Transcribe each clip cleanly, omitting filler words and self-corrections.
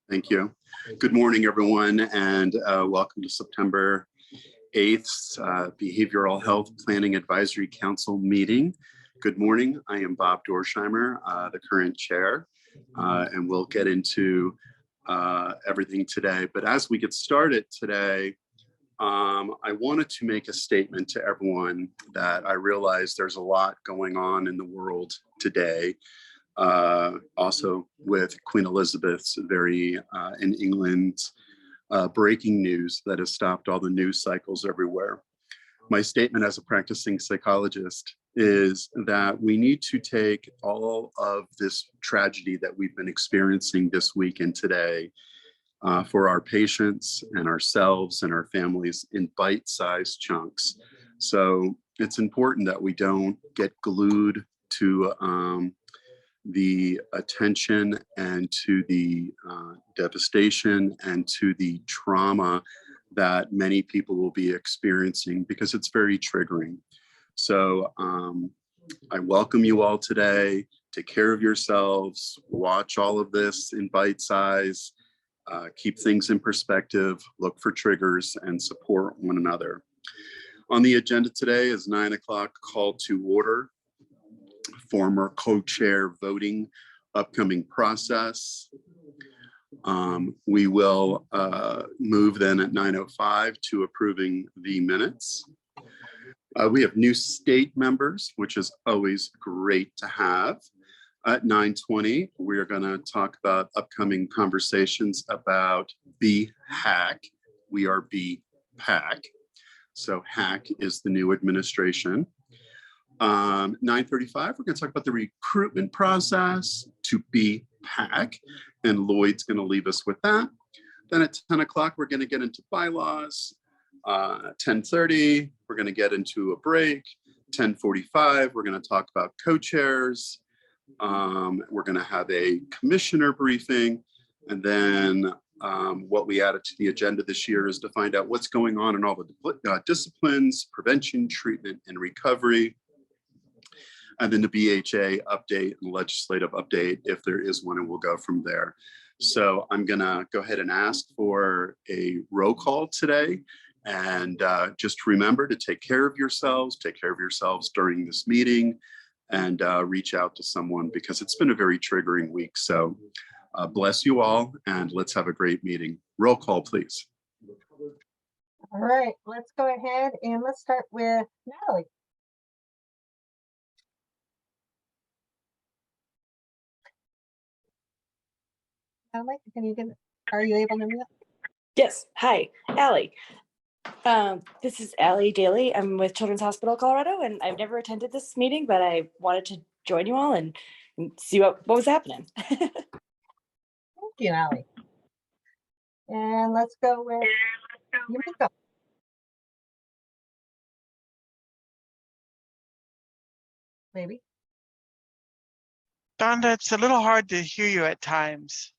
Thank you. Good morning, everyone, and welcome to September 8th Behavioral Health Planning Advisory Council meeting. Good morning. I am Bob Dorsheimer, the current chair, and we'll get into everything today. But as we get started today, I wanted to make a statement to everyone that I realize there's a lot going on in the world today. Also with Queen Elizabeth's very in England breaking news that has stopped all the news cycles everywhere. My statement as a practicing psychologist is that we need to take all of this tragedy that we've been experiencing this week and today for our patients and ourselves and our families in bite-sized chunks. So it's important that we don't get glued to the attention and to the devastation and to the trauma that many people will be experiencing, because it's very triggering. So I welcome you all today. Take care of yourselves, watch all of this in bite size, keep things in perspective, look for triggers, and support one another. On the agenda today is 9 o'clock call to order. Former co-chair voting, upcoming process. We will move then at 9:05 to approving the minutes. We have new state members, which is always great to have. At 9:20, we're going to talk about upcoming conversations about BHAC. We are BPAC. So HAC is the new administration. 9:35, we're going to talk about the recruitment process to BPAC, and Lloyd's going to leave us with that. Then at 10 o'clock, we're going to get into bylaws. 10:30, we're going to get into a break. 10:45, we're going to talk about co-chairs. We're going to have a commissioner briefing, and then what we added to the agenda this year is to find out what's going on in all the disciplines, prevention, treatment, and recovery. And then the BHA update and legislative update, if there is one, and we'll go from there. So I'm gonna go ahead and ask for a roll call today. And just remember to take care of yourselves during this meeting, and reach out to someone, because it's been a very triggering week. So bless you all, and let's have a great meeting. Roll call, please. All right, let's go ahead and let's start with Natalie. Are you able to mute? Yes. Hi, Allie. This is Allie Daly. I'm with Children's Hospital Colorado, and I've never attended this meeting, but I wanted to join you all and see what was happening. Thank you, Allie. And let's go with Yumiko. Maybe. Donda, it's a little hard to hear you at times.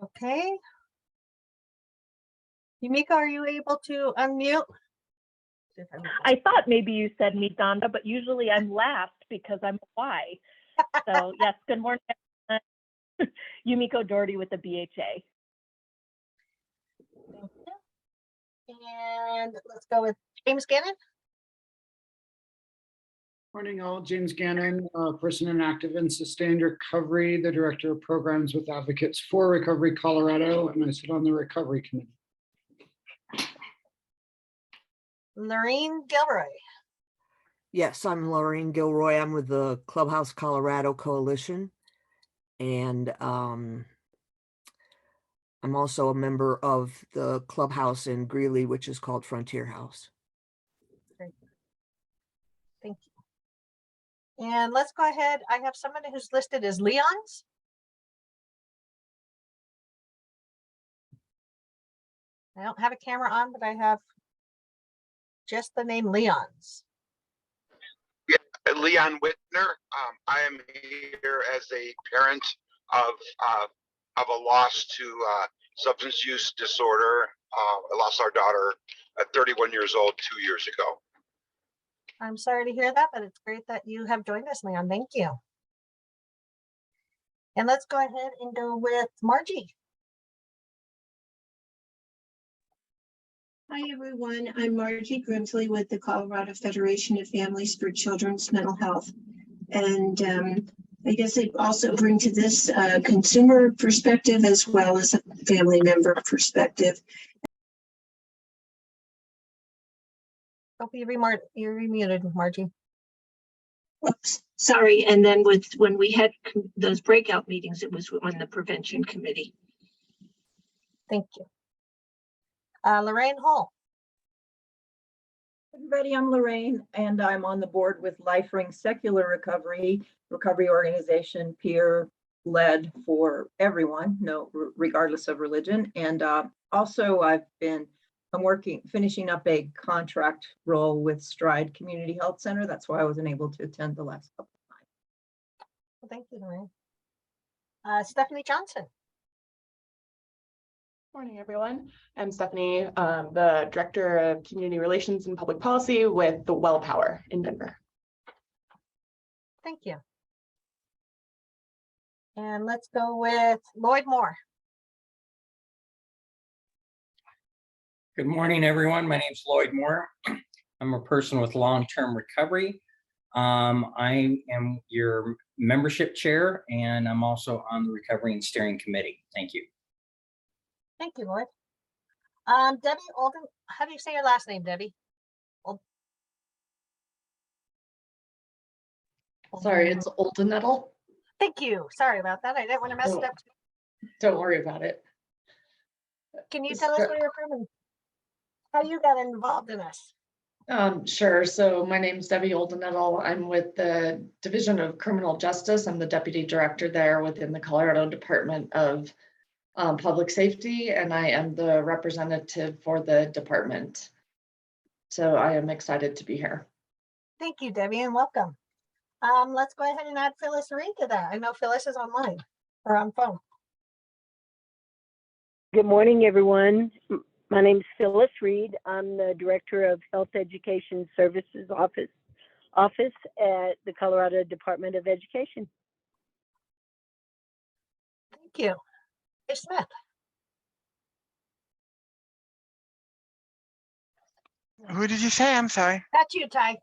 Okay. Yumiko, are you able to unmute? I thought maybe you said me, Donda, but usually I'm last because I'm Y. So yes, good morning. Yumiko Doherty with the BHA. Thank you. And let's go with James Gannon. Morning all, James Gannon, person in active and sustained recovery, the director of programs with Advocates for Recovery Colorado, and I sit on the recovery committee. Lorraine Gilroy. Yes, I'm Lorraine Gilroy. I'm with the Clubhouse Colorado Coalition, and I'm also a member of the clubhouse in Greeley, which is called Frontier House. Great. Thank you. And let's go ahead. I have somebody who's listed as Leon's. I don't have a camera on, but I have just the name Leon's. Yeah, Leon Whitner. I am here as a parent of a loss to substance use disorder. I lost our daughter at 31 years old 2 years ago. I'm sorry to hear that, but it's great that you have joined us, Leon. Thank you. And let's go ahead and go with Margie. Hi, everyone. I'm Margie Grimsley with the Colorado Federation of Families for Children's Mental Health. And I guess I also bring to this consumer perspective as well as a family member perspective. Oh, you're remuted, Margie. Oops, sorry. And then when we had those breakout meetings, it was on the prevention committee. Thank you. Lorraine Hall. Everybody, I'm Lorraine, and I'm on the board with LifeRing Secular Recovery organization, peer-led for everyone, regardless of religion. And also, I'm finishing up a contract role with Stride Community Health Center. That's why I wasn't able to attend the last couple of times. Well, thank you, Lorraine. Stephanie Johnson. Morning, everyone. I'm Stephanie, the Director of Community Relations and Public Policy with the Well Power in Denver. Thank you. And let's go with Lloyd Moore. Good morning, everyone. My name is Lloyd Moore. I'm a person with long-term recovery. I am your membership chair, and I'm also on the Recovery and Steering Committee. Thank you. Thank you, Lloyd. Debbie Olden, how do you say your last name, Debbie? Sorry, it's Oldenettle. Thank you. Sorry about that. I didn't want to mess it up. Don't worry about it. Can you tell us where you're from and how you got involved in this? Sure. So my name is Debbie Oldenettle. I'm with the Division of Criminal Justice. I'm the Deputy Director there within the Colorado Department of Public Safety, and I am the representative for the department. So I am excited to be here. Thank you, Debbie, and welcome. Let's go ahead and add Phyllis Reed to that. I know Phyllis is online or on phone. Good morning, everyone. My name is Phyllis Reed. I'm the Director of Health Education Services Office at the Colorado Department of Education. Thank you. Hey, Smith. Who did you say? I'm sorry. That's you, Ty.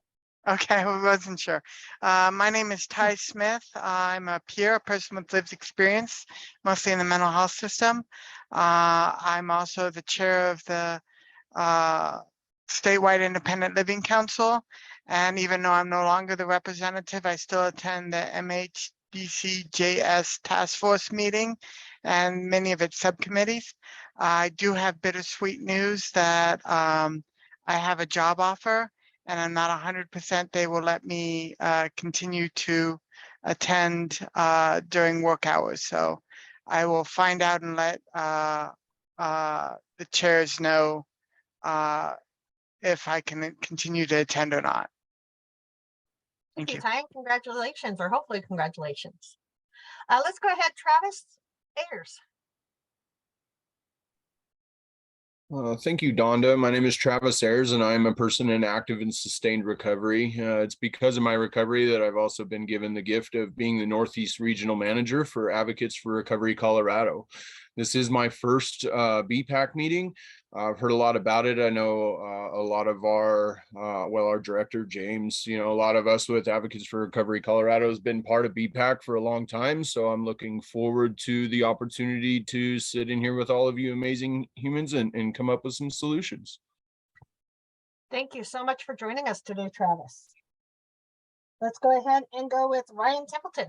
Okay, I wasn't sure. My name is Ty Smith. I'm a peer, a person with lived experience, mostly in the mental health system. I'm also the chair of the Statewide Independent Living Council. And even though I'm no longer the representative, I still attend the MHBCJS Task Force meeting and many of its subcommittees. I do have bittersweet news that I have a job offer, and I'm not 100% they will let me continue to attend during work hours. So I will find out and let the chairs know if I can continue to attend or not. Thank you. Ty, congratulations, or hopefully congratulations. Let's go ahead, Travis Ayers. Thank you, Donda. My name is Travis Ayers, and I'm a person in active and sustained recovery. It's because of my recovery that I've also been given the gift of being the Northeast Regional Manager for Advocates for Recovery Colorado. This is my first Bhpac meeting. I've heard a lot about it. I know a lot of our director, James, a lot of us with Advocates for Recovery Colorado has been part of Bhpac for a long time. So I'm looking forward to the opportunity to sit in here with all of you amazing humans and come up with some solutions. Thank you so much for joining us today, Travis. Let's go ahead and go with Ryan Templeton.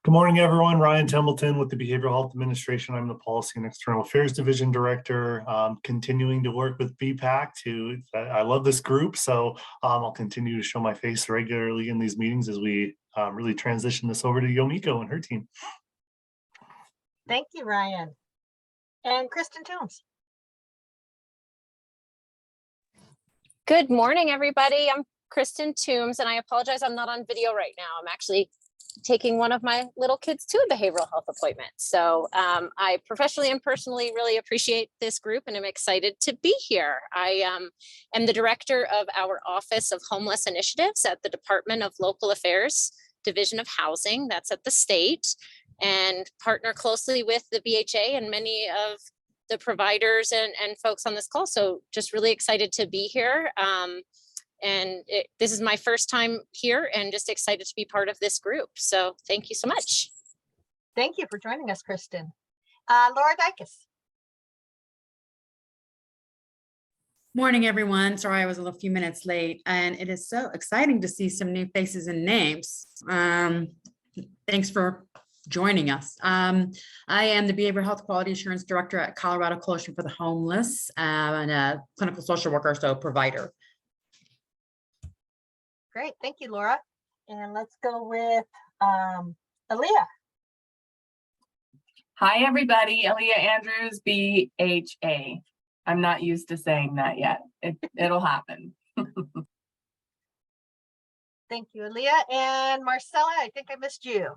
Good morning, everyone. Ryan Templeton with the Behavioral Health Administration. I'm the Policy and External Affairs Division Director, continuing to work with Bhpac. I love this group, so I'll continue to show my face regularly in these meetings as we really transition this over to Yomiko and her team. Thank you, Ryan. And Kristen Toombs. Good morning, everybody. I'm Kristen Toombs, and I apologize I'm not on video right now. I'm actually taking one of my little kids to a behavioral health appointment. So I professionally and personally really appreciate this group, and I'm excited to be here. I am the director of our Office of Homeless Initiatives at the Department of Local Affairs, Division of Housing, that's at the state, and partner closely with the BHA and many of the providers and folks on this call. So just really excited to be here. This is my first time here and just excited to be part of this group. So thank you so much. Thank you for joining us, Kristen. Laura Dykes. Morning, everyone. Sorry, I was a few minutes late, and it is so exciting to see some new faces and names. Thanks for joining us. I am the Behavioral Health Quality Assurance Director at Colorado Coalition for the Homeless and a clinical social worker, so provider. Great, thank you, Laura. And let's go with Aaliyah. Hi, everybody. Aaliyah Andrews, BHA. I'm not used to saying that yet. It'll happen. Thank you, Aaliyah. And Marcella, I think I missed you.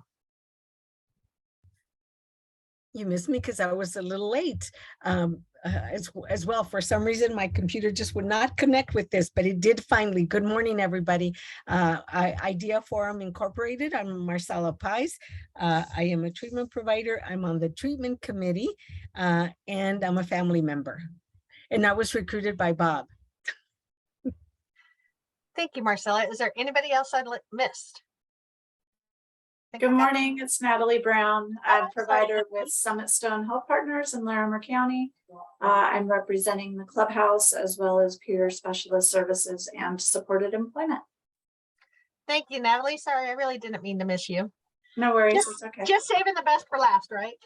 You missed me because I was a little late as well. For some reason, my computer just would not connect with this, but it did finally. Good morning, everybody. Idea Forum Incorporated. I'm Marcella Pais. I am a treatment provider. I'm on the treatment committee, and I'm a family member. And I was recruited by Bob. Thank you, Marcella. Is there anybody else I missed? Good morning, it's Natalie Brown. I'm a provider with Summit Stone Health Partners in Larimer County. I'm representing the clubhouse as well as peer specialist services and supported employment. Thank you, Natalie. Sorry, I really didn't mean to miss you. No worries, it's okay. Just saving the best for last, right?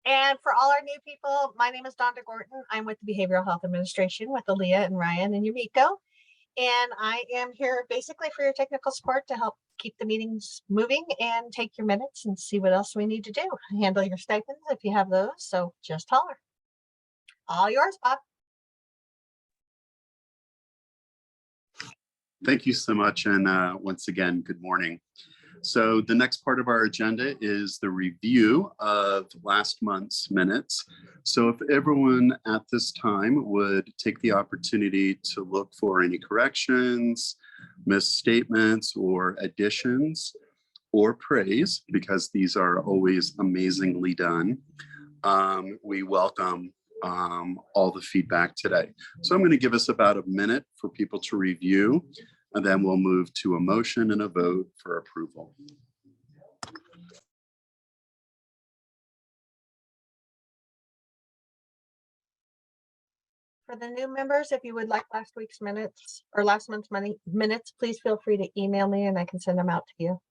And for all our new people, my name is Donda Gorton. I'm with the Behavioral Health Administration with Aaliyah and Ryan and Yumiko. And I am here basically for your technical support to help keep the meetings moving and take your minutes and see what else we need to do. Handle your stipends if you have those. So just holler. All yours, Bob. Thank you so much. And once again, good morning. So the next part of our agenda is the review of last month's minutes. So if everyone at this time would take the opportunity to look for any corrections, misstatements, or additions, or praise, because these are always amazingly done, we welcome all the feedback today. So I'm going to give us about a minute for people to review, and then we'll move to a motion and a vote for approval. For the new members, if you would like last week's minutes or last month's minutes, please feel free to email me and I can send them out to you.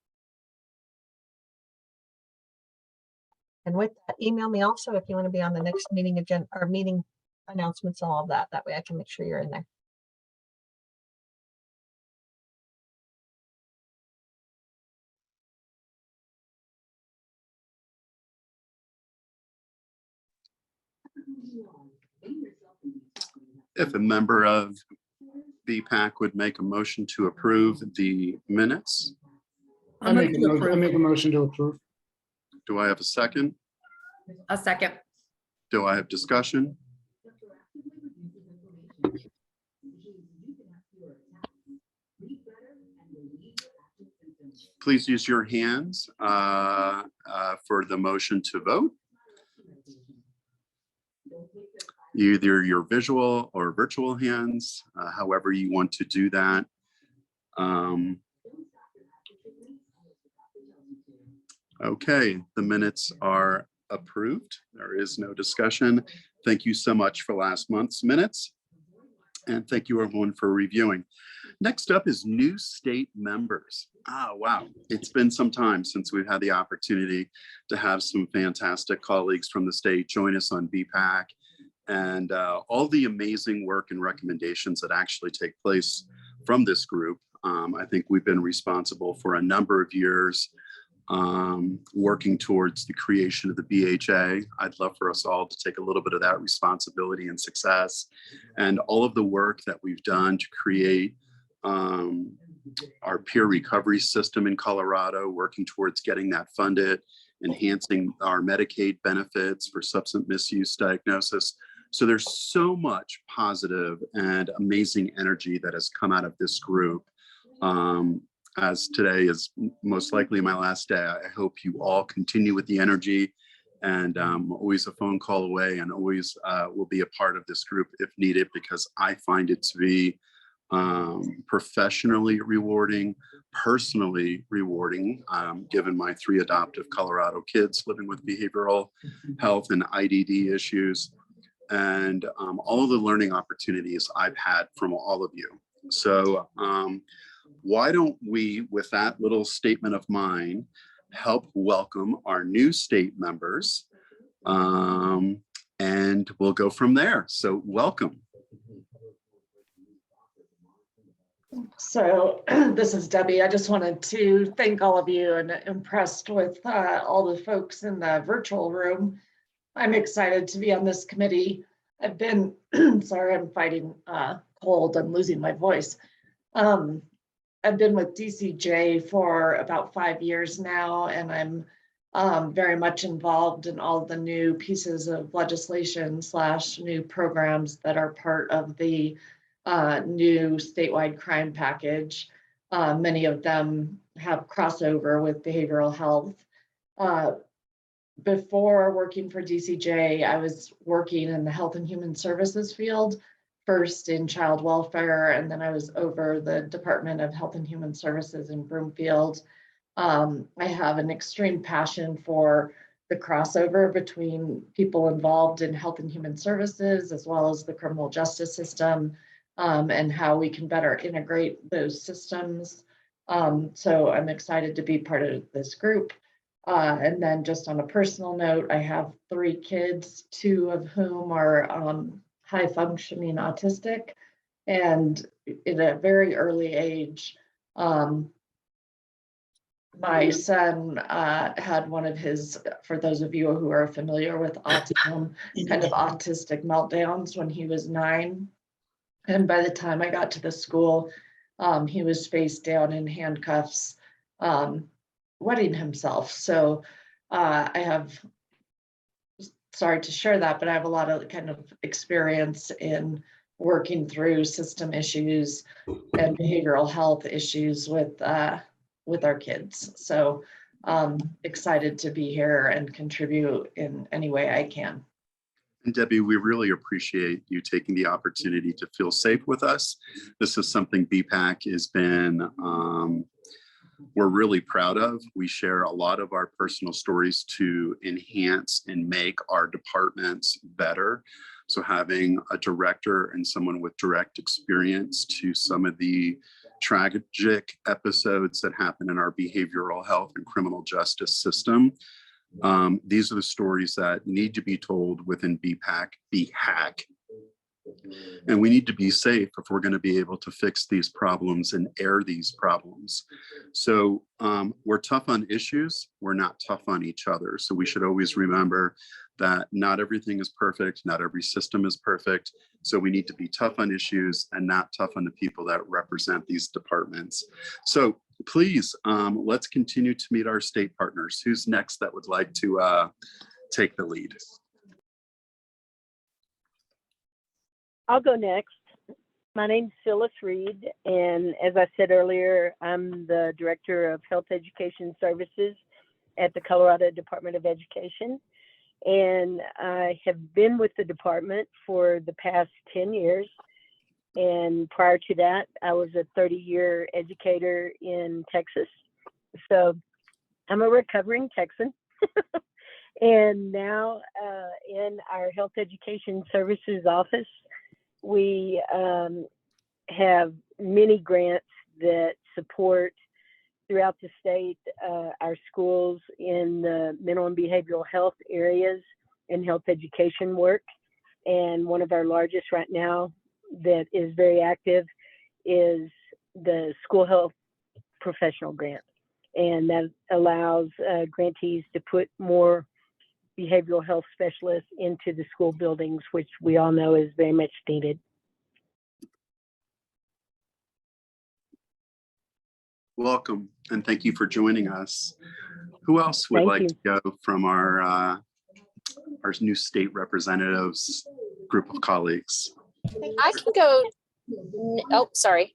And with that, email me also if you want to be on the next meeting agenda or meeting announcements and all of that. That way I can make sure you're in there. If a member of BPAC would make a motion to approve the minutes. I make a motion to approve. Do I have a second? A second. Do I have discussion? Please use your hands for the motion to vote. Either your visual or virtual hands, however you want to do that. Okay, the minutes are approved. There is no discussion. Thank you so much for last month's minutes. And thank you everyone for reviewing. Next up is new state members. Wow, it's been some time since we've had the opportunity to have some fantastic colleagues from the state join us on BPAC. And all the amazing work and recommendations that actually take place from this group. I think we've been responsible for a number of years working towards the creation of the BHA. I'd love for us all to take a little bit of that responsibility and success, and all of the work that we've done to create our peer recovery system in Colorado, working towards getting that funded, enhancing our Medicaid benefits for substance misuse diagnosis. So there's so much positive and amazing energy that has come out of this group. as today is most likely my last day, I hope you all continue with the energy, and always a phone call away, and always will be a part of this group if needed, because I find it to be professionally rewarding, personally rewarding, given my 3 adoptive Colorado kids living with behavioral health and IDD issues, and all of the learning opportunities I've had from all of you. So why don't we, with that little statement of mine, help welcome our new state members, and we'll go from there. So welcome. So this is Debbie. I just wanted to thank all of you, and impressed with all the folks in the virtual room. I'm excited to be on this committee. I've been, sorry, I'm fighting cold. I'm losing my voice. I've been with DCJ for about 5 years now, and I'm very much involved in all the new pieces of legislation / new programs that are part of the new statewide crime package. Many of them have crossover with behavioral health. Before working for DCJ, I was working in the health and human services field, first in child welfare, and then I was over the Department of Health and Human Services in Broomfield. I have an extreme passion for the crossover between people involved in health and human services, as well as the criminal justice system, and how we can better integrate those systems. So I'm excited to be part of this group. And then just on a personal note, I have 3 kids, 2 of whom are high functioning autistic. And at a very early age, my son had one of his, for those of you who are familiar with autism, kind of autistic meltdowns when he was 9. And by the time I got to the school, he was face down in handcuffs, wetting himself. So I have, sorry to share that, but I have a lot of kind of experience in working through system issues and behavioral health issues with our kids. So excited to be here and contribute in any way I can. And Debbie, we really appreciate you taking the opportunity to feel safe with us. This is something Bhpac has been, we're really proud of. We share a lot of our personal stories to enhance and make our departments better. So having a director and someone with direct experience to some of the tragic episodes that happen in our behavioral health and criminal justice system. These are the stories that need to be told within Bhpac, and we need to be safe if we're going to be able to fix these problems and air these problems. So we're tough on issues, we're not tough on each other. So we should always remember that not everything is perfect, not every system is perfect. So we need to be tough on issues and not tough on the people that represent these departments. So please, let's continue to meet our state partners. Who's next that would like to take the lead? I'll go next. My name's Phyllis Reed, and as I said earlier, I'm the Director of Health Education Services at the Colorado Department of Education. And I have been with the department for the past 10 years. And prior to that, I was a 30-year educator in Texas. So I'm a recovering Texan. And now in our Health Education Services office, we have many grants that support throughout the state our schools in the mental and behavioral health areas and health education work. And one of our largest right now that is very active is the school health professional grant. And that allows grantees to put more behavioral health specialists into the school buildings, which we all know is very much needed. Welcome, and thank you for joining us. Who else would like to go from our new state representatives group of colleagues? I can go. Oh, sorry.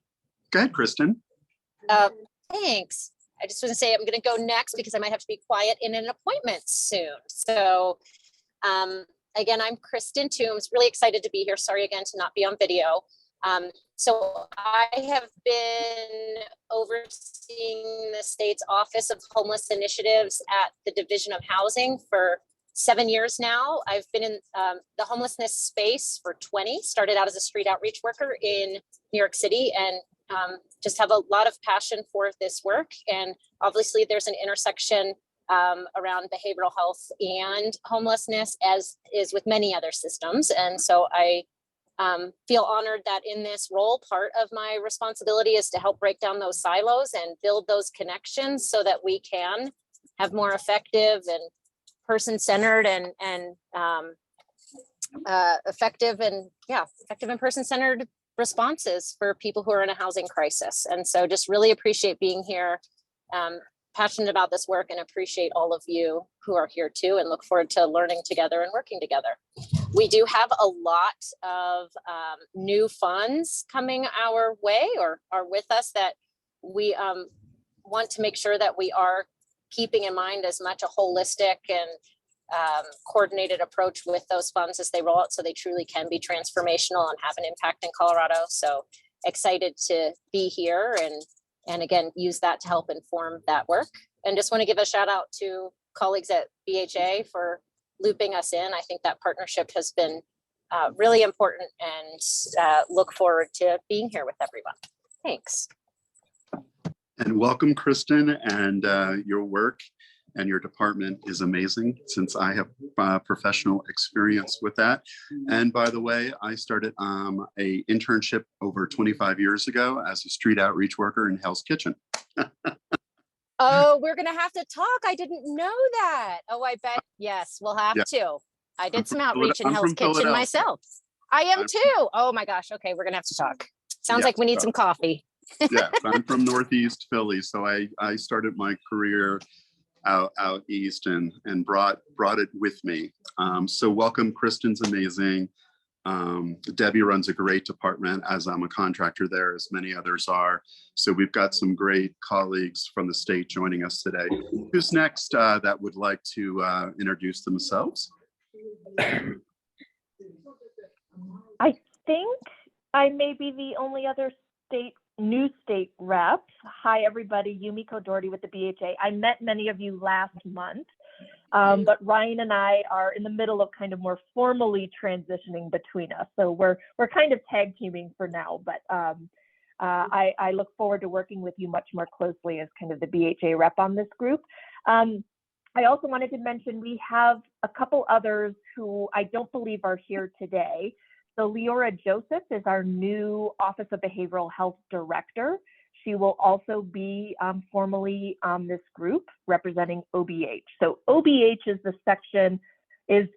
Go ahead, Kristen. Thanks. I just want to say I'm going to go next because I might have to be quiet in an appointment soon. So again, I'm Kristen Toombs, really excited to be here. Sorry again to not be on video. So I have been overseeing the state's Office of Homeless Initiatives at the Division of Housing for 7 years now. I've been in the homelessness space for 20, started out as a street outreach worker in New York City, and just have a lot of passion for this work. And obviously there's an intersection around behavioral health and homelessness, as is with many other systems. And so I feel honored that in this role, part of my responsibility is to help break down those silos and build those connections so that we can have more effective and person-centered and effective and person-centered responses for people who are in a housing crisis. And so just really appreciate being here, passionate about this work, and appreciate all of you who are here too, and look forward to learning together and working together. We do have a lot of new funds coming our way or are with us that we want to make sure that we are keeping in mind as much a holistic and coordinated approach with those funds as they roll out, so they truly can be transformational and have an impact in Colorado. So excited to be here and again, use that to help inform that work. And just want to give a shout out to colleagues at BHA for looping us in. I think that partnership has been really important, and look forward to being here with everyone. Thanks. And welcome, Kristen, and your work and your department is amazing, since I have professional experience with that. And by the way, I started a internship over 25 years ago as a street outreach worker in Hell's Kitchen. Oh, we're going to have to talk. I didn't know that. Oh, I bet. Yes, we'll have to. I did some outreach in Hell's Kitchen myself. I am too. Oh my gosh. Okay, we're going to have to talk. Sounds like we need some coffee. Yes, I'm from Northeast Philly. So I started my career out east and brought it with me. So welcome. Kristen's amazing. Debbie runs a great department, as I'm a contractor there, as many others are. So we've got some great colleagues from the state joining us today. Who's next that would like to introduce themselves? I think I may be the only other new state rep. Hi, everybody. Yumiko Doherty with the BHA. I met many of you last month, but Ryan and I are in the middle of kind of more formally transitioning between us. So we're kind of tag teaming for now, but I look forward to working with you much more closely as kind of the BHA rep on this group. I also wanted to mention we have a couple others who I don't believe are here today. So Leora Joseph is our new Office of Behavioral Health Director. She will also be formally on this group representing OBH. So OBH is the section, is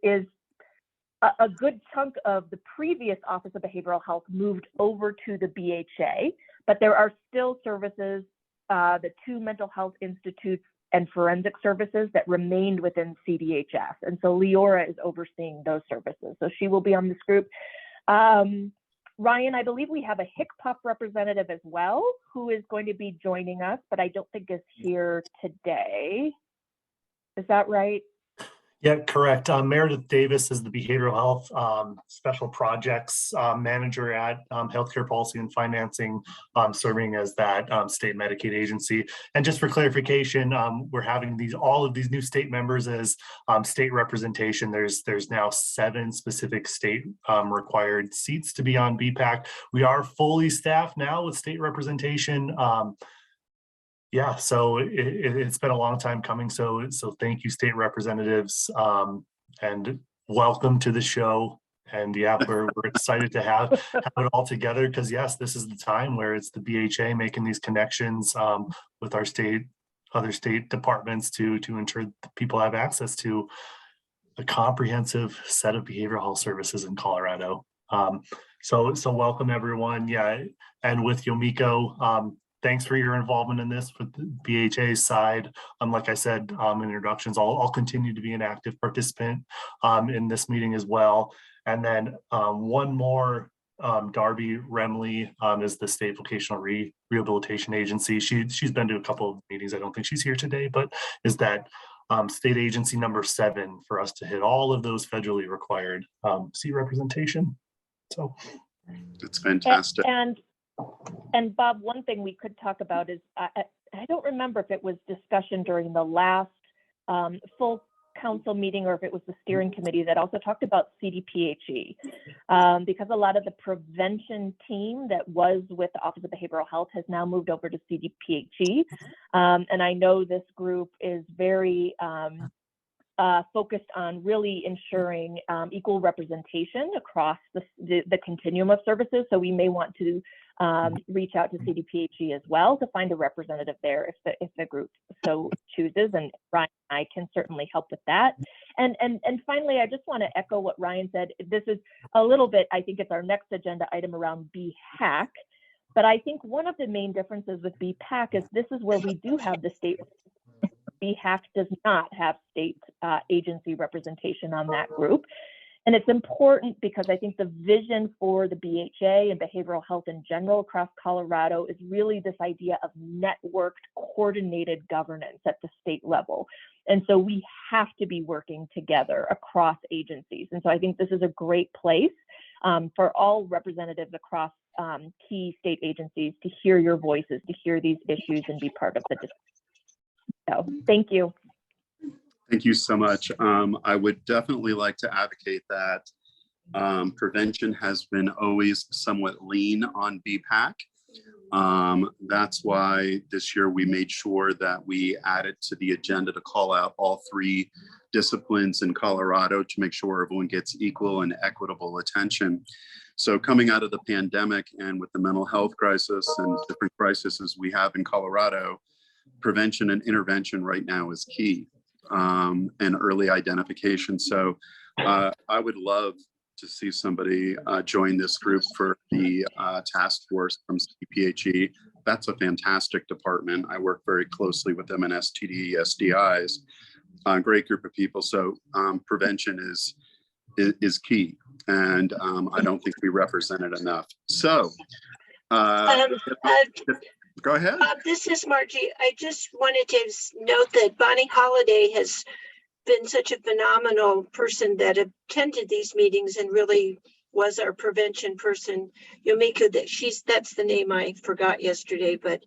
a good chunk of the previous Office of Behavioral Health moved over to the BHA, but there are still services, the 2 mental health institutes and forensic services that remained within CDHS. And so Leora is overseeing those services. So she will be on this group. Ryan, I believe we have a HICPUP representative as well, who is going to be joining us, but I don't think is here today. Is that right? Yeah, correct. Meredith Davis is the behavioral health special projects manager at Healthcare Policy and Financing, serving as that state Medicaid agency. And just for clarification, we're having all of these new state members as state representation. There's now 7 specific state required seats to be on BPAC. We are fully staffed now with state representation. Yeah, so it's been a long time coming. So thank you, state representatives, and welcome to the show. And yeah, we're excited to have it all together, because yes, this is the time where it's the BHA making these connections with our other state departments to ensure that people have access to a comprehensive set of behavioral health services in Colorado. So welcome everyone. Yeah, and with Yumiko, thanks for your involvement in this with the BHA side. Like I said, in introductions, I'll continue to be an active participant in this meeting as well. And then one more Darby Remley is the State Vocational Rehabilitation Agency. She's been to a couple of meetings. I don't think she's here today, but is that state agency number 7 for us to hit all of those federally required seat representation. So it's fantastic. And Bob, one thing we could talk about is I don't remember if it was discussion during the last full council meeting or if it was the steering committee that also talked about CDPHE, because a lot of the prevention team that was with the Office of Behavioral Health has now moved over to CDPHE. And I know this group is very focused on really ensuring equal representation across the continuum of services. So we may want to reach out to CDPHE as well to find a representative there if the group so chooses, and Ryan and I can certainly help with that. And finally, I just want to echo what Ryan said. This is a little bit, I think it's our next agenda item around BHAC, but I think one of the main differences with BPAC is this is where we do have the state. BHAC does not have state agency representation on that group. And it's important because I think the vision for the BHA and behavioral health in general across Colorado is really this idea of networked, coordinated governance at the state level. And so we have to be working together across agencies. And so I think this is a great place for all representatives across key state agencies to hear your voices, to hear these issues and be part of the discussion. So thank you. Thank you so much. I would definitely like to advocate that prevention has been always somewhat lean on BPAC. That's why this year we made sure that we added to the agenda to call out all 3 disciplines in Colorado to make sure everyone gets equal and equitable attention. So coming out of the pandemic and with the mental health crisis and different crises we have in Colorado, prevention and intervention right now is key. And early identification. So I would love to see somebody join this group for the task force from CPHE. That's a fantastic department. I work very closely with them in STD, SDIs, great group of people. So prevention is key. And I don't think we represent it enough. So go ahead. This is Margie. I just wanted to note that Bonnie Holiday has been such a phenomenal person that attended these meetings and really was our prevention person. Yomiko, that's the name I forgot yesterday. But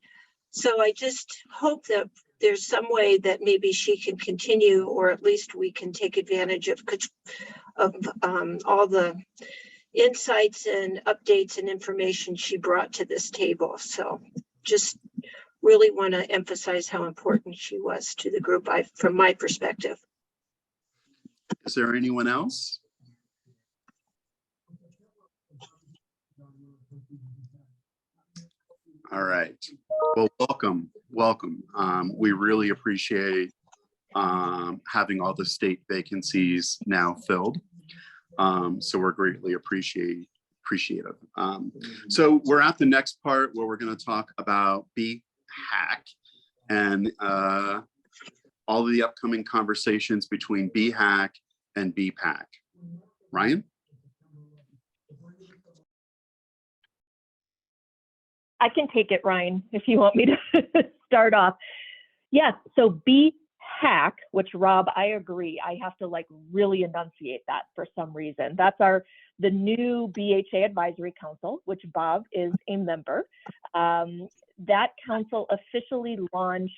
so I just hope that there's some way that maybe she can continue, or at least we can take advantage of all the insights and updates and information she brought to this table. So just really want to emphasize how important she was to the group from my perspective. Is there anyone else? All right. Well, welcome. We really appreciate having all the state vacancies now filled. So we're greatly appreciative. So we're at the next part where we're going to talk about BHAC and all of the upcoming conversations between BHAC and BPAC. Ryan? I can take it, Ryan, if you want me to start off. Yes, so BHAC, which Rob, I agree, I have to really enunciate that for some reason. That's the new BHA Advisory Council, which Bob is a member. That council officially launched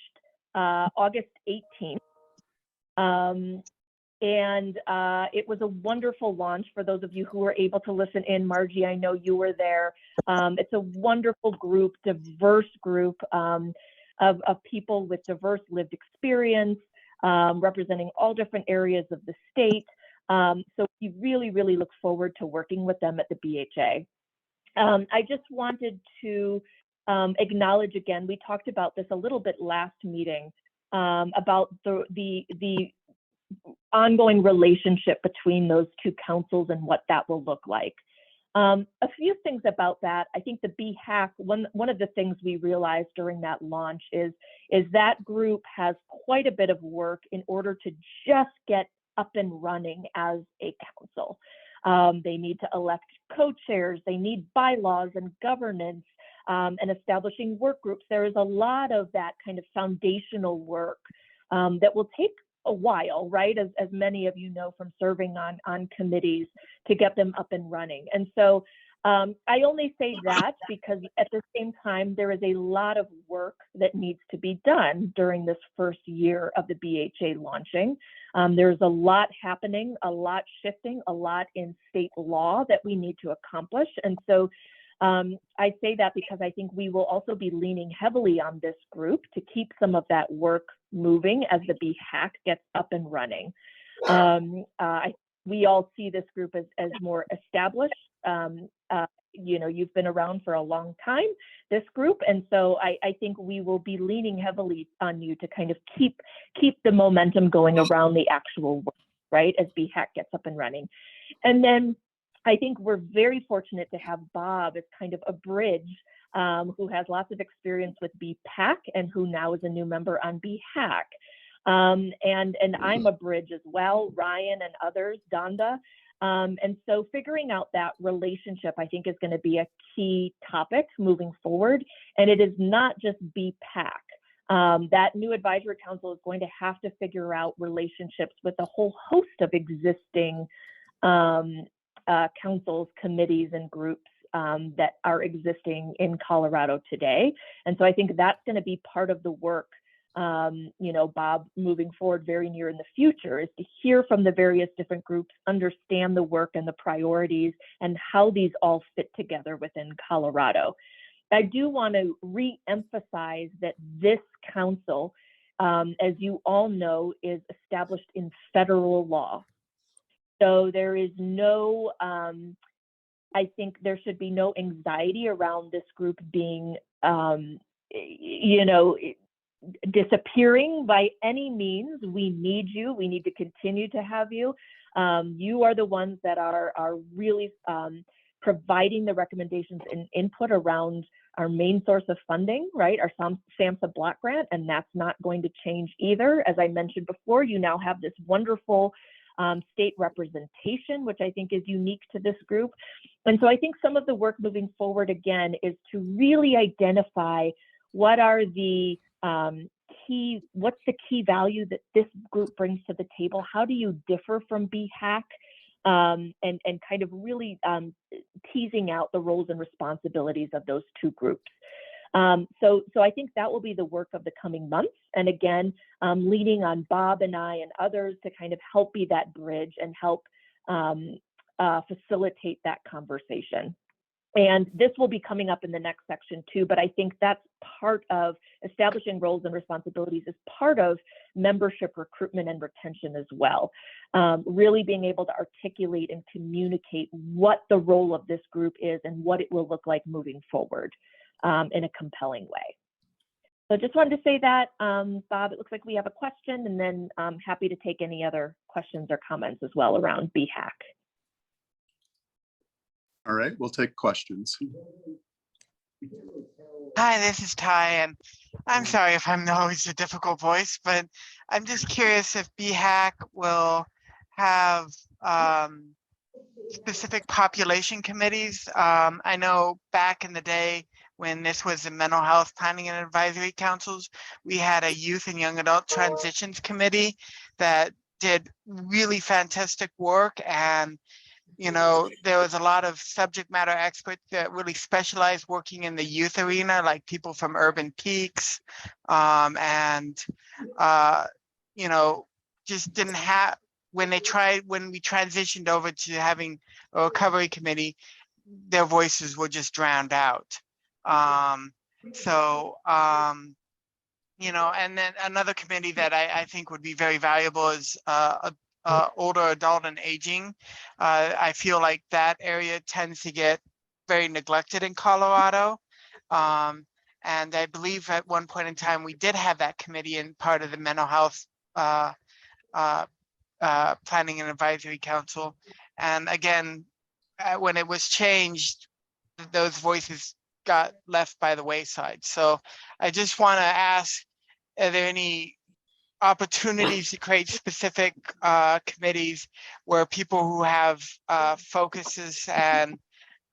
August 18th. And it was a wonderful launch for those of you who were able to listen in. Margie, I know you were there. It's a wonderful group, diverse group of people with diverse lived experience, representing all different areas of the state. So we really, really look forward to working with them at the BHA. I just wanted to acknowledge again, we talked about this a little bit last meeting, about the ongoing relationship between those 2 councils and what that will look like. A few things about that. I think the BHAC, one of the things we realized during that launch is that group has quite a bit of work in order to just get up and running as a council. They need to elect co-chairs. They need bylaws and governance and establishing work groups. There is a lot of that kind of foundational work that will take a while, right? As many of you know from serving on committees, to get them up and running. And so I only say that because at the same time, there is a lot of work that needs to be done during this first year of the BHA launching. There's a lot happening, a lot shifting, a lot in state law that we need to accomplish. And so I say that because I think we will also be leaning heavily on this group to keep some of that work moving as the BHAC gets up and running. We all see this group as more established. You know, you've been around for a long time, this group, and so I think we will be leaning heavily on you to kind of keep the momentum going around the actual work, right, as BHAC gets up and running. And then I think we're very fortunate to have Bob as kind of a bridge, who has lots of experience with BPAC and who now is a new member on BHAC. And I'm a bridge as well, Ryan and others, Donda. And so figuring out that relationship, I think, is going to be a key topic moving forward. And it is not just BPAC. That new advisory council is going to have to figure out relationships with a whole host of existing councils, committees, and groups that are existing in Colorado today. And so I think that's going to be part of the work, you know, Bob, moving forward very near in the future, is to hear from the various different groups, understand the work and the priorities and how these all fit together within Colorado. I do want to re-emphasize that this council, as you all know, is established in federal law. So there is no, I think there should be no anxiety around this group being, you know, disappearing by any means. We need you. We need to continue to have you. You are the ones that are really providing the recommendations and input around our main source of funding, right? Our SAMHSA block grant, and that's not going to change either. As I mentioned before, you now have this wonderful state representation, which I think is unique to this group. And so I think some of the work moving forward, again, is to really identify what are the what's the key value that this group brings to the table? How do you differ from BHAC? And kind of really teasing out the roles and responsibilities of those two groups. So I think that will be the work of the coming months. And again, leaning on Bob and I and others to kind of help be that bridge and help facilitate that conversation. And this will be coming up in the next section too, but I think that's part of establishing roles and responsibilities is part of membership recruitment and retention as well. Really being able to articulate and communicate what the role of this group is and what it will look like moving forward in a compelling way. So just wanted to say that, Bob, it looks like we have a question, and then I'm happy to take any other questions or comments as well around BHAC. All right, we'll take questions. Hi, this is Ty, and I'm sorry if I'm always a difficult voice, but I'm just curious if BHAC will have specific population committees. I know back in the day when this was the mental health planning and advisory councils, we had a youth and young adult transitions committee that did really fantastic work. And you know, there was a lot of subject matter experts that really specialized working in the youth arena, like people from Urban Peaks, you know, just didn't have, when we transitioned over to having a recovery committee, their voices were just drowned out. You know, and then another committee that I think would be very valuable is older adult and aging. I feel like that area tends to get very neglected in Colorado. And I believe at one point in time, we did have that committee in part of the mental health planning and advisory council. And again, when it was changed, those voices got left by the wayside. So I just want to ask, are there any opportunities to create specific committees where people who have focuses and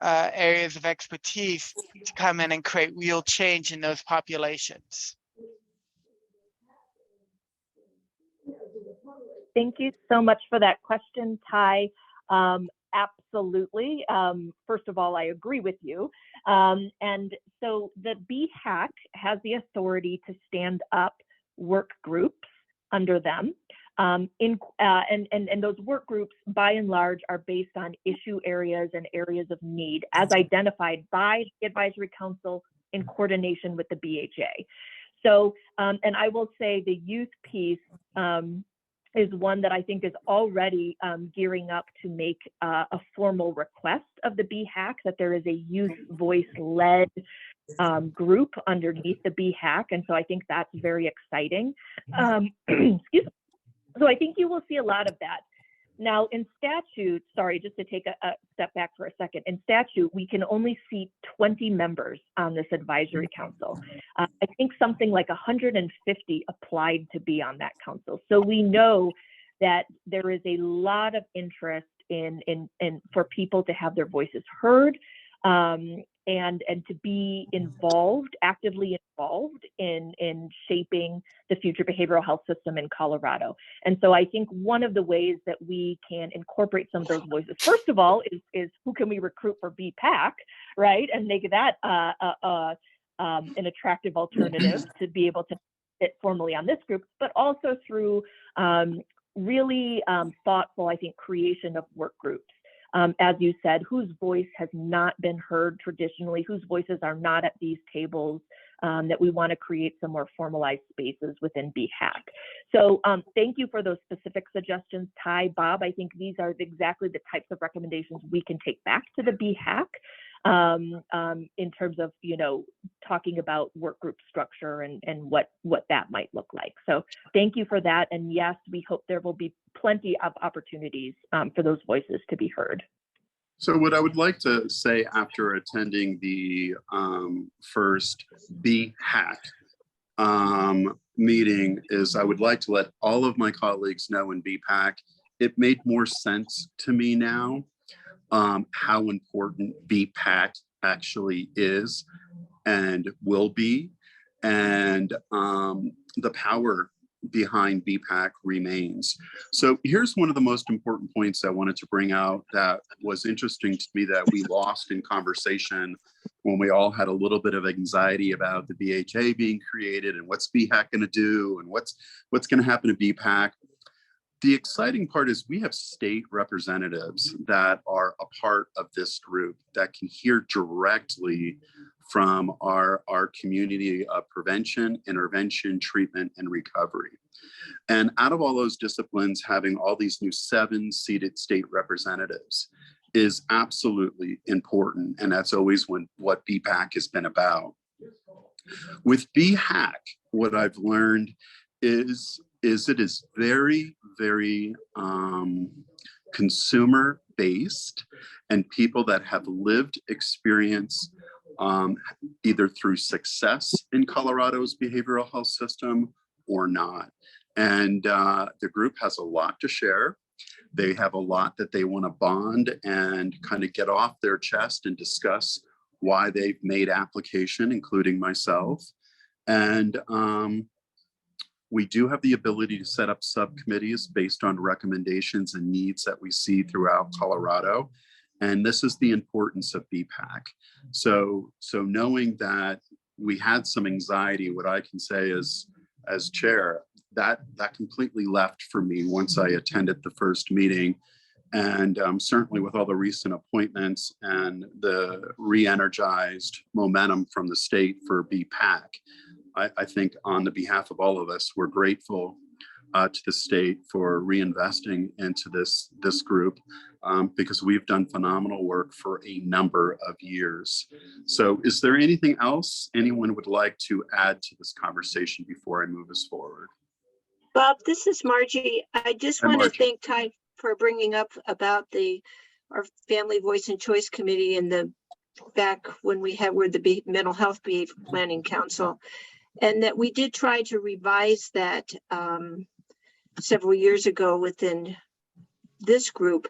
areas of expertise to come in and create real change in those populations. Thank you so much for that question, Ty. Absolutely. First of all, I agree with you. And so the BHAC has the authority to stand up work groups under them. And those work groups, by and large, are based on issue areas and areas of need as identified by the Advisory Council in coordination with the BHA. So, and I will say the youth piece is one that I think is already gearing up to make a formal request of the BHAC that there is a youth voice-led group underneath the BHAC. And so I think that's very exciting. Excuse me. So I think you will see a lot of that. Now in statute, sorry, just to take a step back for a second, in statute, we can only seat 20 members on this advisory council. I think something like 150 applied to be on that council. So we know that there is a lot of interest in for people to have their voices heard, and to be involved, actively involved in shaping the future behavioral health system in Colorado. And so I think one of the ways that we can incorporate some of those voices, first of all, is who can we recruit for BPAC, right? And make that an attractive alternative to be able to sit formally on this group, but also through really thoughtful, I think, creation of work groups. As you said, whose voice has not been heard traditionally, whose voices are not at these tables, that we want to create some more formalized spaces within BHAC. So thank you for those specific suggestions, Ty, Bob. I think these are exactly the types of recommendations we can take back to the BHAC in terms of, you know, talking about work group structure and what that might look like. So thank you for that. And yes, we hope there will be plenty of opportunities for those voices to be heard. So what I would like to say after attending the first BHAC meeting is I would like to let all of my colleagues know in BPAC, it made more sense to me now how important BPAC actually is and will be, and the power behind BPAC remains. So here's one of the most important points I wanted to bring out that was interesting to me that we lost in conversation when we all had a little bit of anxiety about the BHA being created and what's BHAC going to do and what's going to happen to BPAC. The exciting part is we have state representatives that are a part of this group that can hear directly from our community of prevention, intervention, treatment, and recovery. And out of all those disciplines, having all these new 7 seated state representatives is absolutely important. And that's always what BPAC has been about. With BHAC, what I've learned is it is very, very consumer based, and people that have lived experience either through success in Colorado's behavioral health system or not. And the group has a lot to share. They have a lot that they want to bond and kind of get off their chest and discuss why they've made application, including myself. And we do have the ability to set up subcommittees based on recommendations and needs that we see throughout Colorado. And this is the importance of BPAC. So knowing that we had some anxiety, what I can say is, as chair, that completely left for me once I attended the first meeting. And certainly with all the recent appointments and the re-energized momentum from the state for BPAC, I think on the behalf of all of us, we're grateful to the state for reinvesting into this group because we've done phenomenal work for a number of years. So is there anything else anyone would like to add to this conversation before I move us forward? Bob, this is Margie. I just want to thank Ty for bringing up about our Family Voice and Choice Committee and back when we were the Mental Health Behavior Planning Council. And that we did try to revise that several years ago within this group.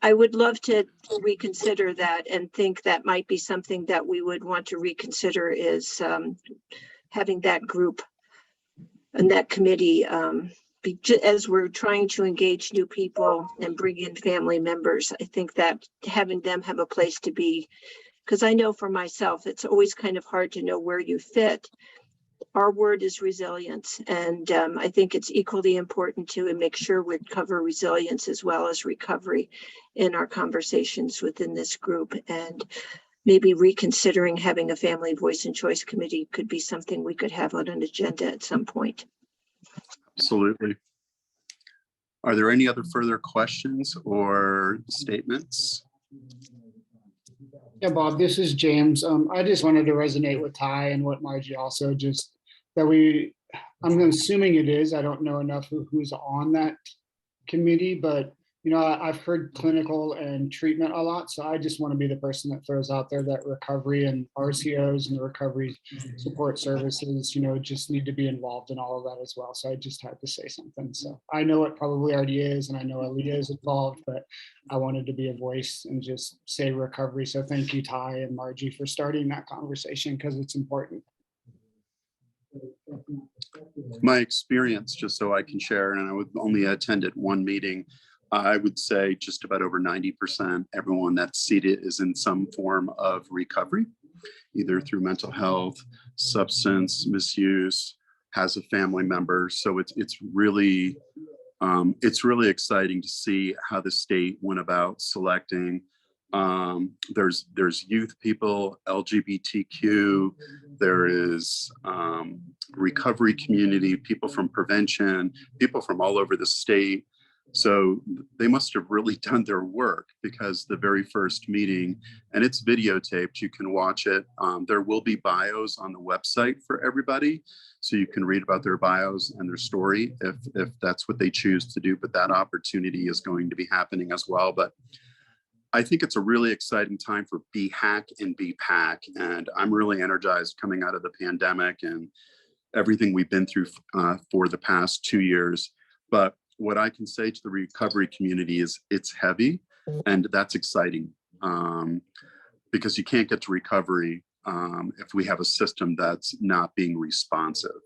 I would love to reconsider that and think that might be something that we would want to reconsider is having that group and that committee as we're trying to engage new people and bring in family members. I think that having them have a place to be, because I know for myself, it's always kind of hard to know where you fit. Our word is resilience, and I think it's equally important to make sure we cover resilience as well as recovery in our conversations within this group. And maybe reconsidering having a family voice and choice committee could be something we could have on an agenda at some point. Absolutely. Are there any other further questions or statements? Yeah, Bob, this is James. I just wanted to resonate with Ty and what Margie also just, that I'm assuming it is, I don't know enough who's on that committee, but you know, I've heard clinical and treatment a lot. So I just want to be the person that throws out there that recovery and RCOs and the recovery support services, you know, just need to be involved in all of that as well. So I just had to say something. So I know it probably already is, and I know Aaliyah is involved, but I wanted to be a voice and just say recovery. So thank you, Ty and Margie, for starting that conversation because it's important. My experience, just so I can share, and I would only attended one meeting, I would say just about over 90% everyone that's seated is in some form of recovery, either through mental health, substance misuse, has a family member. So it's really exciting to see how the state went about selecting. There's youth people, LGBTQ, there is recovery community, people from prevention, people from all over the state. So they must have really done their work, because the very first meeting, and it's videotaped, you can watch it. There will be bios on the website for everybody, so you can read about their bios and their story if that's what they choose to do. But that opportunity is going to be happening as well. But I think it's a really exciting time for BHAC and BPAC, and I'm really energized coming out of the pandemic and everything we've been through for the past 2 years. But what I can say to the recovery community is it's heavy, and that's exciting, because you can't get to recovery if we have a system that's not being responsive.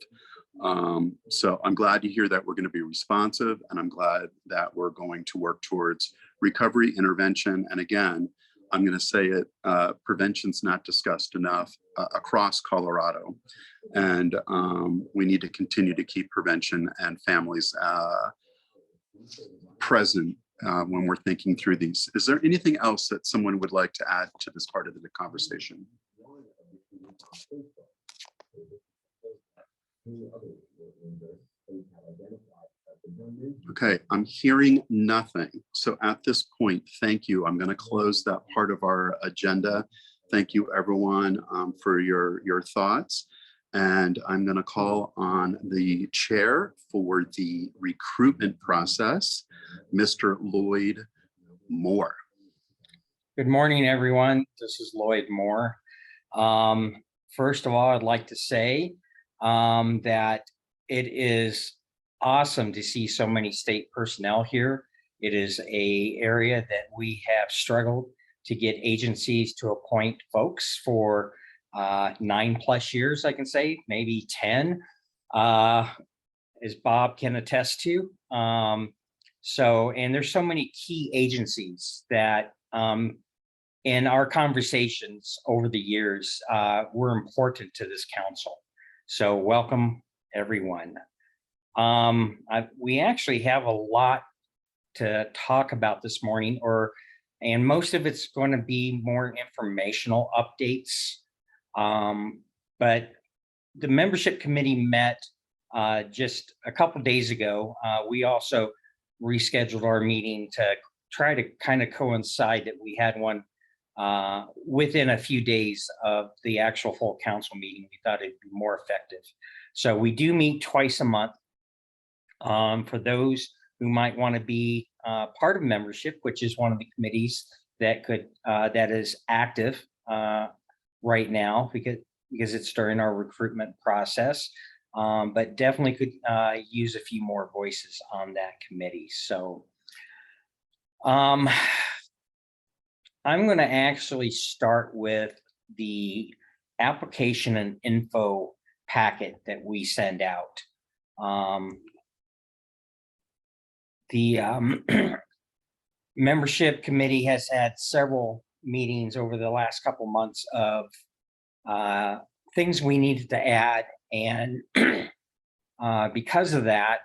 So I'm glad to hear that we're going to be responsive, and I'm glad that we're going to work towards recovery intervention. And again, I'm going to say it, prevention's not discussed enough across Colorado. And we need to continue to keep prevention and families present when we're thinking through these. Is there anything else that someone would like to add to this part of the conversation? Okay, I'm hearing nothing. So at this point, thank you. I'm going to close that part of our agenda. Thank you, everyone, for your thoughts. And I'm going to call on the chair for the recruitment process, Mr. Lloyd Moore. Good morning, everyone. This is Lloyd Moore. First of all, I'd like to say that it is awesome to see so many state personnel here. It is an area that we have struggled to get agencies to appoint folks for 9+ years, I can say, maybe 10, as Bob can attest to. And there's so many key agencies that in our conversations over the years were important to this council. So welcome, everyone. We actually have a lot to talk about this morning, and most of it's going to be more informational updates. But the membership committee met just a couple days ago. We also rescheduled our meeting to try to kind of coincide that we had one within a few days of the actual full council meeting. We thought it'd be more effective. So we do meet twice a month. For those who might want to be part of membership, which is one of the committees that is active right now, because because it's during our recruitment process. But definitely could use a few more voices on that committee. So I'm going to actually start with the application and info packet that we send out. The membership committee has had several meetings over the last couple months of things we needed to add, and because of that,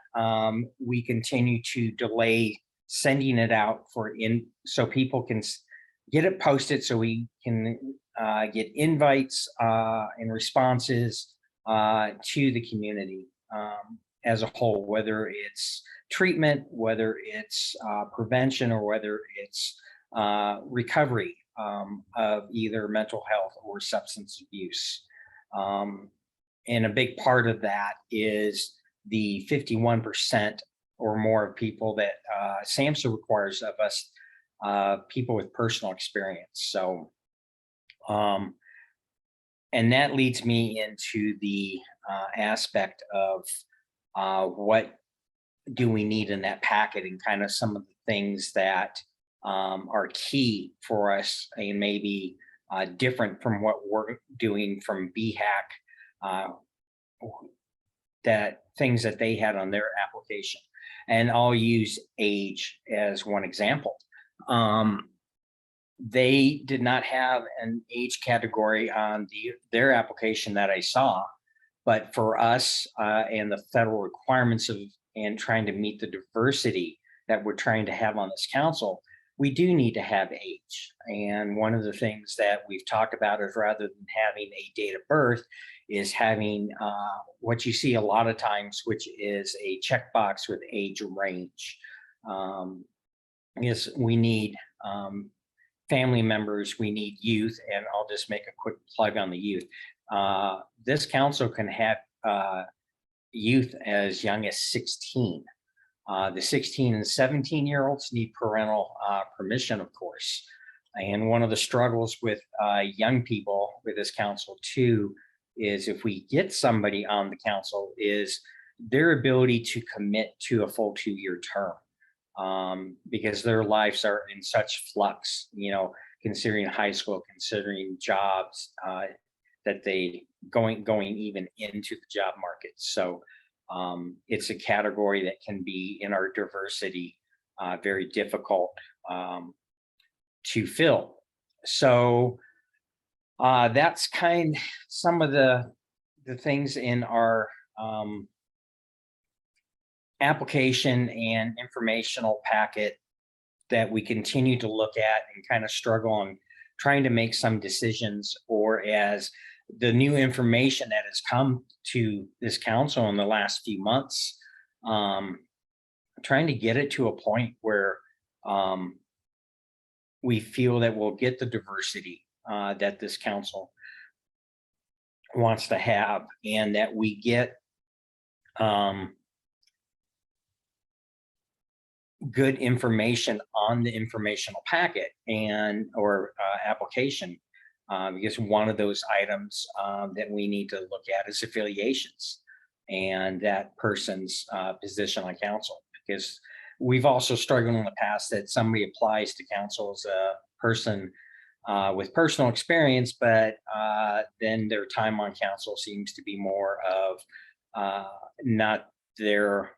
we continue to delay sending it out so people can get it posted, so we can get invites and responses to the community as a whole, whether it's treatment, whether it's prevention, or whether it's recovery of either mental health or substance abuse. And a big part of that is the 51% or more of people that SAMHSA requires of us, people with personal experience. So, and that leads me into the aspect of what do we need in that packet, and kind of some of the things that are key for us and maybe different from what we're doing from BHAC, that things that they had on their application. And I'll use age as one example. They did not have an age category on their application that I saw, but for us and the federal requirements of and trying to meet the diversity that we're trying to have on this council, we do need to have age. And one of the things that we've talked about is, rather than having a date of birth, is having what you see a lot of times, which is a checkbox with age range. Yes, we need family members, we need youth, and I'll just make a quick plug on the youth. This council can have youth as young as 16. The 16 and 17-year-olds need parental permission, of course. And one of the struggles with young people with this council too is, if we get somebody on the council, is their ability to commit to a full 2-year term, because their lives are in such flux, you know, considering high school, considering jobs, that they going even into the job market. So it's a category that can be, in our diversity, very difficult to fill. So that's some of the things in our application and informational packet that we continue to look at and kind of struggle on trying to make some decisions, or as the new information that has come to this council in the last few months, trying to get it to a point where we feel that we'll get the diversity that this council wants to have, and that we get good information on the informational packet or application. Because one of those items that we need to look at is affiliations and that person's position on council. Because we've also struggled in the past that somebody applies to council as a person with personal experience, but then their time on council seems to be more of not their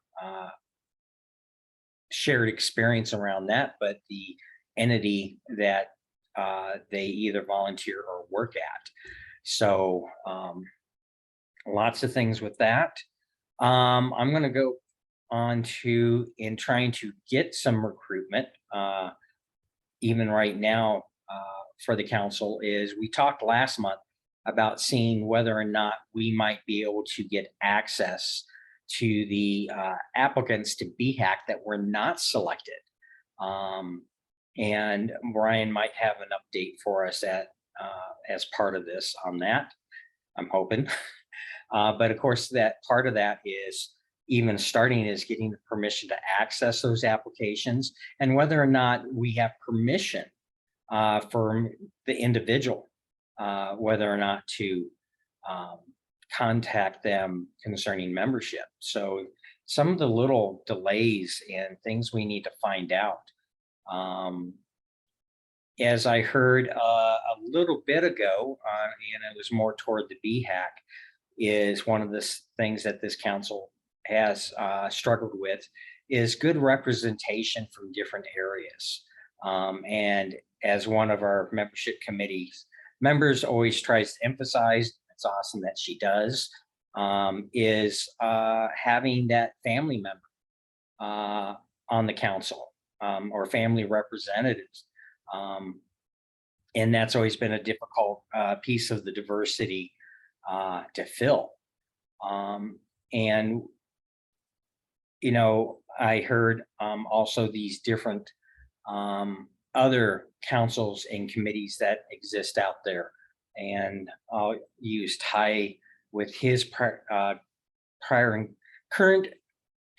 shared experience around that, but the entity that they either volunteer or work at. So lots of things with that. I'm going to go on to in trying to get some recruitment, even right now for the council. Is we talked last month about seeing whether or not we might be able to get access to the applicants to BHAC that were not selected. And Brian might have an update for us as part of this on that, I'm hoping. But of course, that part of that is even starting is getting the permission to access those applications, and whether or not we have permission from the individual, whether or not to contact them concerning membership. So some of the little delays and things we need to find out. As I heard a little bit ago, and it was more toward the BHAC, is one of the things that this council has struggled with is good representation from different areas. And as one of our membership committees members always tries to emphasize, it's awesome that she does, is having that family member on the council or family representatives. And that's always been a difficult piece of the diversity to fill. And, you know, I heard also these different other councils and committees that exist out there. And I'll use Ty with his current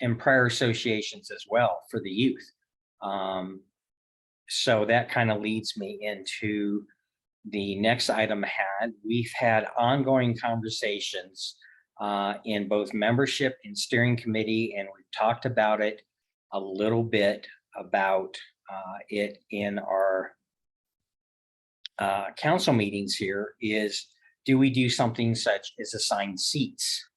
and prior associations as well for the youth. So that kind of leads me into the next item we've had ongoing conversations in both membership and steering committee, and we've talked about it a little bit about it in our council meetings here, is do we do something such as assign seats?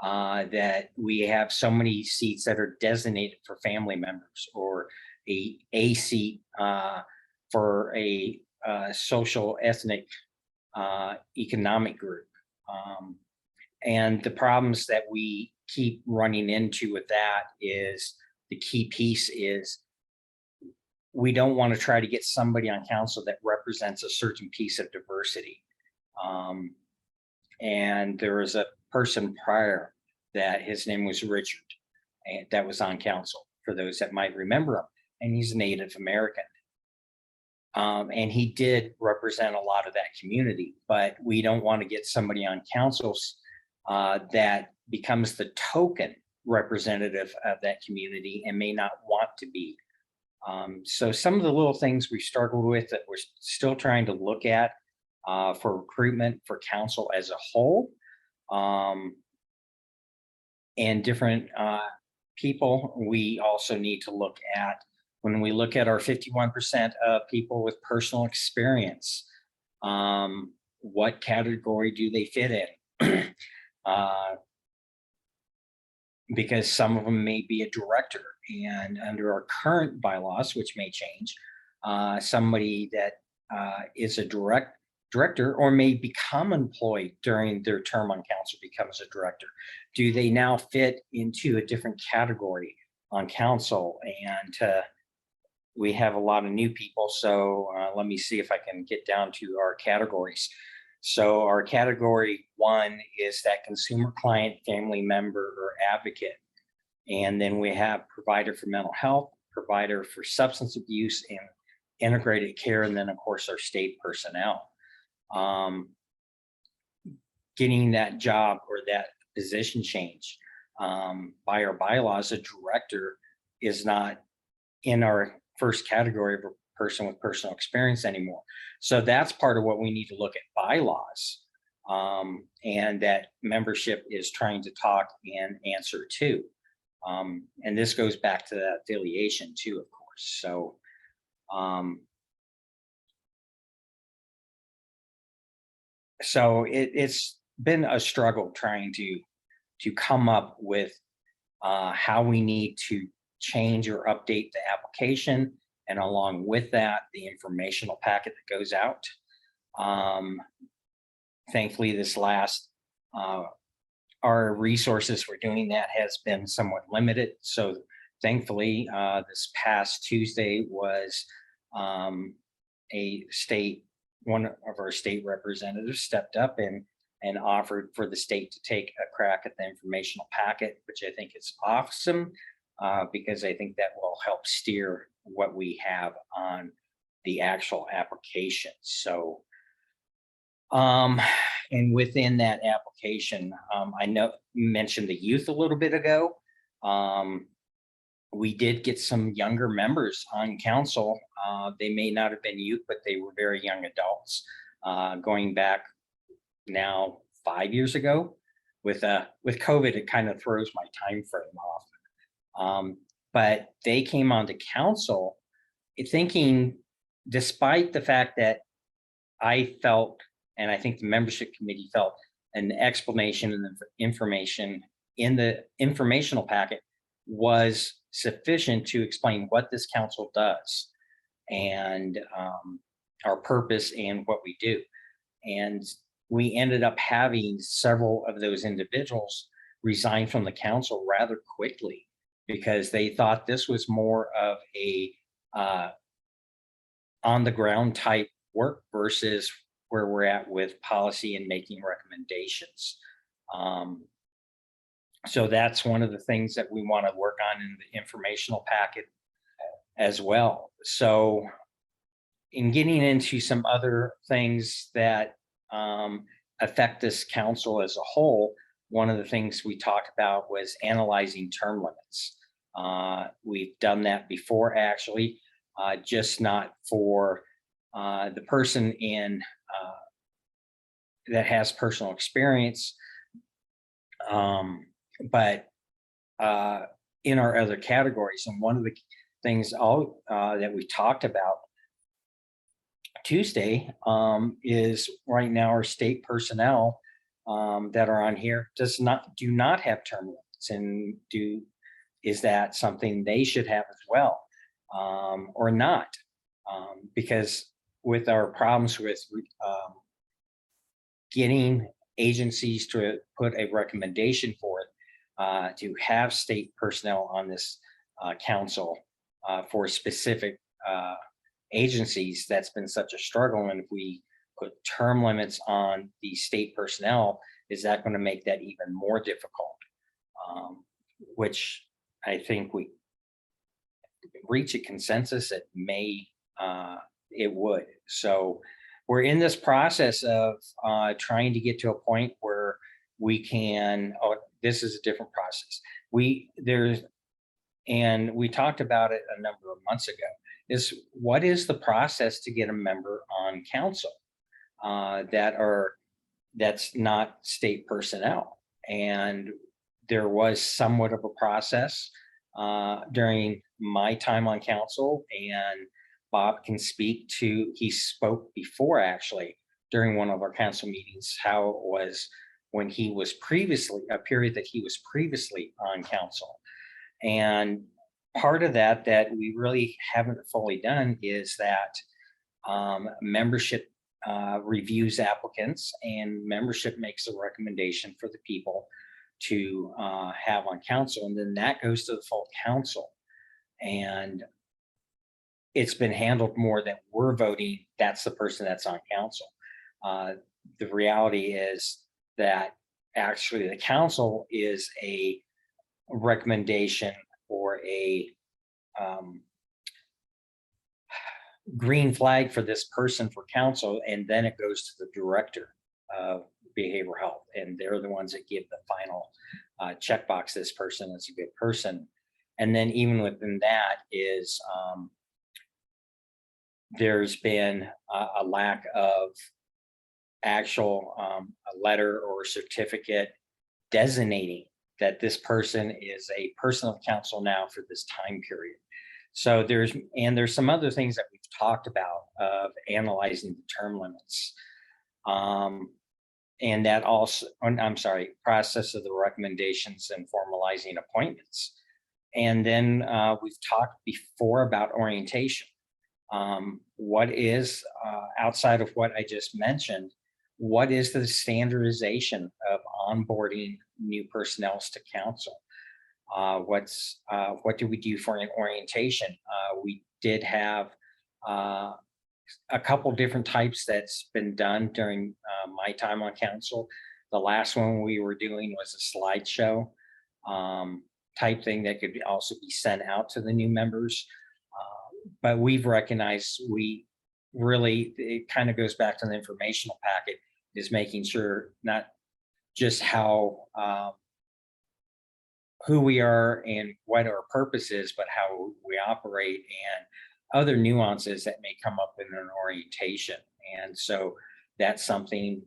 That we have so many seats that are designated for family members, or a seat for a social, ethnic, economic group. And the problems that we keep running into with that is the key piece is we don't want to try to get somebody on council that represents a certain piece of diversity. And there was a person prior that his name was Richard, and that was on council, for those that might remember him, and he's Native American. And he did represent a lot of that community, but we don't want to get somebody on councils that becomes the token representative of that community and may not want to be. So some of the little things we struggled with that we're still trying to look at for recruitment for council as a whole, and different people, we also need to look at, when we look at our 51% of people with personal experience, what category do they fit in? Because some of them may be a director, and under our current bylaws, which may change, somebody that is a director or may become employed during their term on council becomes a director. Do they now fit into a different category on council? And we have a lot of new people, so let me see if I can get down to our categories. So our category 1 is that consumer, client, family member, or advocate. And then we have provider for mental health, provider for substance abuse and integrated care, and then of course our state personnel. Getting that job or that position change by our bylaws, a director is not in our first category of a person with personal experience anymore. So that's part of what we need to look at bylaws, and that membership is trying to talk and answer to. And this goes back to that affiliation too, of course. So so it's been a struggle trying to come up with how we need to change or update the application, and along with that, the informational packet that goes out. Thankfully, this last, our resources for doing that has been somewhat limited. So thankfully, this past Tuesday was one of our state representatives stepped up and offered for the state to take a crack at the informational packet, which I think is awesome, because I think that will help steer what we have on the actual application. So, and within that application, I know you mentioned the youth a little bit ago. We did get some younger members on council. They may not have been youth, but they were very young adults, going back now 5 years ago. With COVID, it kind of throws my time frame off. But they came onto council thinking, despite the fact that I felt, and I think the membership committee felt, an explanation and the information in the informational packet was sufficient to explain what this council does and our purpose and what we do. And we ended up having several of those individuals resign from the council rather quickly because they thought this was more of a on the ground type work versus where we're at with policy and making recommendations. So that's one of the things that we want to work on in the informational packet as well. So in getting into some other things that affect this council as a whole, one of the things we talked about was analyzing term limits. We've done that before, actually, just not for the person in that has personal experience, but in our other categories. And one of the things that we talked about Tuesday is right now our state personnel that are on here do not have term limits, and is that something they should have as well, or not? Because with our problems with getting agencies to put a recommendation for it, to have state personnel on this council for specific agencies, that's been such a struggle. And if we put term limits on the state personnel, is that going to make that even more difficult? Which I think we reach a consensus that it would. So we're in this process of trying to get to a point where we can, this is a different process. We talked about it a number of months ago, is what is the process to get a member on council that's not state personnel? And there was somewhat of a process during my time on council, and Bob can speak to, he spoke before actually during one of our council meetings, how it was when he was previously, a period that he was previously on council. And part of that we really haven't fully done is that membership reviews applicants, and membership makes a recommendation for the people to have on council, and then that goes to the full council. And it's been handled more that we're voting, that's the person that's on council. The reality is that actually the council is a recommendation or a green flag for this person for council, and then it goes to the director of behavioral health, and they're the ones that give the final checkbox, this person is a good person. And then even within that is there's been a lack of actual a letter or certificate designating that this person is a person of council now for this time period. So there's some other things that we've talked about of analyzing the term limits. And that also, process of the recommendations and formalizing appointments. And then we've talked before about orientation. What is, outside of what I just mentioned, what is the standardization of onboarding new personnel to council? What do we do for an orientation? We did have a couple different types that's been done during my time on council. The last one we were doing was a slideshow type thing that could also be sent out to the new members. But we've recognized it kind of goes back to the informational packet, is making sure not just how who we are and what our purpose is, but how we operate and other nuances that may come up in an orientation. And so that's something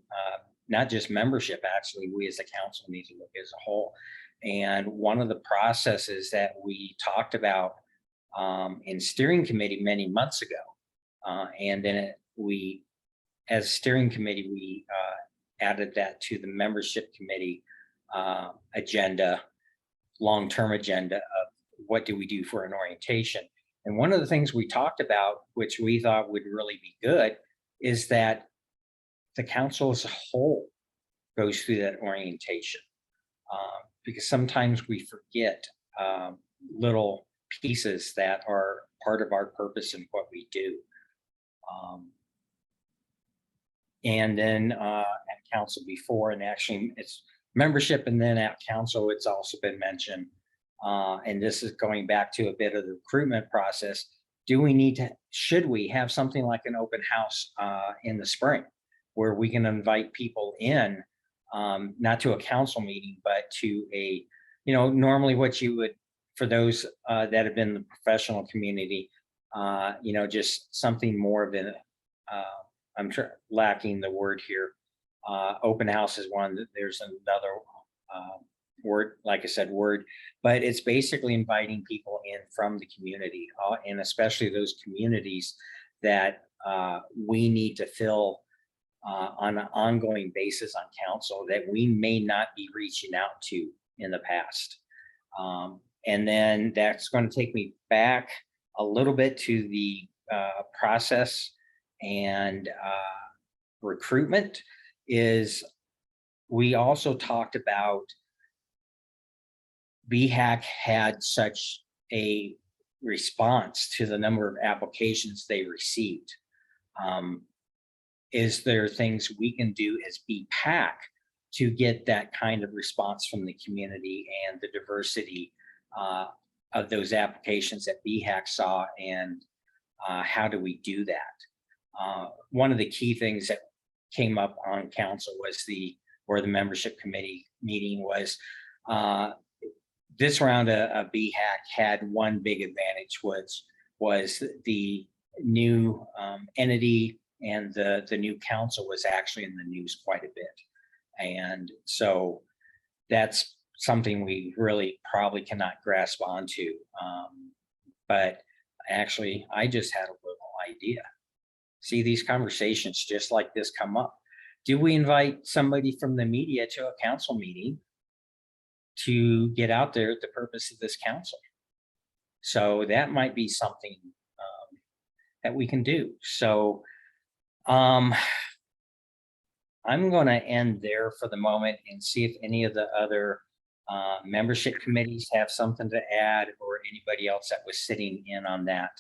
not just membership, actually, we as a council need to look as a whole. And one of the processes that we talked about in steering committee many months ago, and then as steering committee, we added that to the membership committee agenda, long-term agenda of what do we do for an orientation. And one of the things we talked about, which we thought would really be good, is that the council as a whole goes through that orientation. Because sometimes we forget little pieces that are part of our purpose and what we do. And then at council before, and actually it's membership, and then at council, it's also been mentioned. And this is going back to a bit of the recruitment process. Should we have something like an open house in the spring where we can invite people in, not to a council meeting, but to a, normally what you would, for those that have been in the professional community, just something more of an, I'm lacking the word here. Open house is one, there's another word, like I said, but it's basically inviting people in from the community, and especially those communities that we need to fill on an ongoing basis on council that we may not be reaching out to in the past. And then that's going to take me back a little bit to the process and recruitment. Is we also talked about BHAC had such a response to the number of applications they received. Is there things we can do as BPAC to get that kind of response from the community and the diversity of those applications that BHAC saw, and how do we do that? One of the key things that came up on council was the membership committee meeting was this round of BHAC had one big advantage, was the new entity, and the new council was actually in the news quite a bit. And so that's something we really probably cannot grasp onto. But actually, I just had a little idea. See, these conversations just like this come up. Do we invite somebody from the media to a council meeting to get out there at the purpose of this council? So that might be something that we can do. So I'm going to end there for the moment and see if any of the other membership committees have something to add, or anybody else that was sitting in on that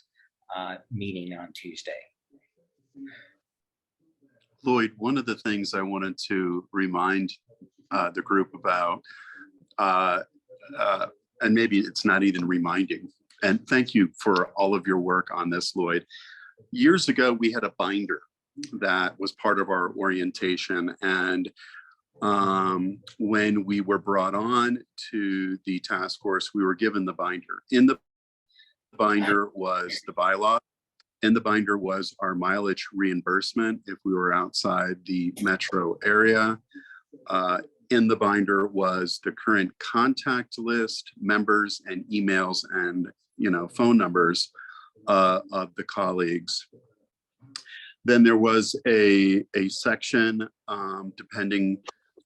meeting on Tuesday. Lloyd, one of the things I wanted to remind the group about, and maybe it's not even reminding, and thank you for all of your work on this, Lloyd. Years ago, we had a binder that was part of our orientation, and when we were brought on to the task force, we were given the binder. In the binder was the bylaw. In the binder was our mileage reimbursement if we were outside the metro area. In the binder was the current contact list, members, and emails, and phone numbers of the colleagues. Then there was a section depending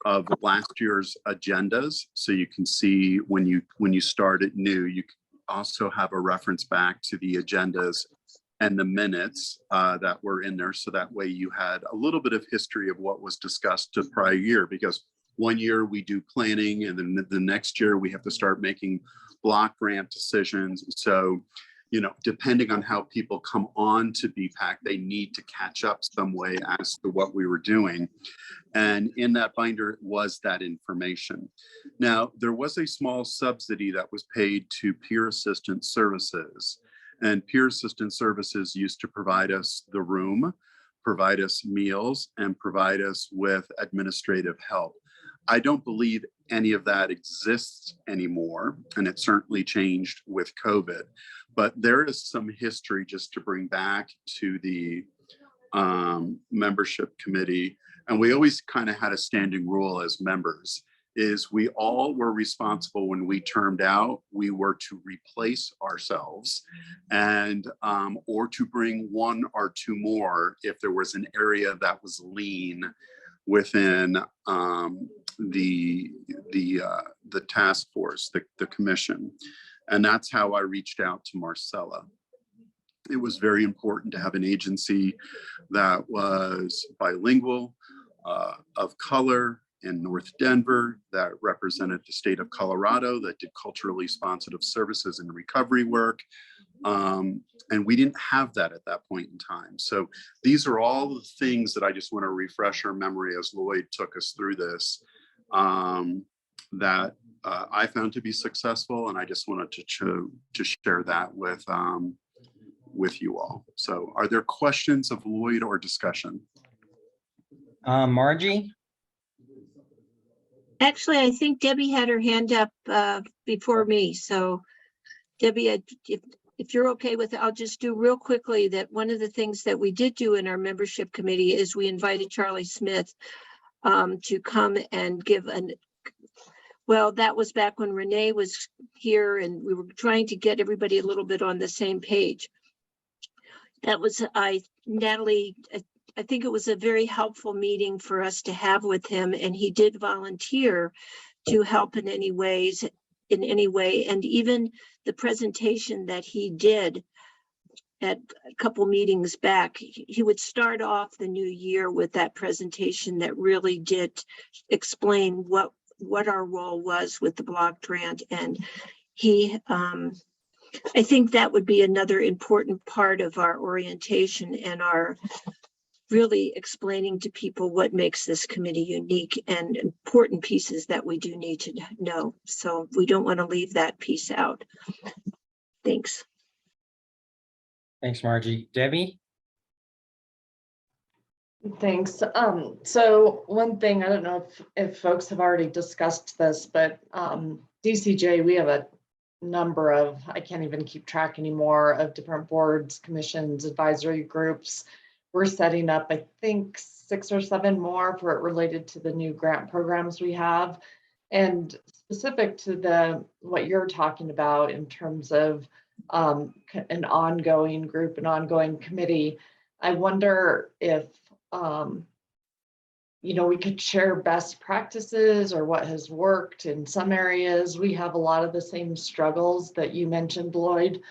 of last year's agendas, so you can see when you start it new, you can also have a reference back to the agendas and the minutes that were in there, so that way you had a little bit of history of what was discussed the prior year, because one year we do planning, and then the next year we have to start making block grant decisions. So, depending on how people come on to BPAC, they need to catch up some way as to what we were doing. And in that binder was that information. Now, there was a small subsidy that was paid to peer assistance services. And peer assistance services used to provide us the room, provide us meals, and provide us with administrative help. I don't believe any of that exists anymore, and it certainly changed with COVID. But there is some history, just to bring back to the membership committee. And we always kind of had a standing rule as members is we all were responsible when we termed out, we were to replace ourselves and or to bring one or two more if there was an area that was lean within the task force, the commission. And that's how I reached out to Marcella. It was very important to have an agency that was bilingual, of color, in North Denver, that represented the state of Colorado, that did culturally sensitive services and recovery work. And we didn't have that at that point in time. So these are all the things that I just want to refresh our memory as Lloyd took us through this, that I found to be successful. And I just wanted to share that with you all. So are there questions of Lloyd or discussion? Margie? Actually, I think Debbie had her hand up before me. So Debbie, if you're okay with it, I'll just do real quickly that one of the things that we did do in our membership committee is we invited Charlie Smith to come and give well, that was back when Renee was here and we were trying to get everybody a little bit on the same page. That was, Natalie, I think it was a very helpful meeting for us to have with him, and he did volunteer to help in any way. And even the presentation that he did at a couple meetings back, he would start off the new year with that presentation that really did explain what our role was with the block grant. And he, I think that would be another important part of our orientation and our really explaining to people what makes this committee unique and important pieces that we do need to know. So we don't want to leave that piece out. Thanks. Thanks, Margie. Debbie? Thanks. So one thing, I don't know if folks have already discussed this, but DCJ, we have a number of, I can't even keep track anymore, of different boards, commissions, advisory groups. We're setting up, I think, 6 or 7 more for it related to the new grant programs we have. And specific to what you're talking about in terms of an ongoing group, an ongoing committee, I wonder if we could share best practices or what has worked in some areas. We have a lot of the same struggles that you mentioned, Lloyd,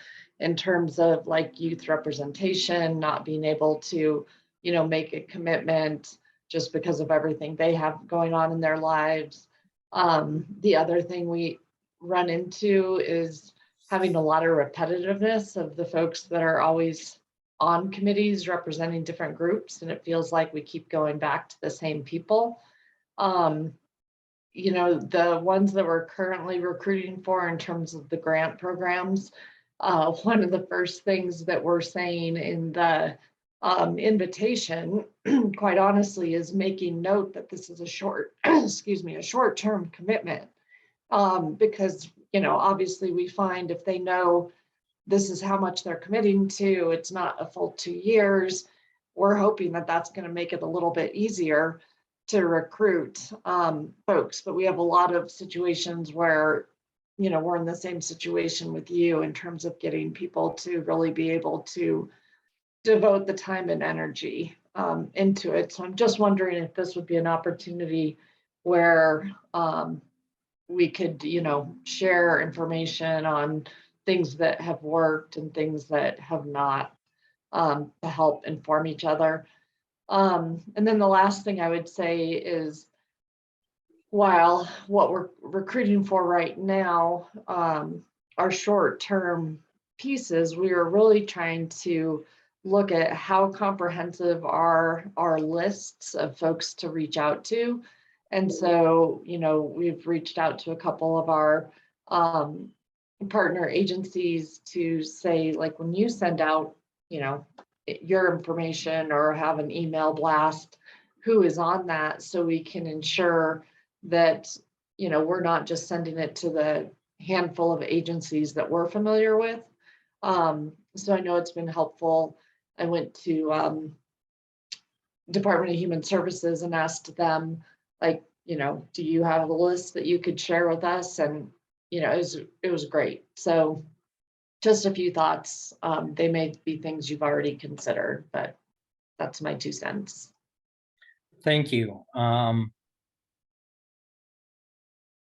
in terms of like youth representation, not being able to, make a commitment just because of everything they have going on in their lives. The other thing we run into is having a lot of repetitiveness of the folks that are always on committees representing different groups, and it feels like we keep going back to the same people. The ones that we're currently recruiting for in terms of the grant programs, one of the first things that we're saying in the invitation, quite honestly, is making note that this is a short-term commitment, because obviously we find if they know this is how much they're committing to, it's not a full 2 years. We're hoping that that's going to make it a little bit easier to recruit folks, but we have a lot of situations where we're in the same situation with you in terms of getting people to really be able to devote the time and energy into it. So I'm just wondering if this would be an opportunity where we could, share information on things that have worked and things that have not, to help inform each other. And then the last thing I would say is, while what we're recruiting for right now are short-term pieces, we are really trying to look at how comprehensive are our lists of folks to reach out to. And so, we've reached out to a couple of our partner agencies to say, like, when you send out, your information or have an email blast, who is on that, so we can ensure that, we're not just sending it to the handful of agencies that we're familiar with. So I know it's been helpful. I went to Department of Human Services and asked them, like, you know, do you have a list that you could share with us? And, you know, it was great. So just a few thoughts. They may be things you've already considered, but that's my 2 cents. Thank you.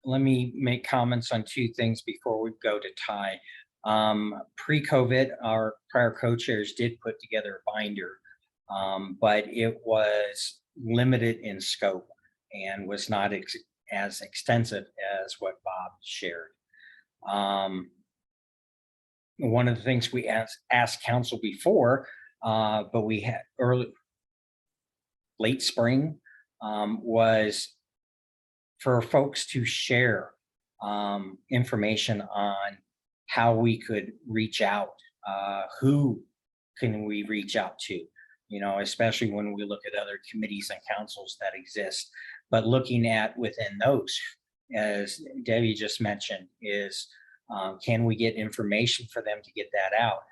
Let me make comments on 2 things before we go to Ty. Pre-COVID, our prior co-chairs did put together a binder, but it was limited in scope and was not as extensive as what Bob shared. One of the things we asked council before, but we had late spring, was for folks to share information on how we could reach out, who can we reach out to, you know, especially when we look at other committees and councils that exist. But looking at within those, as Debbie just mentioned, is can we get information for them to get that out?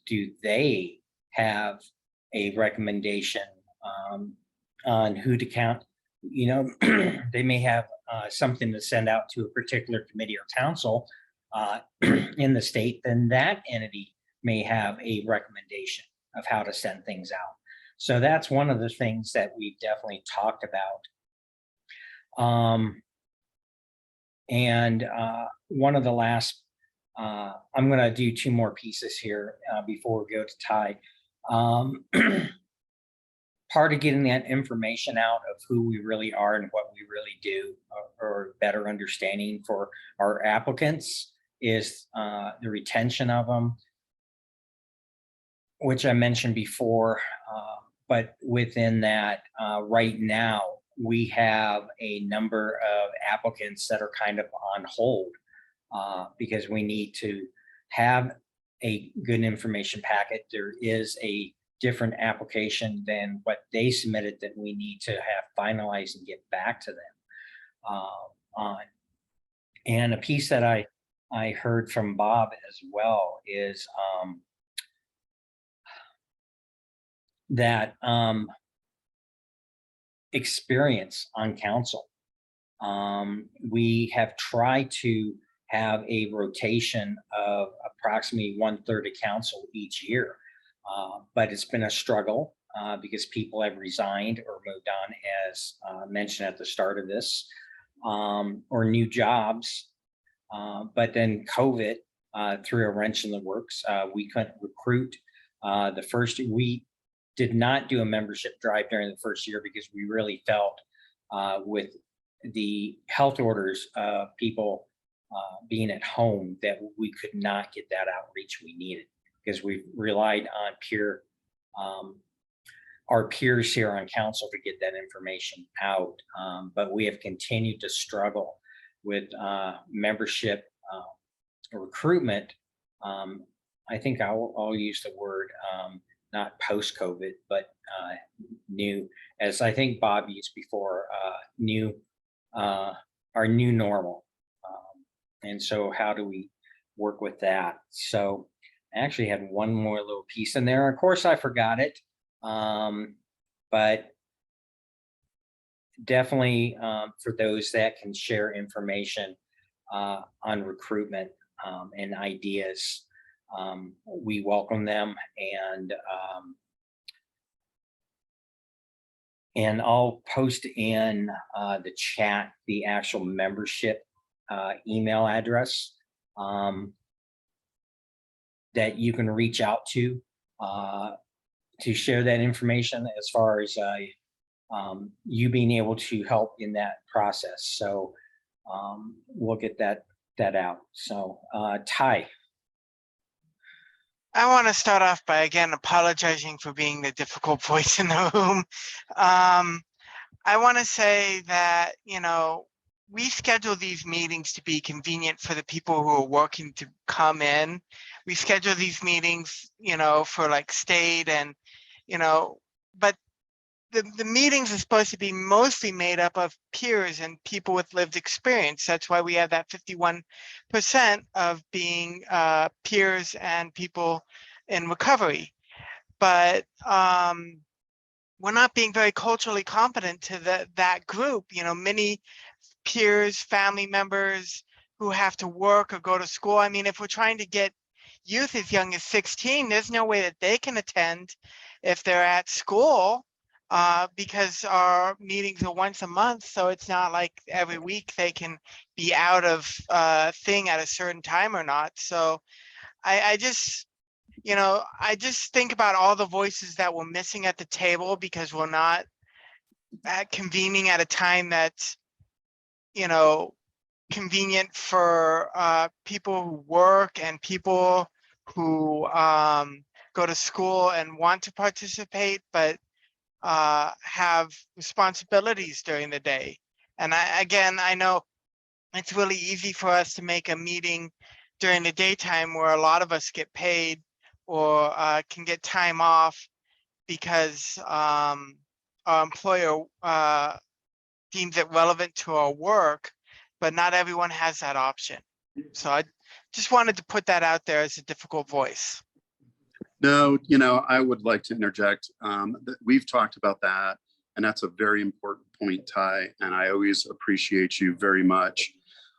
Do they have a recommendation on who to count? You know, they may have something to send out to a particular committee or council in the state, then that entity may have a recommendation of how to send things out. So that's one of the things that we've definitely talked about. And one of the last, I'm going to do 2 more pieces here before we go to Ty. Part of getting that information out of who we really are and what we really do, or better understanding for our applicants, is the retention of them, which I mentioned before. But within that, right now, we have a number of applicants that are kind of on hold because we need to have a good information packet. There is a different application than what they submitted that we need to have finalized and get back to them on. And a piece that I heard from Bob as well is that experience on council. We have tried to have a rotation of approximately 1/3 of council each year. But it's been a struggle because people have resigned or moved on, as mentioned at the start of this, or new jobs. But then COVID threw a wrench in the works. We couldn't recruit. We did not do a membership drive during the first year because we really felt with the health orders of people being at home that we could not get that outreach we needed, because we relied on our peers here on council to get that information out. But we have continued to struggle with membership recruitment. I think I'll use the word not post-COVID, but new, as I think Bob used before, our new normal. And so how do we work with that? So I actually had one more little piece in there. Of course, I forgot it, but definitely for those that can share information on recruitment and ideas, we welcome them. And I'll post in the chat the actual membership email address that you can reach out to share that information, as far as you being able to help in that process. So we'll get that out. So Ty. I want to start off by, again, apologizing for being the difficult voice in the room. I want to say that, you know, we schedule these meetings to be convenient for the people who are working to come in. We schedule these meetings, you know, for like state and, you know, but the meetings are supposed to be mostly made up of peers and people with lived experience. That's why we have that 51% of being peers and people in recovery. But we're not being very culturally competent to that group. You know, many peers, family members who have to work or go to school. I mean, if we're trying to get youth as young as 16, there's no way that they can attend if they're at school, because our meetings are once a month. So it's not like every week they can be out of thing at a certain time or not. So I just, you know, I just think about all the voices that we're missing at the table because we're not convening at a time that's, you know, convenient for people who work and people who go to school and want to participate, but have responsibilities during the day. And I know it's really easy for us to make a meeting during the daytime where a lot of us get paid or can get time off because our employer deems it relevant to our work, but not everyone has that option. So I just wanted to put that out there as a difficult voice. No, you know, I would like to interject. We've talked about that, and that's a very important point, Ty, and I always appreciate you very much.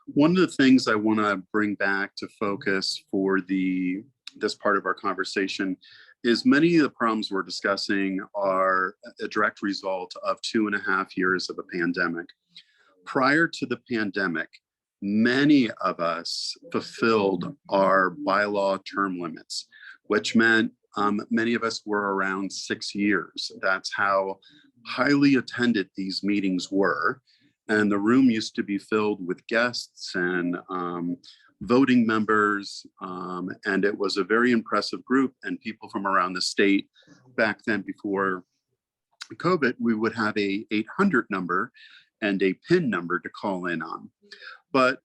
One of the things I want to bring back to focus for this part of our conversation is many of the problems we're discussing are a direct result of 2.5 years of a pandemic. Prior to the pandemic, many of us fulfilled our bylaw term limits, which meant many of us were around 6 years. That's how highly attended these meetings were. And the room used to be filled with guests and voting members. And it was a very impressive group, and people from around the state. Back then, before COVID, we would have a 800 number and a PIN number to call in on. But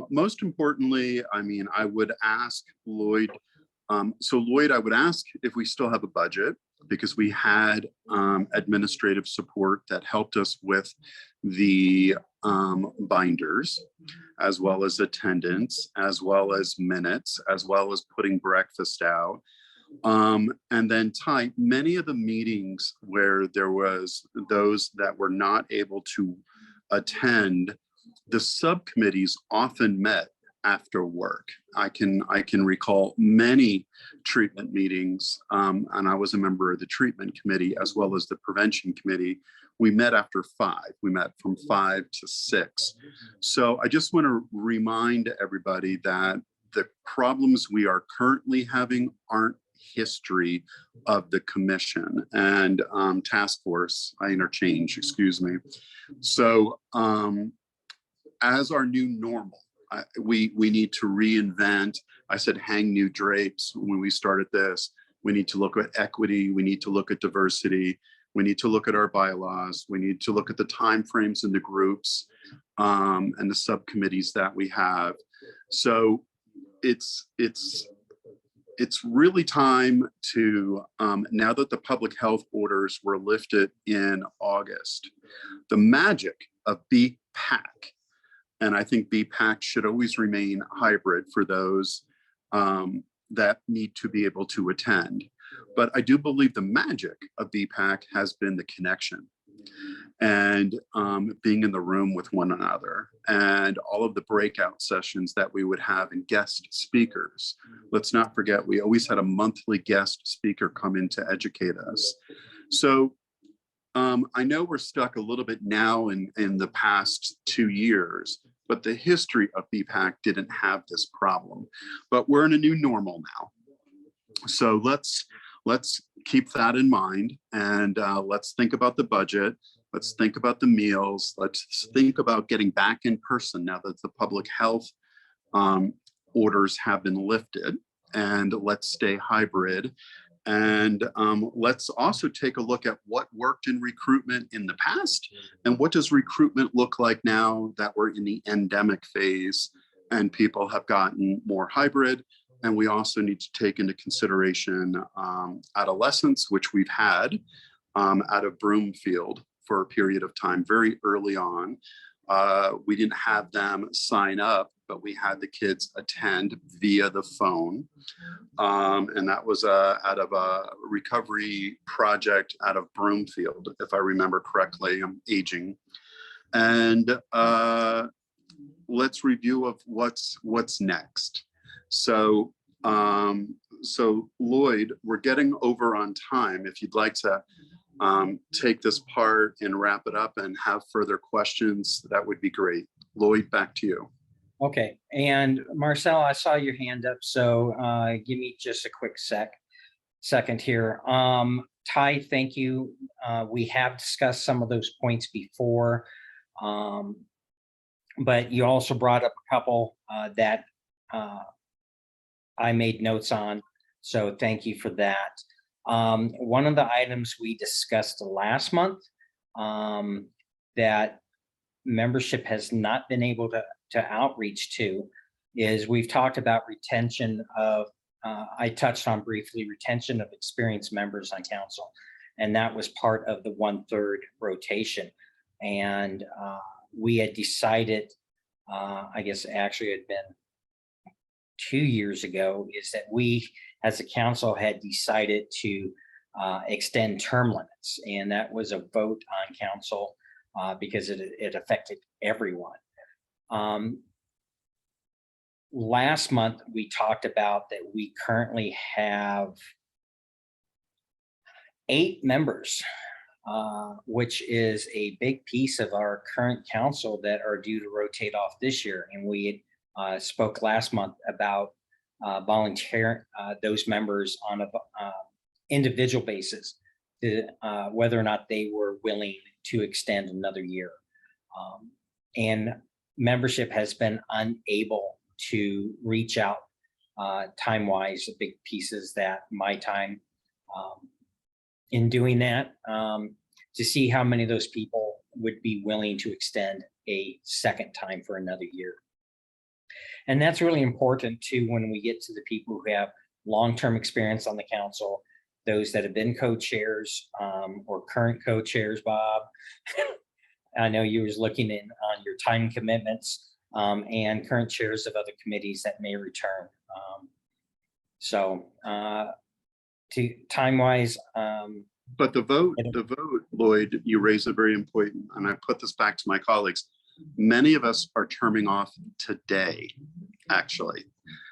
most importantly, I mean, I would ask Lloyd, Lloyd, I would ask if we still have a budget, because we had administrative support that helped us with the binders, as well as attendance, as well as minutes, as well as putting breakfast out. And then Ty, many of the meetings where there was those that were not able to attend, the subcommittees often met after work. I can recall many treatment meetings, and I was a member of the treatment committee as well as the prevention committee. We met after 5. We met from 5 to 6. So I just want to remind everybody that the problems we are currently having aren't history of the commission and task force. I interchange, excuse me. So as our new normal, we need to reinvent. I said hang new drapes when we started this. We need to look at equity. We need to look at diversity. We need to look at our bylaws. We need to look at the timeframes in the groups and the subcommittees that we have. So it's really time to, now that the public health orders were lifted in August, the magic of Bhpac, and I think Bhpac should always remain hybrid for those that need to be able to attend. But I do believe the magic of Bhpac has been the connection and being in the room with one another, and all of the breakout sessions that we would have and guest speakers. Let's not forget, we always had a monthly guest speaker come in to educate us. So I know we're stuck a little bit now in the past 2 years, but the history of Bhpac didn't have this problem. But we're in a new normal now. So let's keep that in mind, and let's think about the budget. Let's think about the meals. Let's think about getting back in person now that the public health orders have been lifted, and let's stay hybrid. And let's also take a look at what worked in recruitment in the past, and what does recruitment look like now that we're in the endemic phase and people have gotten more hybrid. And we also need to take into consideration adolescents, which we've had out of Broomfield for a period of time very early on. We didn't have them sign up, but we had the kids attend via the phone. And that was out of a recovery project out of Broomfield, if I remember correctly. I'm aging. And let's review of what's next. So Lloyd, we're getting over on time. If you'd like to take this part and wrap it up and have further questions, that would be great. Lloyd, back to you. Okay, and Marcel, I saw your hand up, so give me just a quick second here. Ty, thank you. We have discussed some of those points before, but you also brought up a couple that I made notes on, so thank you for that. One of the items we discussed last month that membership has not been able to outreach to is we've talked about retention of, I touched on briefly, retention of experienced members on council. And that was part of the 1/3 rotation. And we had decided, I guess actually it had been 2 years ago, is that we as a council had decided to extend term limits. And that was a vote on council because it affected everyone. Last month, we talked about that we currently have 8 members, which is a big piece of our current council that are due to rotate off this year. And we spoke last month about volunteering those members on a individual basis, to, whether or not they were willing to extend another year. And membership has been unable to reach out time-wise. The big piece is that my time in doing that, to see how many of those people would be willing to extend a second time for another year. And that's really important too when we get to the people who have long-term experience on the council, those that have been co-chairs or current co-chairs, Bob. I know you was looking in on your time commitments and current chairs of other committees that may return. To time-wise. But the vote, Lloyd, you raise a very important, and I put this back to my colleagues. Many of us are terming off today, actually.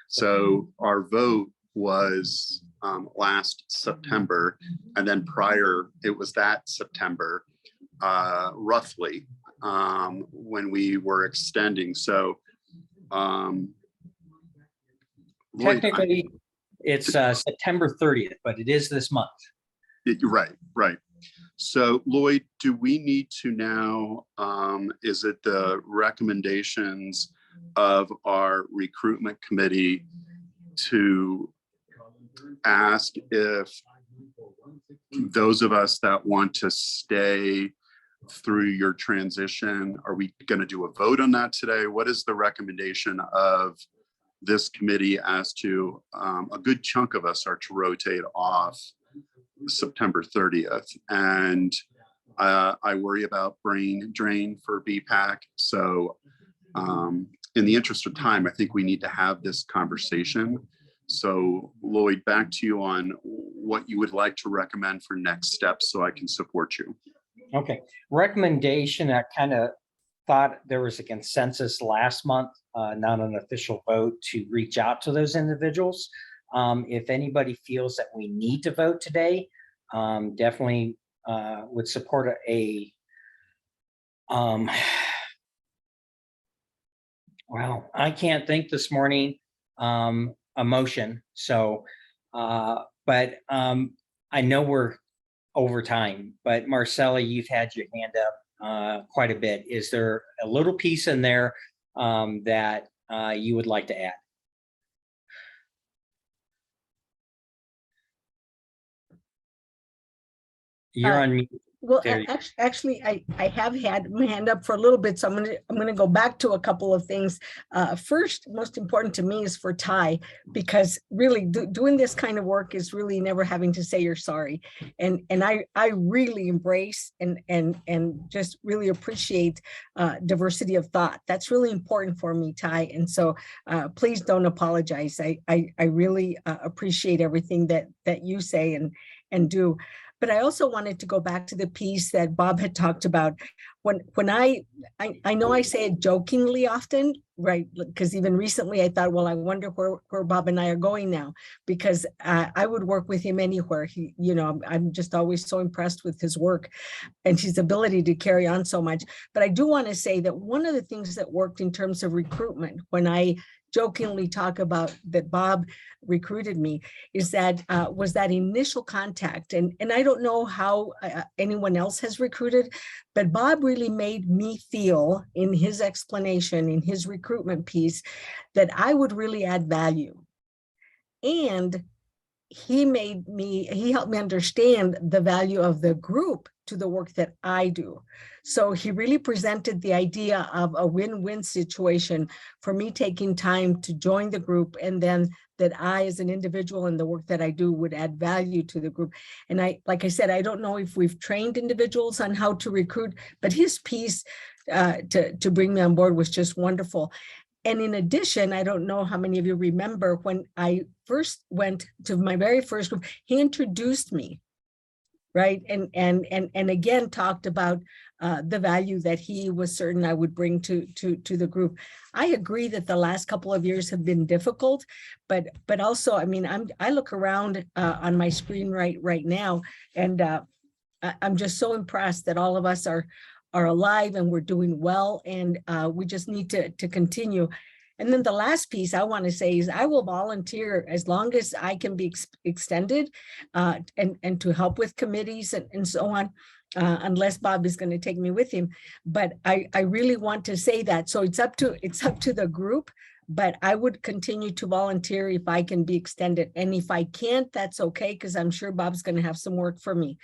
So our vote was last September, and then prior, it was that September, roughly, when we were extending. So technically, it's September 30th, but it is this month. Right. So Lloyd, do we need to now, is it the recommendations of our recruitment committee to ask if those of us that want to stay through your transition, are we going to do a vote on that today? What is the recommendation of this committee as to a good chunk of us are to rotate off September 30th? And I worry about brain drain for Bhpac. So in the interest of time, I think we need to have this conversation. So Lloyd, back to you on what you would like to recommend for next steps so I can support you. Okay, recommendation, I kind of thought there was a consensus last month, not an official vote, to reach out to those individuals. If anybody feels that we need to vote today, definitely would support well, I can't think this morning, a motion. So, but I know we're over time, but Marcella, you've had your hand up quite a bit. Is there a little piece in there that you would like to add? You're on mute. Well, There you- actually, I have had my hand up for a little bit, so I'm gonna go back to a couple of things. First, most important to me is for Ty, because really doing this kind of work is really never having to say you're sorry. And I really embrace and just really appreciate diversity of thought. That's really important for me, Ty. And so please don't apologize. I really appreciate everything that you say and do. But I also wanted to go back to the piece that Bob had talked about. When I know I say it jokingly often, right? Because even recently I thought, well, I wonder where Bob and I are going now, because I would work with him anywhere. He, I'm just always so impressed with his work and his ability to carry on so much. But I do want to say that one of the things that worked in terms of recruitment, when I jokingly talk about that Bob recruited me, is that was that initial contact. And I don't know how anyone else has recruited, but Bob really made me feel in his explanation, in his recruitment piece, that I would really add value. And he helped me understand the value of the group to the work that I do. So he really presented the idea of a win-win situation for me taking time to join the group, and then that I, as an individual and the work that I do, would add value to the group. And like I said, I don't know if we've trained individuals on how to recruit, but his piece to bring me on board was just wonderful. And in addition, I don't know how many of you remember when I first went to my very first group, he introduced me, right? And again, talked about the value that he was certain I would bring to the group. I agree that the last couple of years have been difficult, but also, I mean, I look around on my screen right now, and I'm just so impressed that all of us are alive and we're doing well, and we just need to continue. And then the last piece I want to say is I will volunteer as long as I can be extended and to help with committees and so on, unless Bob is going to take me with him. But I really want to say that. So it's up to the group, but I would continue to volunteer if I can be extended. And if I can't, that's okay, because I'm sure Bob's going to have some work for me.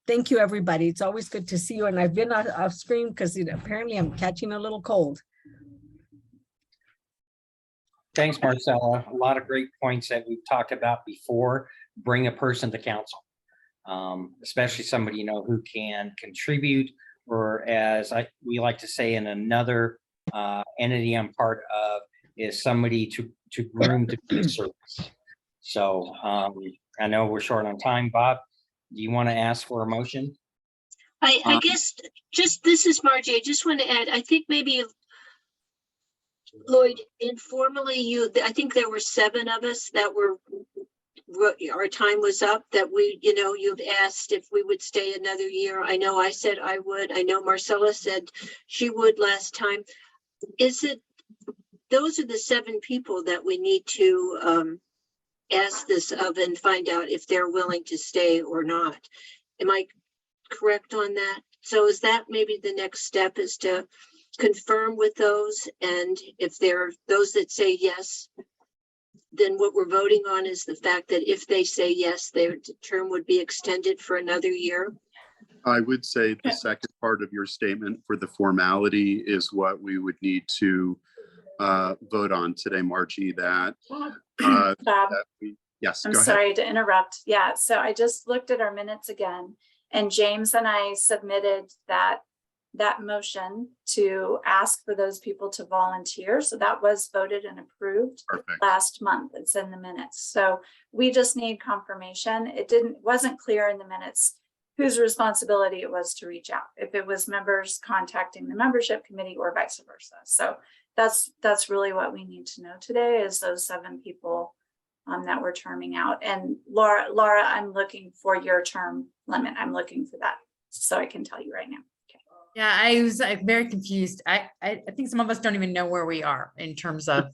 Thank you, everybody. It's always good to see you. And I've been off screen because apparently I'm catching a little cold. Thanks, Marcella. A lot of great points that we've talked about before. Bring a person to council, especially somebody who can contribute, or as we like to say in another entity I'm part of, is somebody to groom to be a service. So I know we're short on time. Bob, do you want to ask for a motion? I guess this is Margie. I just want to add, I think maybe Lloyd, informally, I think there were 7 of us that our time was up, that you've asked if we would stay another year. I know I said I would. I know Marcella said she would last time. Those are the 7 people that we need to ask this of and find out if they're willing to stay or not. Am I correct on that? So is that maybe the next step, is to confirm with those, and if they're those that say yes, then what we're voting on is the fact that if they say yes, their term would be extended for another year? I would say the second part of your statement for the formality is what we would need to vote on today, Margie, that Bob, yes, I'm go ahead. sorry to interrupt. Yeah, so I just looked at our minutes again, and James and I submitted that motion to ask for those people to volunteer. So that was voted and approved last month. It's in the minutes. So we just need confirmation. It wasn't clear in the minutes whose responsibility it was to reach out, if it was members contacting the membership committee or vice versa. So that's really what we need to know today, is those 7 people that we're terming out. And Laura, I'm looking for your term limit. I'm looking for that, so I can tell you right now. Yeah, I was very confused. I think some of us don't even know where we are in terms of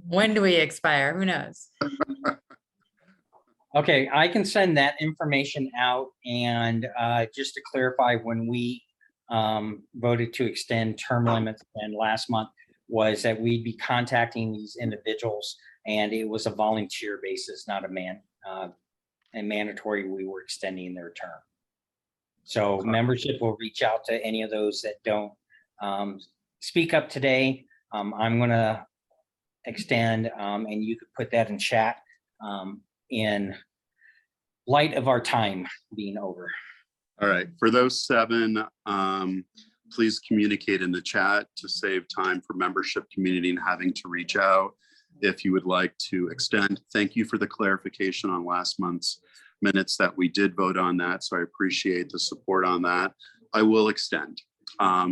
when do we expire? Who knows? Okay, I can send that information out, and just to clarify, when we voted to extend term limits and last month, was that we'd be contacting these individuals, and it was a volunteer basis, not a and mandatory, we were extending their term. So membership will reach out to any of those that don't speak up today. I'm going to extend, and you could put that in chat in light of our time being over. All right, for those 7, please communicate in the chat to save time for membership community and having to reach out if you would like to extend. Thank you for the clarification on last month's minutes that we did vote on that. So I appreciate the support on that. I will extend.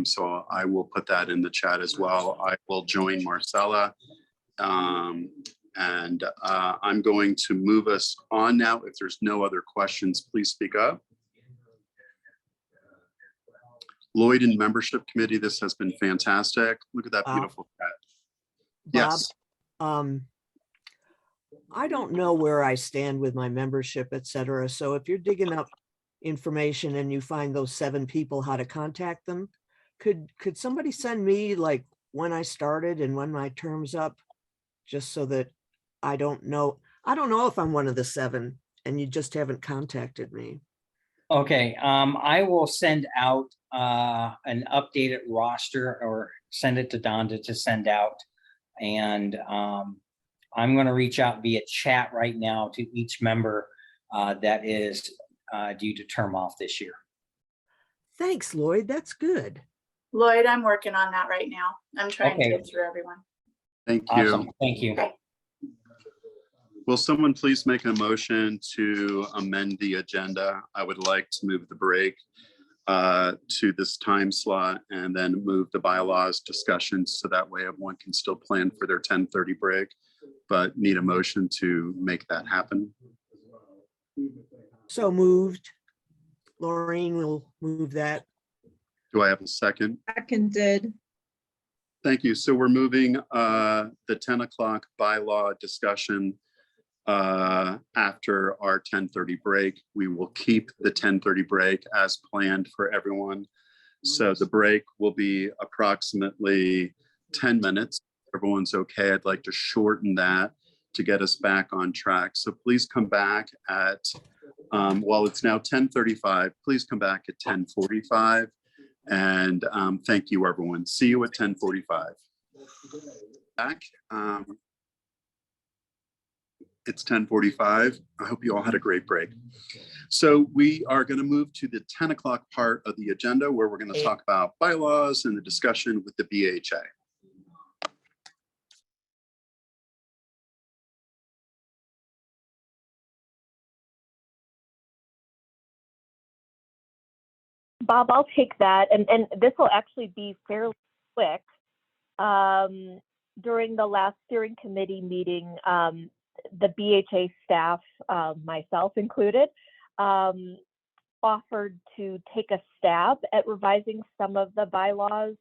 So I will put that in the chat as well. I will join Marcella. I'm going to move us on now. If there's no other questions, please speak up. Lloyd and membership committee, this has been fantastic. Look at that beautiful cat. Yes. Bob, I don't know where I stand with my membership, et cetera. So if you're digging up information and you find those 7 people, how to contact them, could somebody send me like when I started and when my term's up, just so that I don't know if I'm one of the 7 and you just haven't contacted me. Okay, I will send out an updated roster or send it to Donda to send out. And I'm going to reach out via chat right now to each member that is due to term off this year. Thanks, Lloyd. That's good. Lloyd, I'm working on that right now. I'm trying Okay. to get through everyone. Thank you. Awesome. Thank you. Okay. Will someone please make a motion to amend the agenda? I would like to move the break to this time slot and then move the bylaws discussions so that way everyone can still plan for their 10:30 break, but need a motion to make that happen. So moved. Laureen will move that. Do I have a second? Seconded. Thank you. So we're moving the 10 o'clock bylaw discussion after our 10:30 break. We will keep the 10:30 break as planned for everyone. So the break will be approximately 10 minutes. If everyone's okay, I'd like to shorten that to get us back on track. So please come back at, while it's now 10:35, please come back at 10:45. And thank you, everyone. See you at 10:45. Back. It's 10:45. I hope you all had a great break. So we are going to move to the 10 o'clock part of the agenda where we're going to talk about bylaws and the discussion with the BHA. Bob, I'll take that. And this will actually be fairly quick. During the last steering committee meeting, the BHA staff, myself included, offered to take a stab at revising some of the bylaws.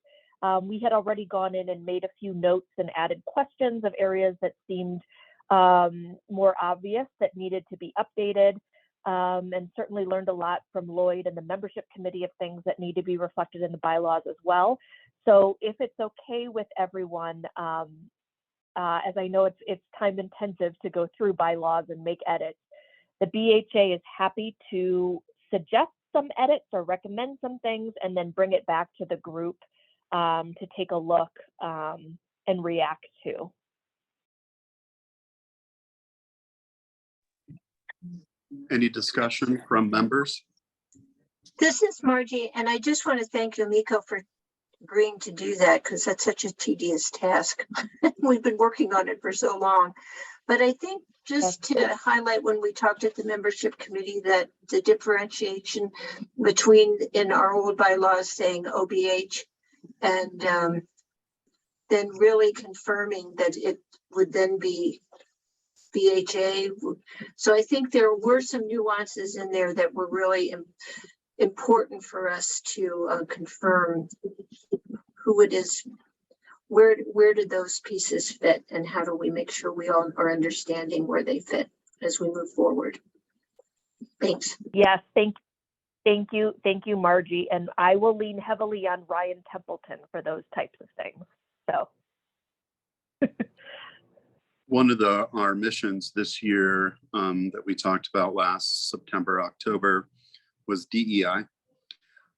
We had already gone in and made a few notes and added questions of areas that seemed more obvious that needed to be updated. And certainly learned a lot from Lloyd and the membership committee of things that need to be reflected in the bylaws as well. So if it's okay with everyone, as I know it's time intensive to go through bylaws and make edits, the BHA is happy to suggest some edits or recommend some things and then bring it back to the group to take a look and react to. Any discussion from members? This is Margie, and I just want to thank Yumiko for agreeing to do that because that's such a tedious task. We've been working on it for so long. But I think just to highlight when we talked at the membership committee that the differentiation between in our old bylaws saying OBH and then really confirming that it would then be BHA. So I think there were some nuances in there that were really important for us to confirm who it is, where did those pieces fit, and how do we make sure we all are understanding where they fit as we move forward. Thanks. Yes, thank you, Margie. And I will lean heavily on Ryan Templeton for those types of things. So. One of our missions this year that we talked about last September, October was DEI,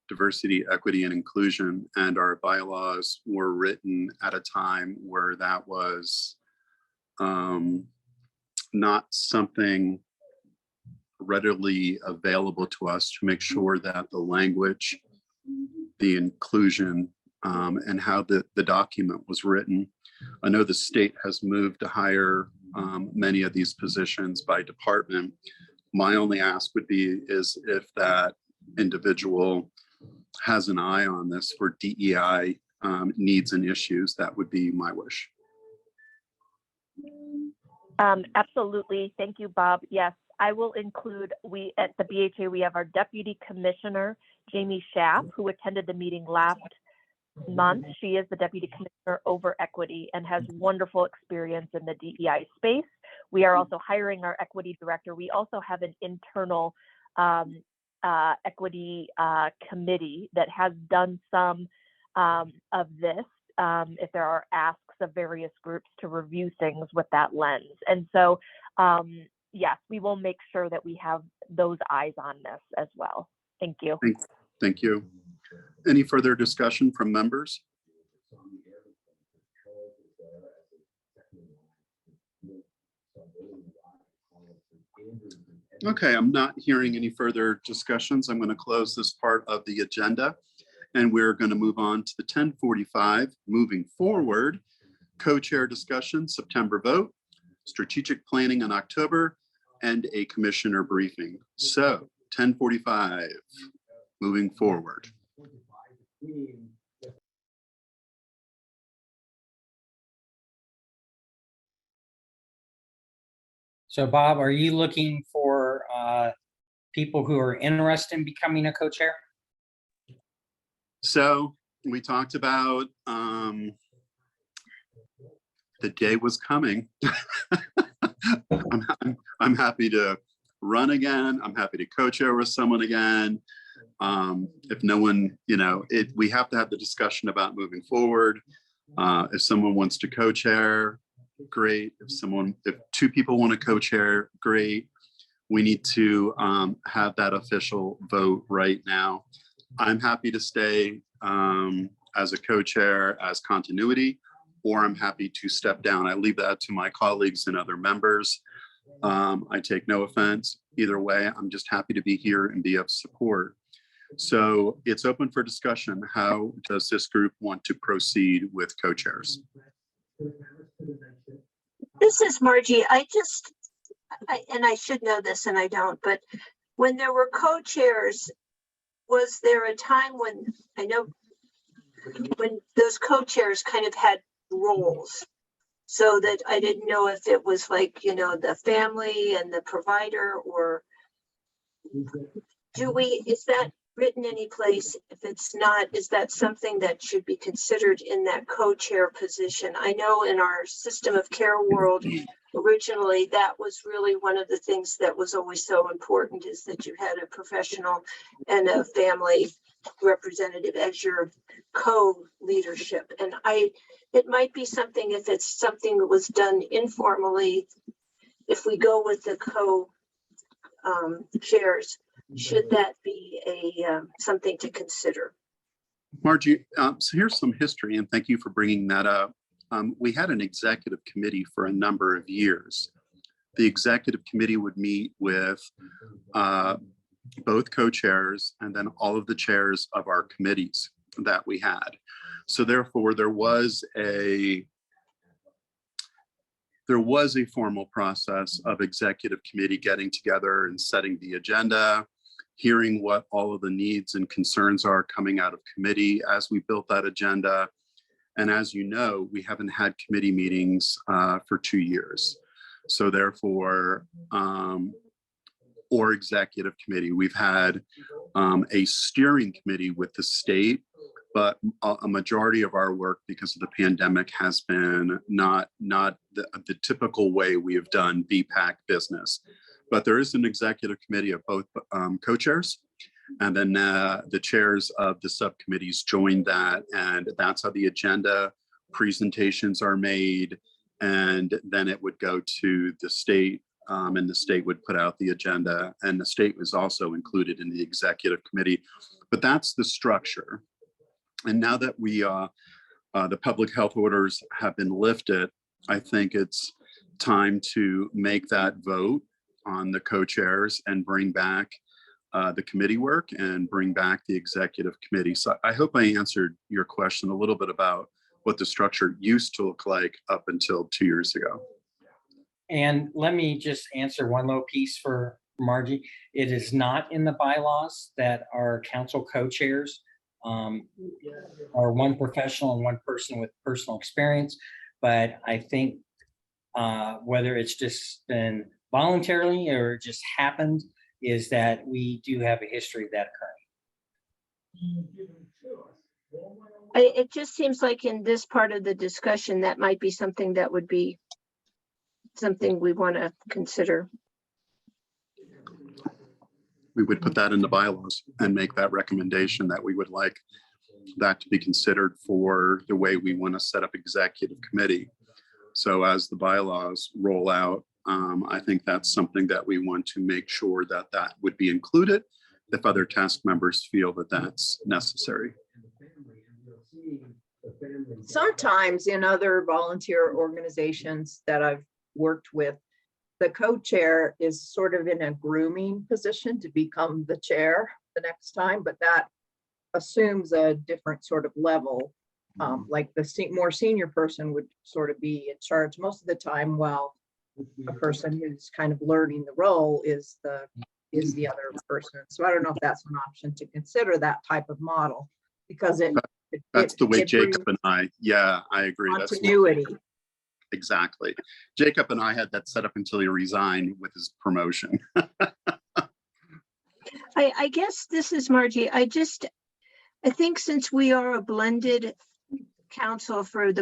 diversity, equity, and inclusion. And our bylaws were written at a time where that was not something readily available to us, to make sure that the language, the inclusion, and how the document was written. I know the state has moved to hire many of these positions by department. My only ask would be is if that individual has an eye on this for DEI needs and issues, that would be my wish. Absolutely. Thank you, Bob. Yes, I will include, at the BHA, we have our Deputy Commissioner, Jamie Schaff, who attended the meeting last month. She is the Deputy Commissioner over Equity and has wonderful experience in the DEI space. We are also hiring our Equity Director. We also have an internal Equity Committee that has done some of this, if there are asks of various groups to review things with that lens. And so, yes, we will make sure that we have those eyes on this as well. Thank you. Thank you. Any further discussion from members? Okay, I'm not hearing any further discussions. I'm going to close this part of the agenda, and we're going to move on to the 10:45. Moving forward, co-chair discussion, September vote, strategic planning in October, and a commissioner briefing. So 10:45, moving forward. So Bob, are you looking for people who are interested in becoming a co-chair? So we talked about the day was coming. I'm happy to run again. I'm happy to co-chair with someone again. If no one, we have to have the discussion about moving forward. If someone wants to co-chair, great. If two people want to co-chair, great. We need to have that official vote right now. I'm happy to stay as a co-chair as continuity, or I'm happy to step down. I leave that to my colleagues and other members. I take no offense. Either way, I'm just happy to be here and be of support. So it's open for discussion. How does this group want to proceed with co-chairs? This is Margie. And I should know this and I don't, but when there were co-chairs, was there a time when, I know when those co-chairs kind of had roles, so that I didn't know if it was like, the family and the provider, or is that written any place? If it's not, is that something that should be considered in that co-chair position? I know in our system of care world, originally, that was really one of the things that was always so important, is that you had a professional and a family representative as your co-leadership. And it might be something, if it's something that was done informally, if we go with the co-chairs, should that be something to consider? Margie, so here's some history, and thank you for bringing that up. We had an executive committee for a number of years. The executive committee would meet with both co-chairs and then all of the chairs of our committees that we had. So therefore, there was a formal process of executive committee getting together and setting the agenda, hearing what all of the needs and concerns are coming out of committee as we built that agenda. And as you know, we haven't had committee meetings for 2 years. So therefore, or executive committee, we've had a steering committee with the state, but a majority of our work, because of the pandemic, has been not the typical way we have done Bhpac business. But there is an executive committee of both co-chairs, and then the chairs of the subcommittees join that, and that's how the agenda presentations are made, And then it would go to the state, and the state would put out the agenda, and the state was also included in the executive committee. But that's the structure. And now that the public health orders have been lifted, I think it's time to make that vote on the co-chairs and bring back the committee work and bring back the executive committee. So I hope I answered your question a little bit about what the structure used to look like up until 2 years ago. And let me just answer one little piece for Margie. It is not in the bylaws that our council co-chairs are one professional and one person with personal experience. But I think whether it's just been voluntarily or just happened, is that we do have a history of that occurring. It just seems like in this part of the discussion, that might be something that would be something we want to consider. We would put that in the bylaws and make that recommendation that we would like that to be considered for the way we want to set up executive committee. So as the bylaws roll out, I think that's something that we want to make sure that that would be included if other task members feel that that's necessary. Sometimes in other volunteer organizations that I've worked with, the co-chair is sort of in a grooming position to become the chair the next time, but that assumes a different sort of level. Like the more senior person would sort of be in charge most of the time, while a person who's kind of learning the role is the other person. So I don't know if that's an option to consider, that type of model, because that's the way Jacob and I, yeah, I agree. Continuity. Exactly. Jacob and I had that set up until he resigned with his promotion. I guess this is Margie. I think since we are a blended council for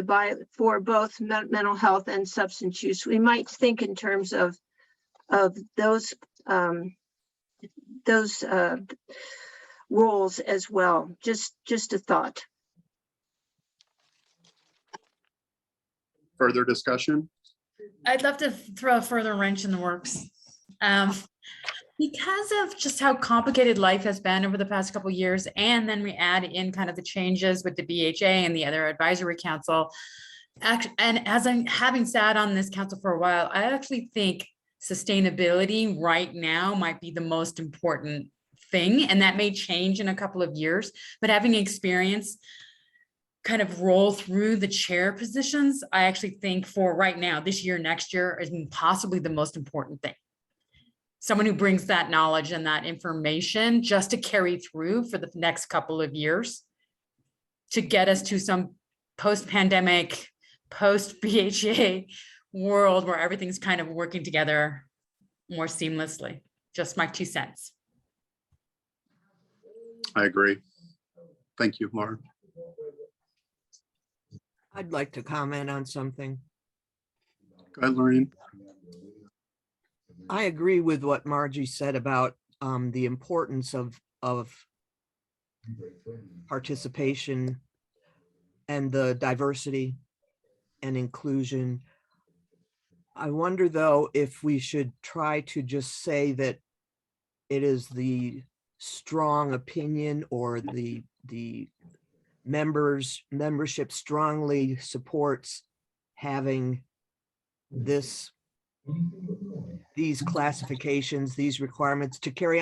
both mental health and substance use, we might think in terms of those roles as well. Just a thought. Further discussion? I'd love to throw a further wrench in the works. Because of just how complicated life has been over the past couple of years, and then we add in kind of the changes with the BHA and the other advisory council. And as I'm having sat on this council for a while, I actually think sustainability right now might be the most important thing, and that may change in a couple of years. But having experience kind of roll through the chair positions, I actually think for right now, this year, next year, is possibly the most important thing. Someone who brings that knowledge and that information just to carry through for the next couple of years to get us to some post-pandemic, post-BHA world where everything's kind of working together more seamlessly. Just my 2 cents. I agree. Thank you, Laura. I'd like to comment on something. Go ahead, Lorraine. I agree with what Margie said about the importance of participation and the diversity and inclusion. I wonder, though, if we should try to just say that it is the strong opinion or the membership strongly supports having these classifications, these requirements to carry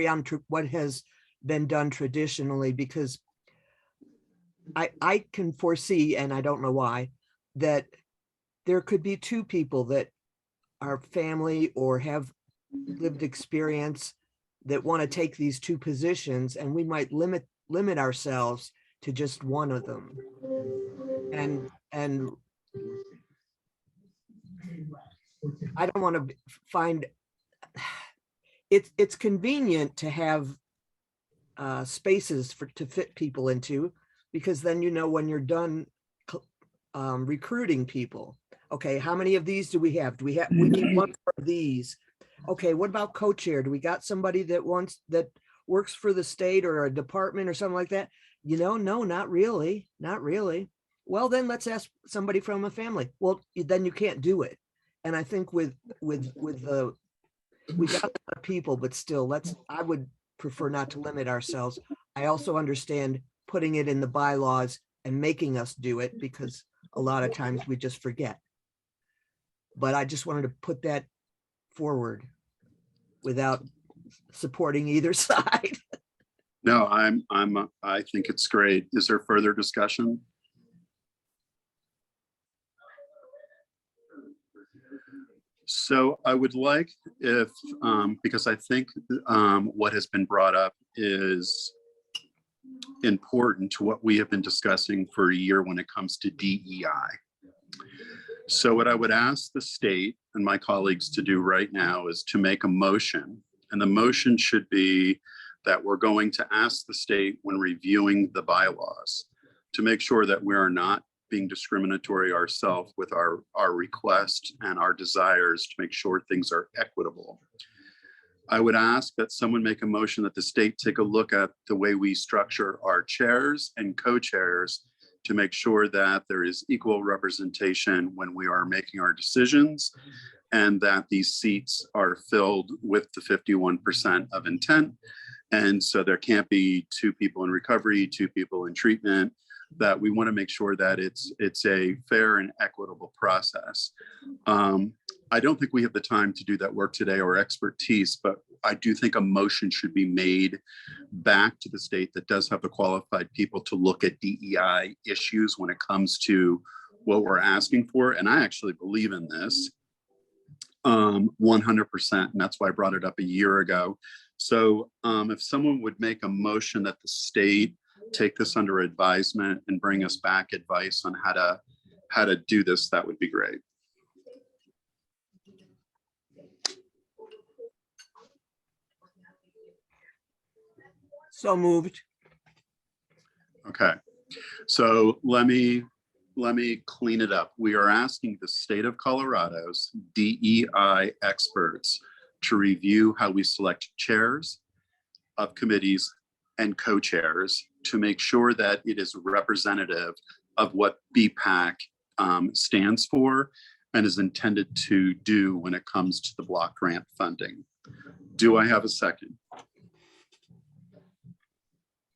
on what has been done traditionally, because I can foresee, and I don't know why, that there could be 2 people that are family or have lived experience that want to take these 2 positions, and we might limit ourselves to just one of them. And I don't want to find it's convenient to have spaces to fit people into, because then when you're done recruiting people, okay, how many of these do we have? We need 1 of these. Okay, what about co-chair? Do we got somebody that works for the state or a department or something like that? No, not really. well, then let's ask somebody from a family. Well, then you can't do it. And I think with we got a lot of people, but still, I would prefer not to limit ourselves. I also understand putting it in the bylaws and making us do it because a lot of times we just forget. But I just wanted to put that forward without supporting either side. No, I think it's great. Is there further discussion? So I would like if, because I think what has been brought up is important to what we have been discussing for a year when it comes to DEI. So what I would ask the state and my colleagues to do right now is to make a motion. And the motion should be that we're going to ask the state when reviewing the bylaws to make sure that we are not being discriminatory ourselves with our request and our desires to make sure things are equitable. I would ask that someone make a motion that the state take a look at the way we structure our chairs and co-chairs to make sure that there is equal representation when we are making our decisions and that these seats are filled with the 51% of intent. And so there can't be 2 people in recovery, 2 people in treatment, that we want to make sure that it's a fair and equitable process. I don't think we have the time to do that work today or expertise, but I do think a motion should be made back to the state that does have the qualified people to look at DEI issues when it comes to what we're asking for. And I actually believe in this 100%, and that's why I brought it up a year ago. So if someone would make a motion that the state take this under advisement and bring us back advice on how to do this, that would be great. So moved. Okay, so let me clean it up. We are asking the state of Colorado's DEI experts to review how we select chairs of committees and co-chairs to make sure that it is representative of what Bhpac stands for and is intended to do when it comes to the block grant funding. Do I have a second?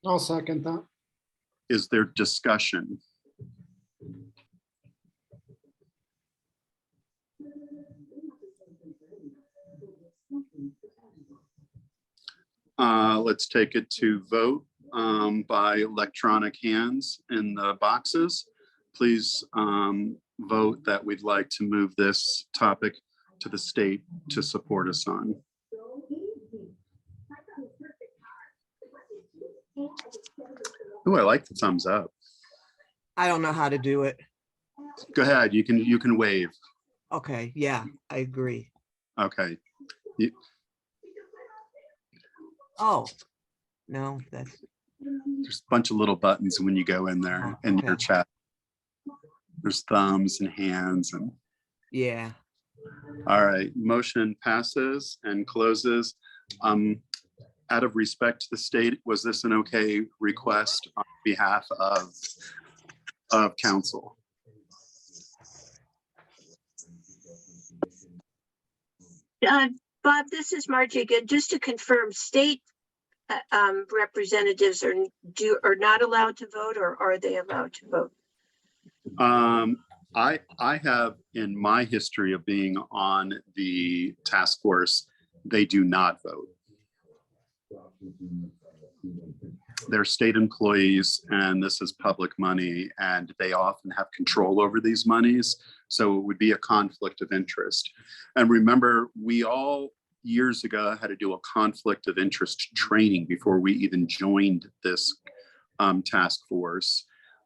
I'll second that. Is there discussion? Let's take it to vote by electronic hands in the boxes. Please vote that we'd like to move this topic to the state to support us on. Oh, I like the thumbs up. I don't know how to do it. Go ahead, you can wave. Okay, yeah, I agree. Okay. Oh, no, that's. There's a bunch of little buttons when you go in there in your chat. There's thumbs and hands and. Yeah. All right, motion passes and closes. Out of respect to the state, was this an okay request on behalf of council? Bob, this is Margie again. Just to confirm, state representatives are not allowed to vote, or are they allowed to vote? I have, in my history of being on the task force, they do not vote. They're state employees and this is public money and they often have control over these monies. So it would be a conflict of interest. And remember, we all years ago had to do a conflict of interest training before we even joined this task force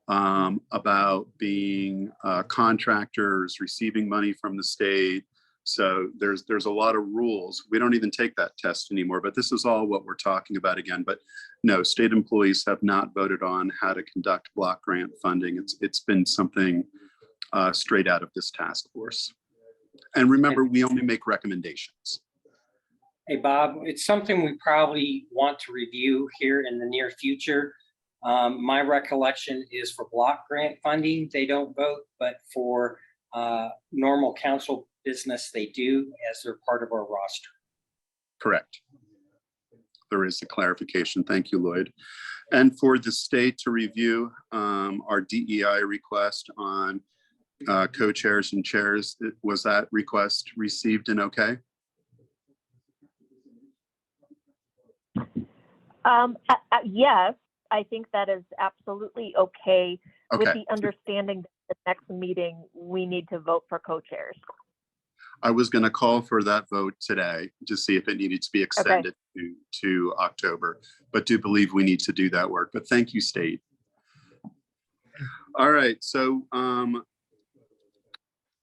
about being contractors, receiving money from the state. So there's a lot of rules. We don't even take that test anymore, but this is all what we're talking about again. But no, state employees have not voted on how to conduct block grant funding. It's been something straight out of this task force. And remember, we only make recommendations. Hey, Bob, it's something we probably want to review here in the near future. My recollection is for block grant funding, they don't vote, but for normal council business, they do, as they're part of our roster. Correct. There is a clarification. Thank you, Lloyd. And for the state to review our DEI request on co-chairs and chairs, was that request received and okay? Yes, I think that is absolutely okay, with Okay. the understanding that the next meeting, we need to vote for co-chairs. I was going to call for that vote today to see if it needed to be extended to October, but do believe we need to do that work. But thank you, state. All right, so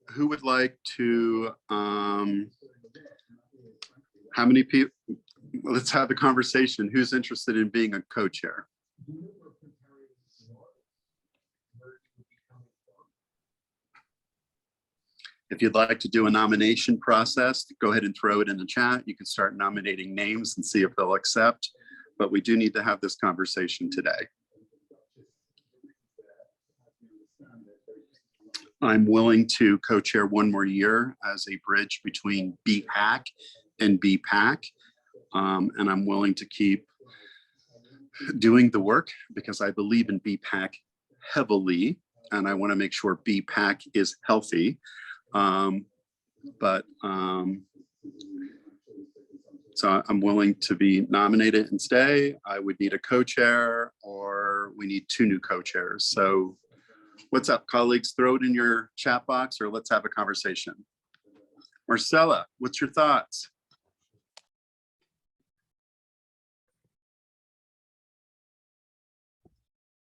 who would like to, how many people, let's have a conversation. Who's interested in being a co-chair? If you'd like to do a nomination process, go ahead and throw it in the chat. You can start nominating names and see if they'll accept, but we do need to have this conversation today. I'm willing to co-chair one more year as a bridge between BHAC and BPAC. And I'm willing to keep doing the work because I believe in BPAC heavily, and I want to make sure BPAC is healthy. So I'm willing to be nominated and stay. I would need a co-chair, or we need 2 new co-chairs. So what's up, colleagues? Throw it in your chat box or let's have a conversation. Marcella, what's your thoughts?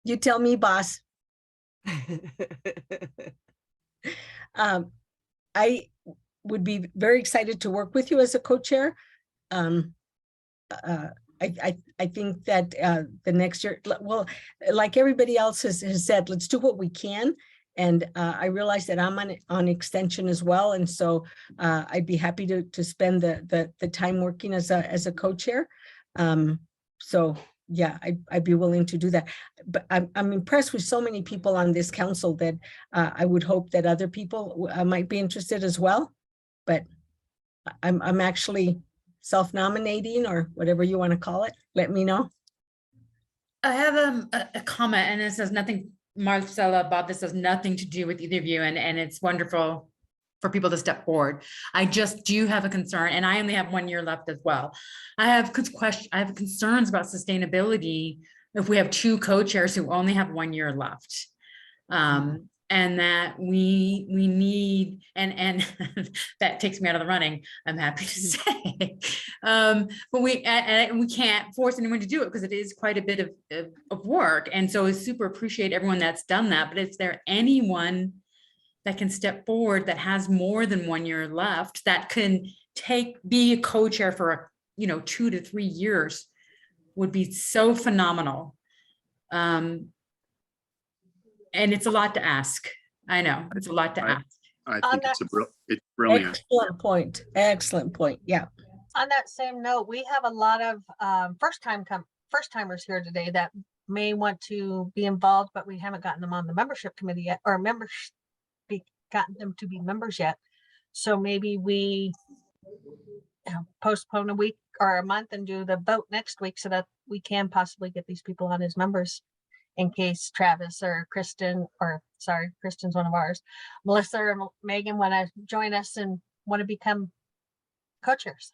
You tell me, boss. I would be very excited to work with you as a co-chair. I think that the next year, well, like everybody else has said, let's do what we can. And I realize that I'm on extension as well. And so I'd be happy to spend the time working as a co-chair. So yeah, I'd be willing to do that. But I'm impressed with so many people on this council that I would hope that other people might be interested as well. But I'm actually self-nominating, or whatever you want to call it. Let me know. I have a comment, and it says nothing, Marcella, Bob, this has nothing to do with either of you, and it's wonderful for people to step forward. I just do have a concern, and I only have 1 year left as well. I have concerns about sustainability if we have 2 co-chairs who only have 1 year left. And that we need, and that takes me out of the running, I'm happy to say. But we can't force anyone to do it because it is quite a bit of work. And so I super appreciate everyone that's done that. But is there anyone that can step forward that has more than 1 year left that can be a co-chair for 2 to 3 years? Would be so phenomenal. And it's a lot to ask. I know it's a lot to ask. I think it's brilliant. Excellent point. Excellent point. Yeah. On that same note, we have a lot of first timers here today that may want to be involved, but we haven't gotten them on the membership committee yet, or gotten them to be members yet. So maybe we postpone a week or a month and do the vote next week so that we can possibly get these people on as members, in case Travis or Kristen, or sorry, Kristen's one of ours, Melissa or Megan want to join us and want to become co-chairs.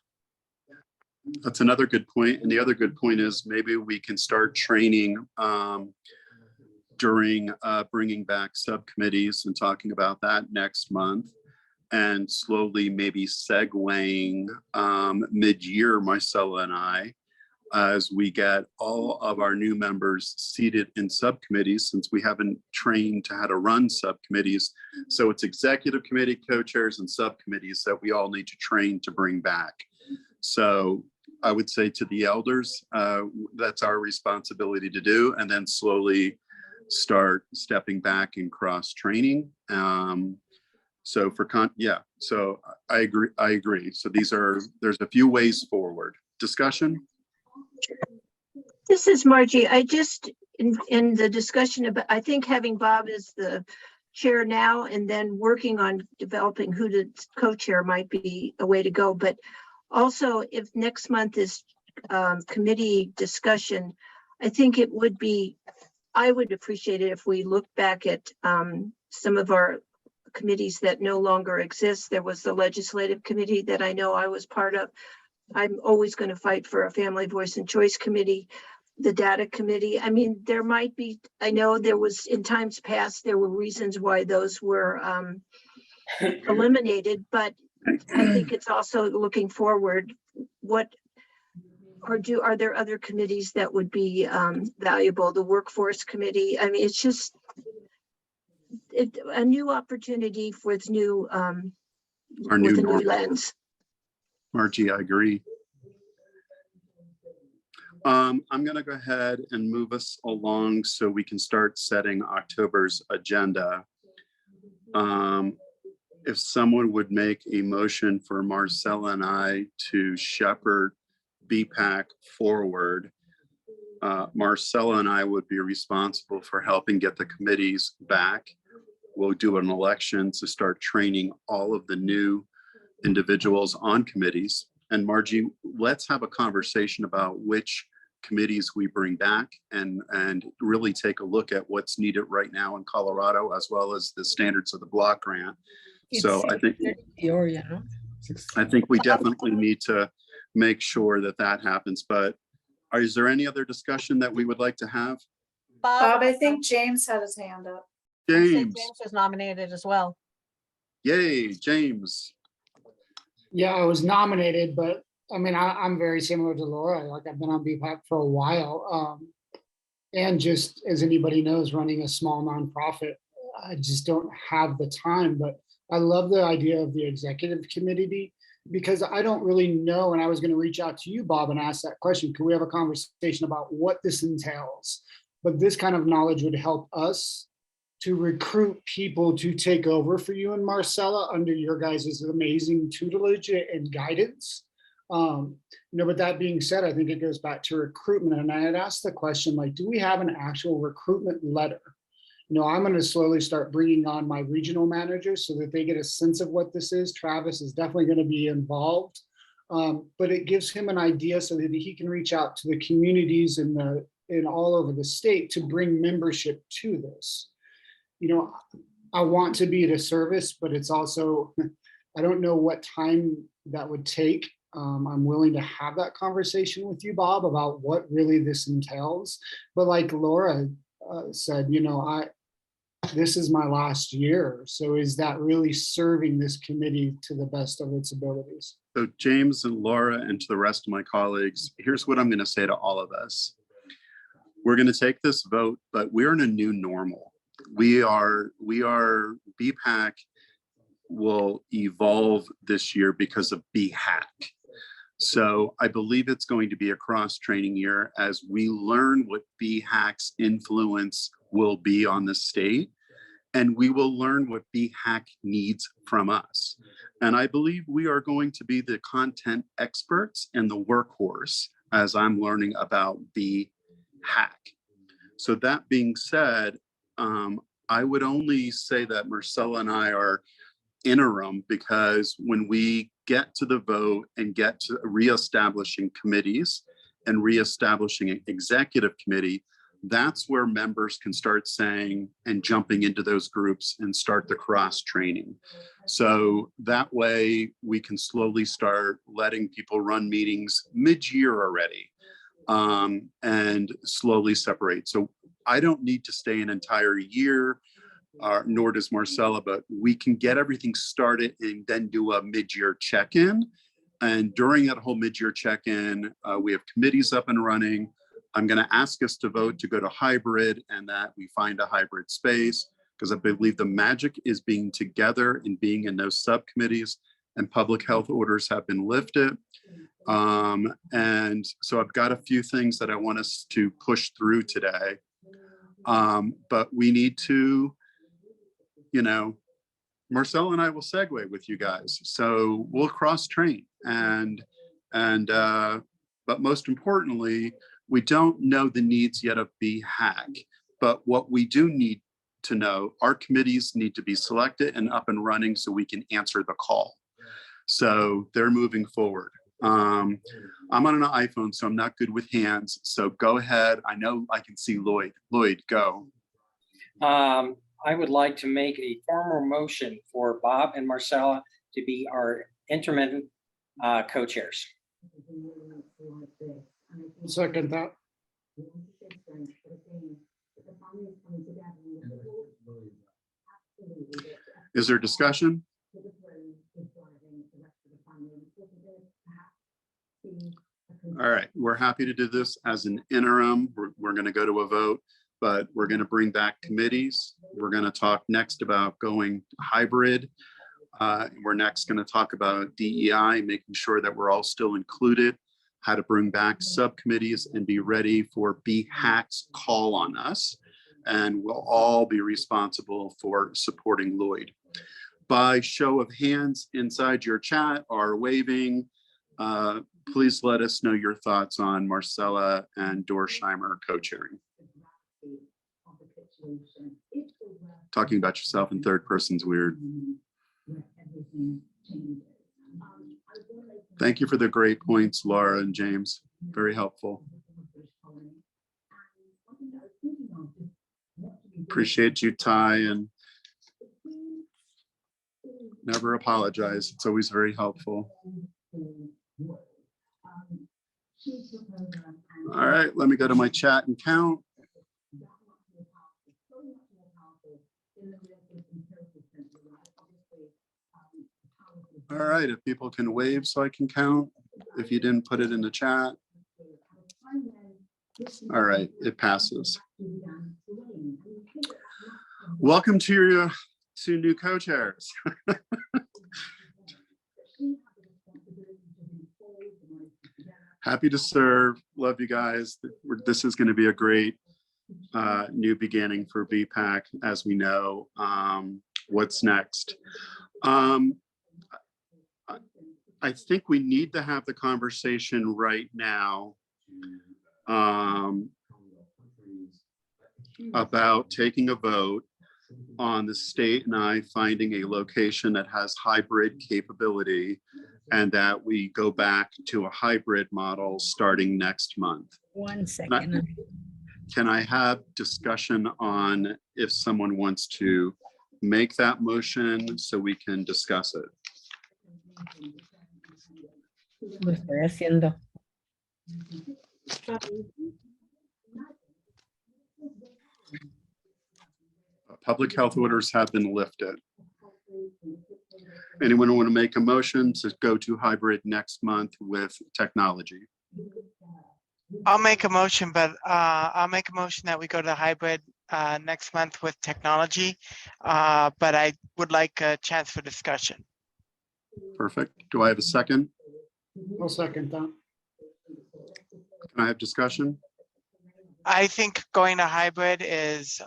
That's another good point. And the other good point is maybe we can start training during bringing back subcommittees and talking about that next month, and slowly maybe segueing mid-year, Marcella and I, as we get all of our new members seated in subcommittees, since we haven't trained to how to run subcommittees. So it's executive committee, co-chairs, and subcommittees that we all need to train to bring back. So I would say to the elders, that's our responsibility to do, and then slowly start stepping back in cross training. So so I agree. So there's a few ways forward. Discussion? This is Margie. I just, in the discussion about, I think having Bob as the chair now and then working on developing who to co-chair might be a way to go. But also, if next month is committee discussion, I think it would be, I would appreciate it if we look back at some of our committees that no longer exist. There was the legislative committee that I know I was part of. I'm always going to fight for a family voice and choice committee, the data committee. I mean, there might be, I know there was in times past, there were reasons why those were eliminated, but I think it's also looking forward, are there other committees that would be valuable? The workforce committee. I mean, it's just a new opportunity with new, Our with new a new norm. lens. Margie, I agree. I'm going to go ahead and move us along so we can start setting October's agenda. If someone would make a motion for Marcella and I to shepherd Bhpac forward, Marcella and I would be responsible for helping get the committees back. We'll do an election to start training all of the new individuals on committees. And Margie, let's have a conversation about which committees we bring back and really take a look at what's needed right now in Colorado, as well as the standards of the block grant. So I think we definitely need to make sure that that happens. But is there any other discussion that we would like to have? Bob, I think James had his hand up. James. James was nominated as well. Yay, James. Yeah, I was nominated, but I mean, I'm very similar to Laura. Like, I've been on Bhpac for a while. And just as anybody knows, running a small nonprofit, I just don't have the time. But I love the idea of the executive committee because I don't really know. And I was going to reach out to you, Bob, and ask that question. Can we have a conversation about what this entails? But this kind of knowledge would help us to recruit people to take over for you and Marcella under your guys' amazing tutelage and guidance. But that being said, I think it goes back to recruitment. And I had asked the question, like, do we have an actual recruitment letter? I'm going to slowly start bringing on my regional managers so that they get a sense of what this is. Travis is definitely going to be involved, but it gives him an idea so that he can reach out to the communities in all over the state to bring membership to this. I want to be at a service, but it's also, I don't know what time that would take. I'm willing to have that conversation with you, Bob, about what really this entails. But like Laura said, this is my last year. So is that really serving this committee to the best of its abilities? So James and Laura and to the rest of my colleagues, here's what I'm going to say to all of us. We're going to take this vote, but we're in a new normal. Bhpac will evolve this year because of BHAC. So I believe it's going to be a cross-training year as we learn what BHAC's influence will be on the state, and we will learn what BHAC needs from us. And I believe we are going to be the content experts and the workhorse as I'm learning about BHAC. So that being said, I would only say that Marcella and I are interim because when we get to the vote and get to reestablishing committees and reestablishing an executive committee, that's where members can start saying and jumping into those groups and start the cross training. So that way we can slowly start letting people run meetings mid-year already and slowly separate. So I don't need to stay an entire year, nor does Marcella, but we can get everything started and then do a mid-year check-in. And during that whole mid-year check-in, we have committees up and running. I'm going to ask us to vote to go to hybrid and that we find a hybrid space because I believe the magic is being together and being in those subcommittees, and public health orders have been lifted. And so I've got a few things that I want us to push through today. But we need to, Marcella and I will segue with you guys. So we'll cross train but most importantly, We don't know the needs yet of BHAC, but what we do need to know, our committees need to be selected and up and running so we can answer the call. So they're moving forward. I'm on an iPhone, so I'm not good with hands. So go ahead. I know I can see Lloyd. Lloyd, go. I would like to make a formal motion for Bob and Marcella to be our intermittent co-chairs. Second that. Is there discussion? All right, we're happy to do this as an interim. We're going to go to a vote, but we're going to bring back committees. We're going to talk next about going hybrid. We're next going to talk about DEI, making sure that we're all still included, how to bring back subcommittees and be ready for BHAC's call on us. And we'll all be responsible for supporting Lloyd. By show of hands inside your chat or waving, please let us know your thoughts on Marcella and Dorsheimer co-chairing. Talking about yourself in third person's weird. Thank you for the great points, Laura and James. Very helpful. Appreciate you, Ty, and never apologize. It's always very helpful. All right, let me go to my chat and count. All right, if people can wave so I can count, if you didn't put it in the chat. All right, it passes. Welcome to your two new co-chairs. Happy to serve. Love you guys. This is going to be a great new beginning for BPAC, as we know. What's next? I think we need to have the conversation right now about taking a vote on the state and I finding a location that has hybrid capability, and that we go back to a hybrid model starting next month. 1 second. Can I have discussion on if someone wants to make that motion so we can discuss it? Lo estoy haciendo. Public health orders have been lifted. Anyone want to make a motion to go to hybrid next month with technology? I'll make a motion, but I'll make a motion that we go to hybrid next month with technology. But I would like a chance for discussion. Perfect. Do I have a second? I'll second that. Can I have discussion? I think going to hybrid is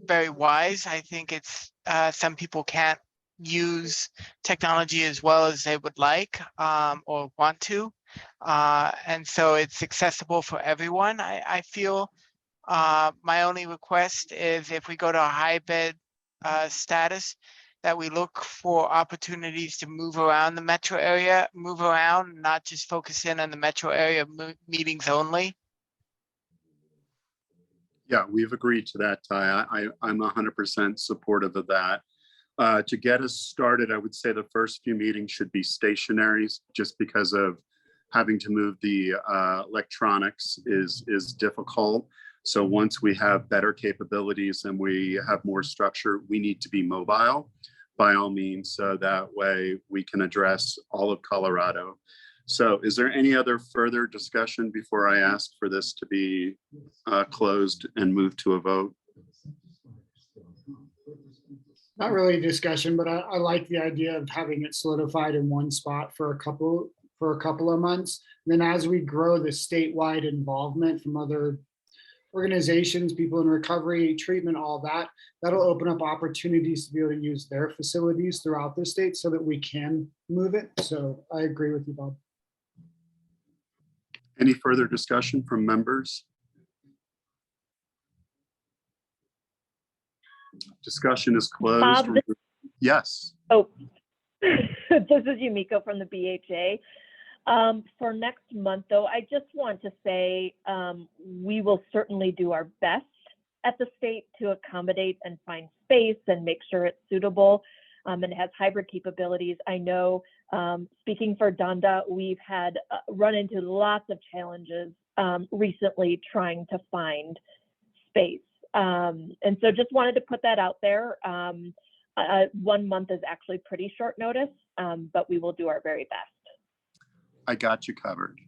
very wise. I think it's some people can't use technology as well as they would like or want to. And so it's accessible for everyone. I feel my only request is if we go to a hybrid status, that we look for opportunities to move around the metro area, move around, not just focus in on the metro area meetings only. Yeah, we've agreed to that, Ty. I'm 100% supportive of that. To get us started, I would say the first few meetings should be stationaries, just because of having to move the electronics is difficult. So once we have better capabilities and we have more structure, we need to be mobile by all means, so that way we can address all of Colorado. So is there any other further discussion before I ask for this to be closed and move to a vote? Not really a discussion, but I like the idea of having it solidified in one spot for a couple of months. And then as we grow the statewide involvement from other organizations, people in recovery, treatment, all that, that'll open up opportunities to be able to use their facilities throughout the state so that we can move it. So I agree with you, Bob. Any further discussion from members? Discussion is closed. Bob, Yes. Oh, this is Yumiko from the BHA. For next month, though, I just want to say we will certainly do our best at the state to accommodate and find space and make sure it's suitable and has hybrid capabilities. I know, speaking for Donda, we've had run into lots of challenges recently trying to find space. And so just wanted to put that out there. 1 month is actually pretty short notice, but we will do our very best. I got you covered.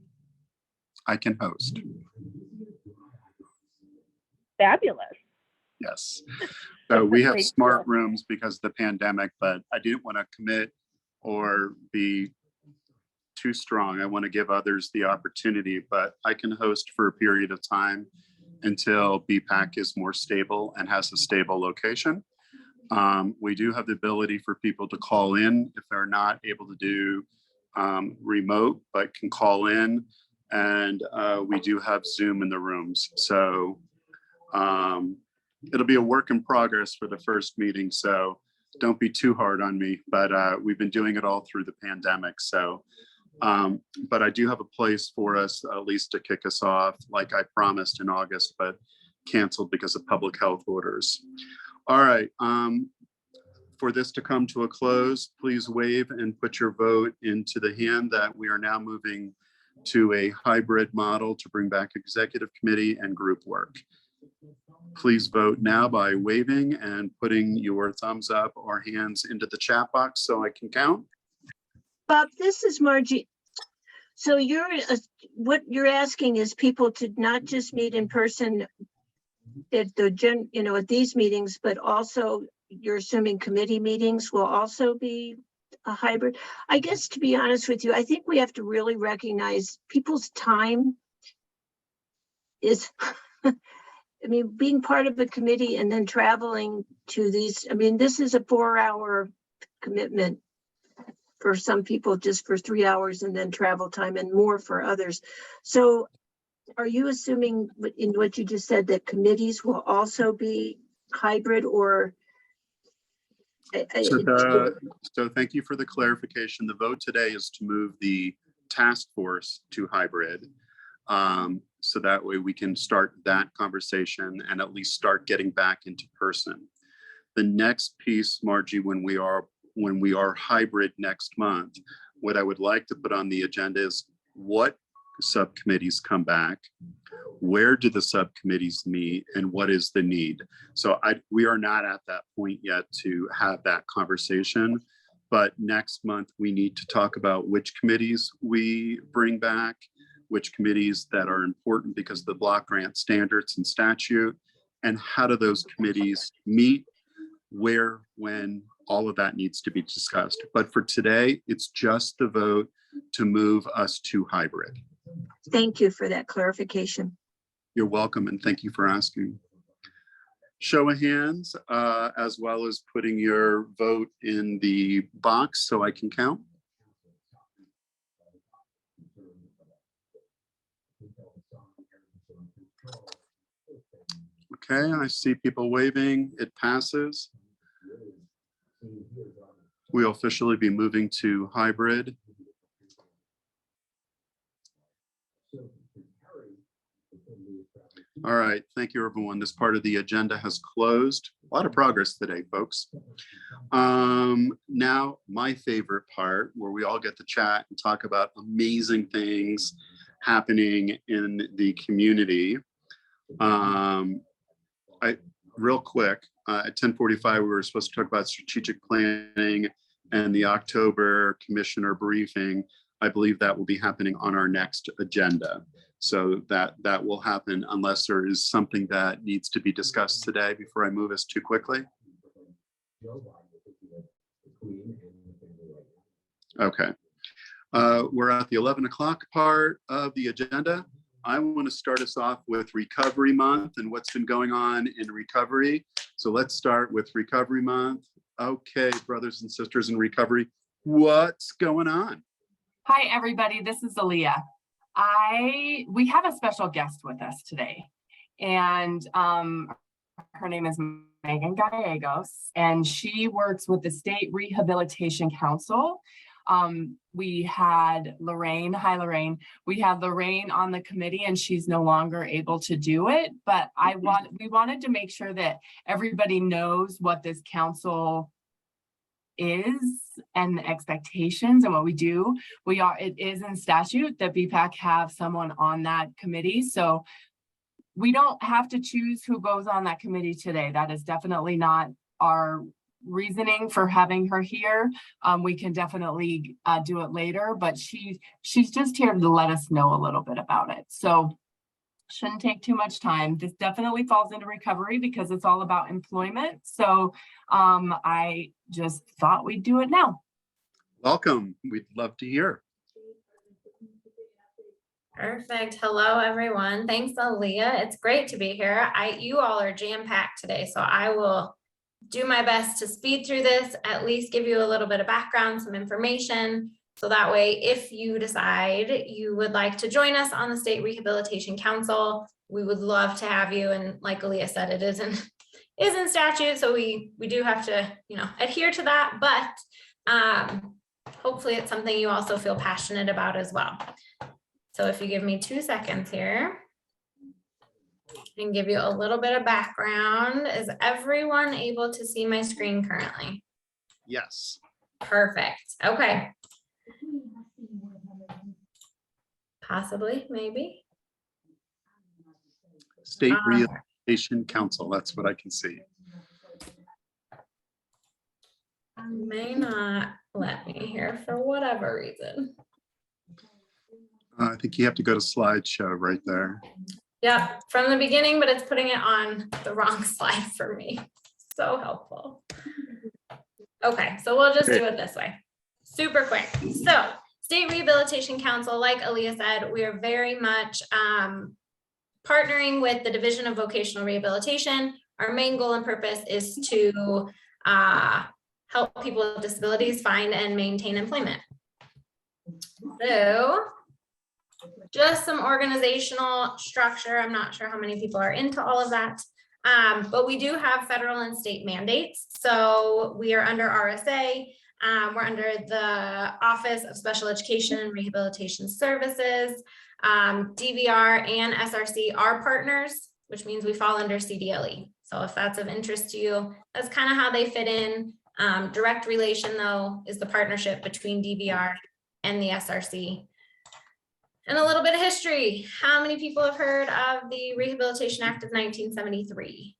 I can host. Fabulous. Yes. So we have smart rooms because of the pandemic, but I didn't want to commit or be too strong. I want to give others the opportunity, but I can host for a period of time until BPAC is more stable and has a stable location. We do have the ability for people to call in if they're not able to do remote, but can call in, and we do have Zoom in the rooms. So it'll be a work in progress for the first meeting, so don't be too hard on me, but we've been doing it all through the pandemic. So, but I do have a place for us at least to kick us off, like I promised in August, but canceled because of public health orders. All right, for this to come to a close, please wave and put your vote into the hand that we are now moving to a hybrid model to bring back executive committee and group work. Please vote now by waving and putting your thumbs up or hands into the chat box so I can count. Bob, this is Margie. So what you're asking is people to not just meet in person at the at these meetings, but also you're assuming committee meetings will also be a hybrid. I guess, to be honest with you, I think we have to really recognize people's time is, I mean, being part of a committee and then traveling to these, I mean, this is a 4-hour commitment for some people, just for 3 hours, and then travel time and more for others. So are you assuming in what you just said that committees will also be hybrid, or? So thank you for the clarification. The vote today is to move the task force to hybrid. So that way we can start that conversation and at least start getting back into person. The next piece, Margie, when we are hybrid next month, what I would like to put on the agenda is what subcommittees come back, where do the subcommittees meet, and what is the need? So we are not at that point yet to have that conversation, but next month we need to talk about which committees we bring back, which committees that are important because of the block grant standards and statute, and how do those committees meet, where, when, all of that needs to be discussed. But for today, it's just the vote to move us to hybrid. Thank you for that clarification. You're welcome, and thank you for asking. Show of hands, as well as putting your vote in the box so I can count. Okay, I see people waving. It passes. We'll officially be moving to hybrid. All right, thank you, everyone. This part of the agenda has closed. A lot of progress today, folks. Now, my favorite part, where we all get to chat and talk about amazing things happening in the community. Real quick, at 10:45, we were supposed to talk about strategic planning and the October commissioner briefing. I believe that will be happening on our next agenda. So that will happen unless there is something that needs to be discussed today before I move us too quickly. Okay. We're at the 11 o'clock part of the agenda. I want to start us off with Recovery Month and what's been going on in recovery. So let's start with Recovery Month. Okay, brothers and sisters in recovery, what's going on? Hi, everybody. This is Aaliyah. we have a special guest with us today, and her name is Megan Gallegos, and she works with the State Rehabilitation Council. We had Lorraine, hi Lorraine. We had Lorraine on the committee and she's no longer able to do it, but we wanted to make sure that everybody knows what this council is and the expectations and what we do. It is in statute that Bhpac have someone on that committee. So we don't have to choose who goes on that committee today. That is definitely not our reasoning for having her here. We can definitely do it later, but she's just here to let us know a little bit about it. So shouldn't take too much time. This definitely falls into recovery because it's all about employment. So I just thought we'd do it now. Welcome. We'd love to hear. Perfect. Hello, everyone. Thanks, Aaliyah. It's great to be here. You all are jam-packed today, so I will do my best to speed through this, at least give you a little bit of background, some information. So that way, if you decide you would like to join us on the State Rehabilitation Council, we would love to have you. And like Aaliyah said, it is in statute, so we do have to, adhere to that. But hopefully it's something you also feel passionate about as well. So if you give me 2 seconds here and give you a little bit of background, is everyone able to see my screen currently? Yes. Perfect. Okay. Possibly, maybe. State Rehabilitation Council, that's what I can see. May not let me here for whatever reason. I think you have to go to slideshow right there. Yeah, from the beginning, but it's putting it on the wrong slide for me. So helpful. Okay, so we'll just do it this way. Super quick. So State Rehabilitation Council, like Aaliyah said, we are very much partnering with the Division of Vocational Rehabilitation. Our main goal and purpose is to help people with disabilities find and maintain employment. So just some organizational structure. I'm not sure how many people are into all of that, but we do have federal and state mandates. So we are under RSA. We're under the Office of Special Education and Rehabilitation Services. DVR and SRC are partners, which means we fall under CDLE. So if that's of interest to you, that's kind of how they fit in. Direct relation, though, is the partnership between DVR and the SRC. And a little bit of history. How many people have heard of the Rehabilitation Act of 1973?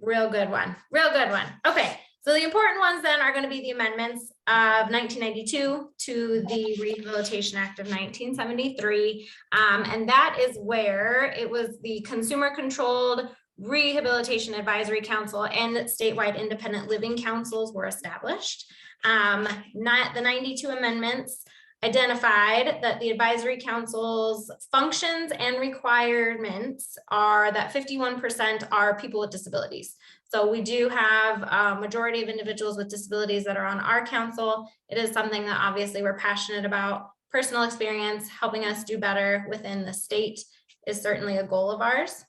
Real good one. Real good one. Okay. So the important ones then are going to be the amendments of 1992 to the Rehabilitation Act of 1973. And that is where it was the Consumer Controlled Rehabilitation Advisory Council and statewide independent living councils were established. The 92 amendments identified that the advisory council's functions and requirements are that 51% are people with disabilities. So we do have a majority of individuals with disabilities that are on our council. It is something that obviously we're passionate about. Personal experience, helping us do better within the state is certainly a goal of ours.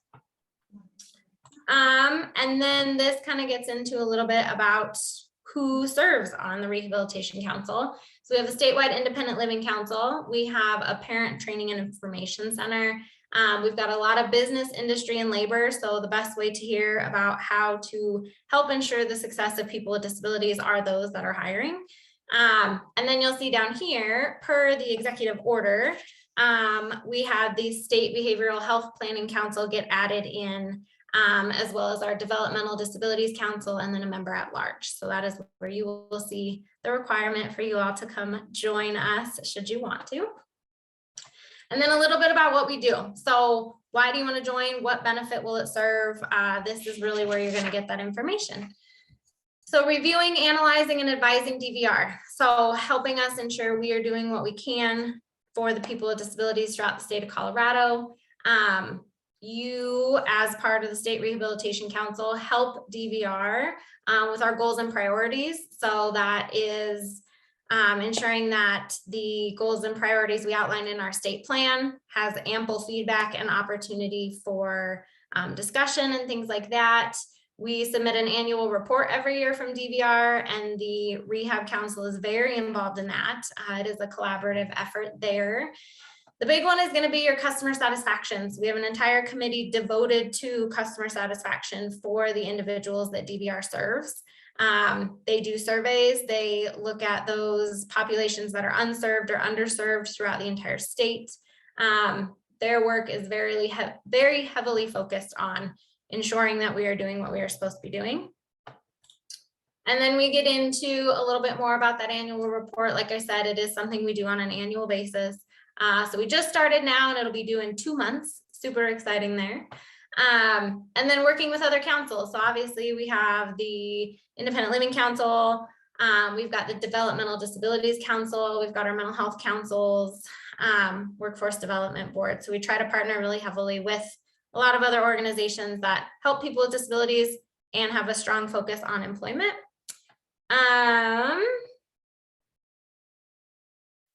And then this kind of gets into a little bit about who serves on the Rehabilitation Council. So we have the Statewide Independent Living Council. We have a Parent Training and Information Center. We've got a lot of business, industry, and labor. So the best way to hear about how to help ensure the success of people with disabilities are those that are hiring. And then you'll see down here, per the executive order, we had the State Behavioral Health Planning Council get added in, as well as our Developmental Disabilities Council, and then a member at large. So that is where you will see the requirement for you all to come join us should you want to. And then a little bit about what we do. So why do you want to join? What benefit will it serve? This is really where you're going to get that information. So reviewing, analyzing, and advising DVR. So helping us ensure we are doing what we can for the people with disabilities throughout the state of Colorado. You, as part of the State Rehabilitation Council, help DVR with our goals and priorities. So that is ensuring that the goals and priorities we outlined in our state plan has ample feedback and opportunity for discussion and things like that. We submit an annual report every year from DVR, and the Rehab Council is very involved in that. It is a collaborative effort there. The big one is going to be your customer satisfaction. So we have an entire committee devoted to customer satisfaction for the individuals that DVR serves. They do surveys. They look at those populations that are unserved or underserved throughout the entire state. Their work is very heavily focused on ensuring that we are doing what we are supposed to be doing. And then we get into a little bit more about that annual report. Like I said, it is something we do on an annual basis. So we just started now, and it'll be due in 2 months. Super exciting there. And then working with other councils. So obviously we have the Independent Living Council. We've got the Developmental Disabilities Council. We've got our mental health councils, workforce development board. So we try to partner really heavily with a lot of other organizations that help people with disabilities and have a strong focus on employment.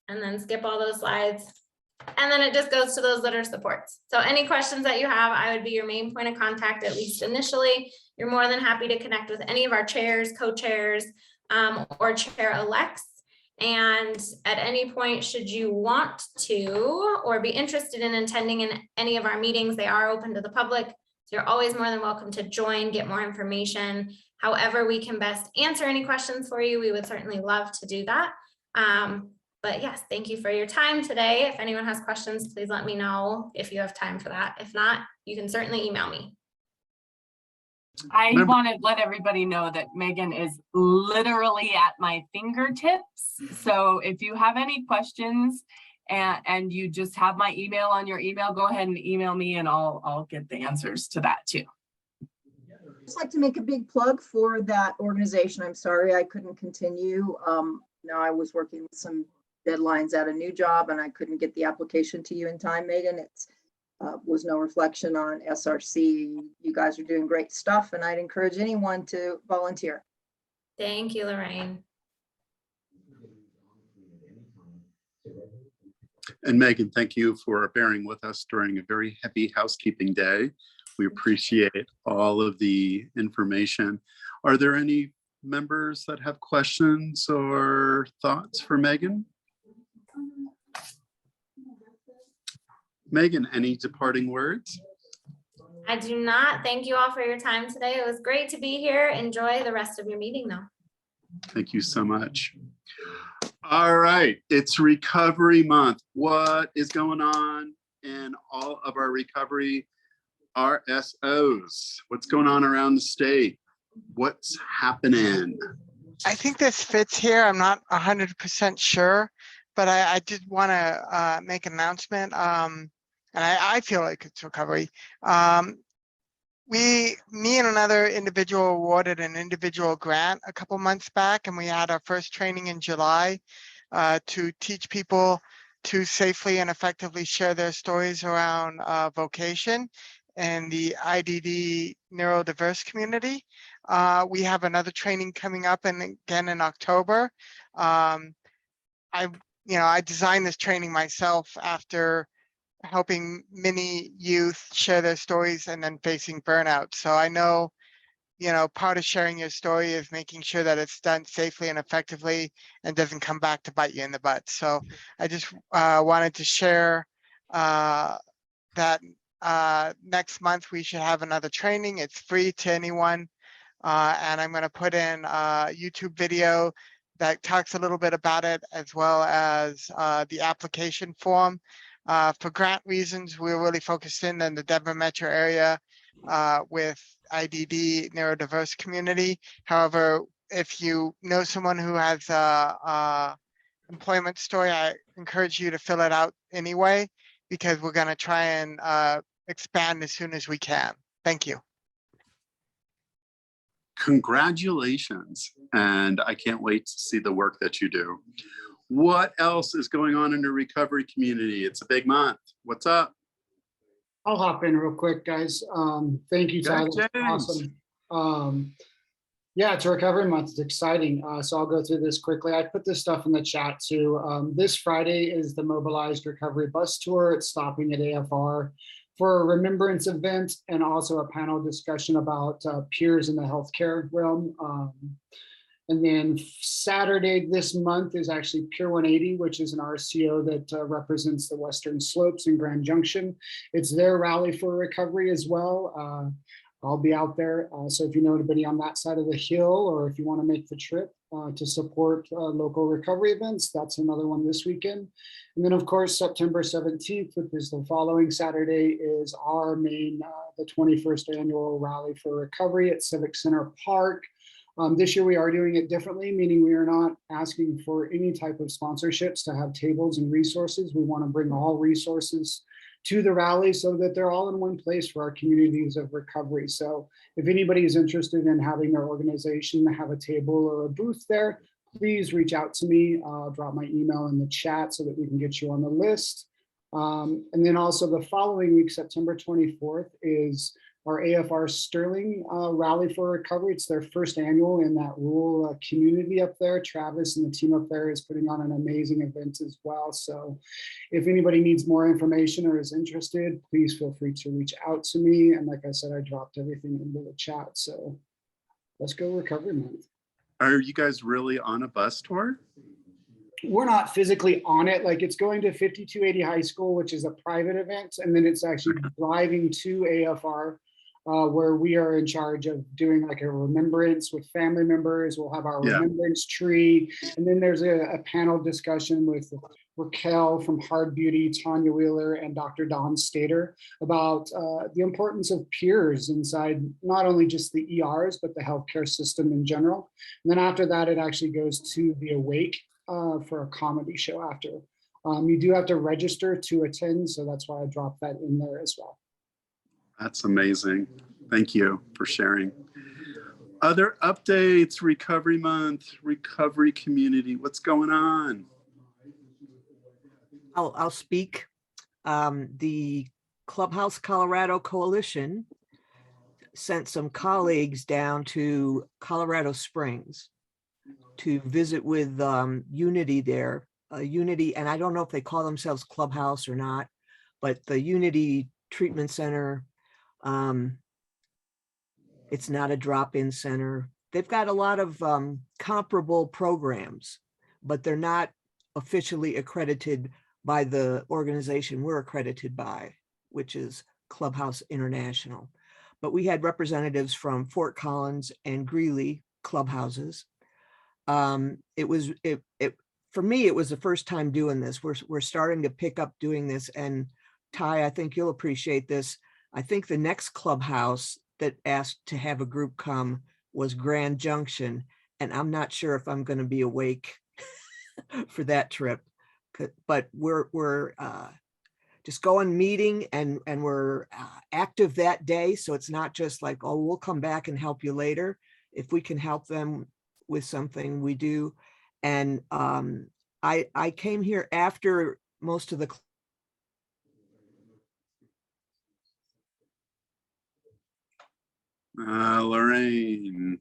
And then skip all those slides. And then it just goes to those litter supports. So any questions that you have, I would be your main point of contact, at least initially. You're more than happy to connect with any of our chairs, co-chairs, or chair-elects. And at any point, should you want to or be interested in attending in any of our meetings, they are open to the public. So you're always more than welcome to join, get more information. However we can best answer any questions for you, we would certainly love to do that. But yes, thank you for your time today. If anyone has questions, please let me know if you have time for that. If not, you can certainly email me. I want to let everybody know that Megan is literally at my fingertips. So if you have any questions and you just have my email on your email, go ahead and email me and I'll get the answers to that too. I'd just like to make a big plug for that organization. I'm sorry I couldn't continue. Now I was working with some deadlines at a new job and I couldn't get the application to you in time, Megan. It's was no reflection on SRC. You guys are doing great stuff and I'd encourage anyone to volunteer. Thank you, Lorraine. And Megan, thank you for bearing with us during a very heavy housekeeping day. We appreciate all of the information. Are there any members that have questions or thoughts for Megan? Megan, any departing words? I do not. Thank you all for your time today. It was great to be here. Enjoy the rest of your meeting though. Thank you so much. All right, it's Recovery Month. What is going on in all of our recovery RSOs? What's going on around the state? What's happening? I think this fits here. I'm not 100% sure, but I did want to make an announcement. And I feel like it's recovery. Me and another individual awarded an individual grant a couple months back, and we had our first training in July to teach people to safely and effectively share their stories around vocation and the IDD neurodiverse community. We have another training coming up and again in October. I designed this training myself after helping many youth share their stories and then facing burnout. So I know, part of sharing your story is making sure that it's done safely and effectively and doesn't come back to bite you in the butt. So I just wanted to share that next month we should have another training. It's free to anyone. And I'm going to put in a YouTube video that talks a little bit about it, as well as the application form. For grant reasons, we're really focused in the Denver metro area with IDD neurodiverse community. However, if you know someone who has a employment story, I encourage you to fill it out anyway, because we're going to try and expand as soon as we can. Thank you. Congratulations. And I can't wait to see the work that you do. What else is going on in the recovery community? It's a big month. What's up? I'll hop in real quick, guys. Thank you, Tyler. Awesome. Yeah, it's Recovery Month. It's exciting. So I'll go through this quickly. I put this stuff in the chat too. This Friday is the Mobilized Recovery Bus Tour. It's stopping at AFR for a remembrance event and also a panel discussion about peers in the healthcare realm. And then Saturday this month is actually Pier 180, which is an RCO that represents the Western Slopes in Grand Junction. It's their rally for recovery as well. I'll be out there. So if you know anybody on that side of the hill, or if you want to make the trip to support local recovery events, that's another one this weekend. And then of course, September 17th, which is the following Saturday, is our main, the 21st annual Rally for Recovery at Civic Center Park. This year we are doing it differently, meaning we are not asking for any type of sponsorships to have tables and resources. We want to bring all resources to the rally so that they're all in one place for our communities of recovery. So if anybody is interested in having their organization have a table or a booth there, please reach out to me. I'll drop my email in the chat so that we can get you on the list. And then also the following week, September 24th, is our AFR Sterling Rally for Recovery. It's their first annual in that rural community up there. Travis and the team up there is putting on an amazing event as well. So if anybody needs more information or is interested, please feel free to reach out to me. And like I said, I dropped everything into the chat. So let's go Recovery Month. Are you guys really on a bus tour? We're not physically on it. Like it's going to 5280 High School, which is a private event. And then it's actually driving to AFR. Where we are in charge of doing like a remembrance with family members. We'll have our remembrance tree. And then there's a panel discussion with Raquel from Hard Beauty, Tanya Wheeler, and Dr. Don Stater about the importance of peers inside not only just the ERs, but the healthcare system in general. And then after that, it actually goes to the Awake for a comedy show after. You do have to register to attend, so that's why I dropped that in there as well. That's amazing. Thank you for sharing. Other updates, Recovery Month, recovery community, what's going on? I'll speak. The Clubhouse Colorado Coalition sent some colleagues down to Colorado Springs to visit with Unity there. Unity, and I don't know if they call themselves Clubhouse or not, but the Unity Treatment Center. It's not a drop-in center. They've got a lot of comparable programs, but they're not officially accredited by the organization we're accredited by, which is Clubhouse International. But we had representatives from Fort Collins and Greeley clubhouses. For me, it was the first time doing this. We're starting to pick up doing this, and Ty, I think you'll appreciate this. I think the next clubhouse that asked to have a group come was Grand Junction, and I'm not sure if I'm going to be awake for that trip. But we're just going meeting, and we're active that day, so it's not just like, oh, we'll come back and help you later. If we can help them with something, we do. And I came here after most of the Lorraine.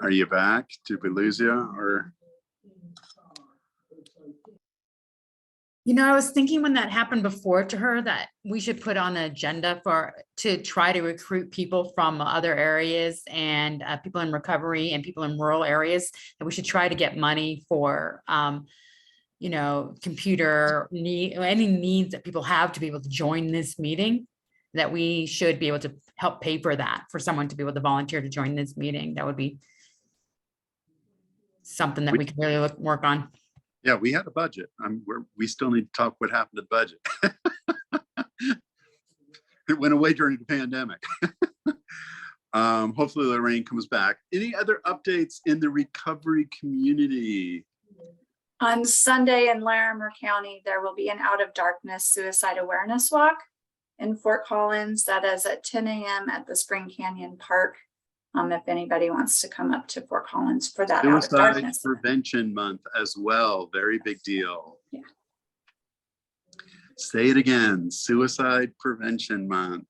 Are you back? Did we lose you or? You know, I was thinking when that happened before to her that we should put on an agenda to try to recruit people from other areas and people in recovery and people in rural areas, that we should try to get money for, you know, any needs that people have to be able to join this meeting, that we should be able to help pay for that, for someone to be able to volunteer to join this meeting. That would be something that we could really work on. Yeah, we had a budget. We still need to talk what happened to the budget. It went away during the pandemic. Hopefully Lorraine comes back. Any other updates in the recovery community? On Sunday in Larimer County, there will be an Out of Darkness Suicide Awareness Walk in Fort Collins. That is at 10 a.m. at the Spring Canyon Park. If anybody wants to come up to Fort Collins for that Out of Suicide Darkness Prevention Month as well. Very big deal. Yeah. Say it again. Suicide Prevention Month.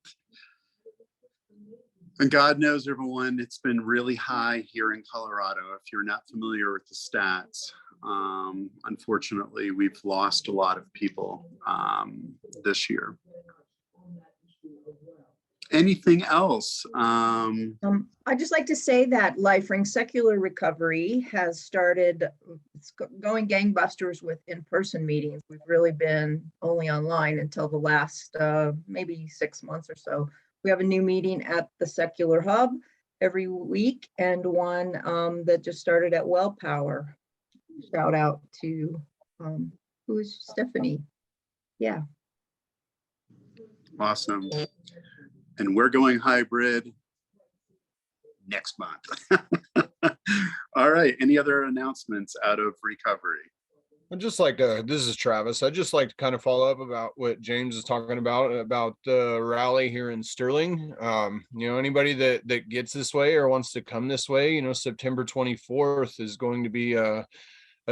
And God knows, everyone, it's been really high here in Colorado. If you're not familiar with the stats, unfortunately, we've lost a lot of people this year. Anything else? I'd just like to say that LifeRing Secular Recovery has started, it's going gangbusters with in-person meetings. We've really been only online until the last maybe 6 months or so. We have a new meeting at the Secular Hub every week, and one that just started at Well Power. Shout out to who is Stephanie? Yeah. Awesome. And we're going hybrid next month. All right. Any other announcements out of recovery? I'd just like to, this is Travis. I'd just like to kind of follow up about what James is talking about the rally here in Sterling. You know, anybody that gets this way or wants to come this way, you know, September 24th is going to be a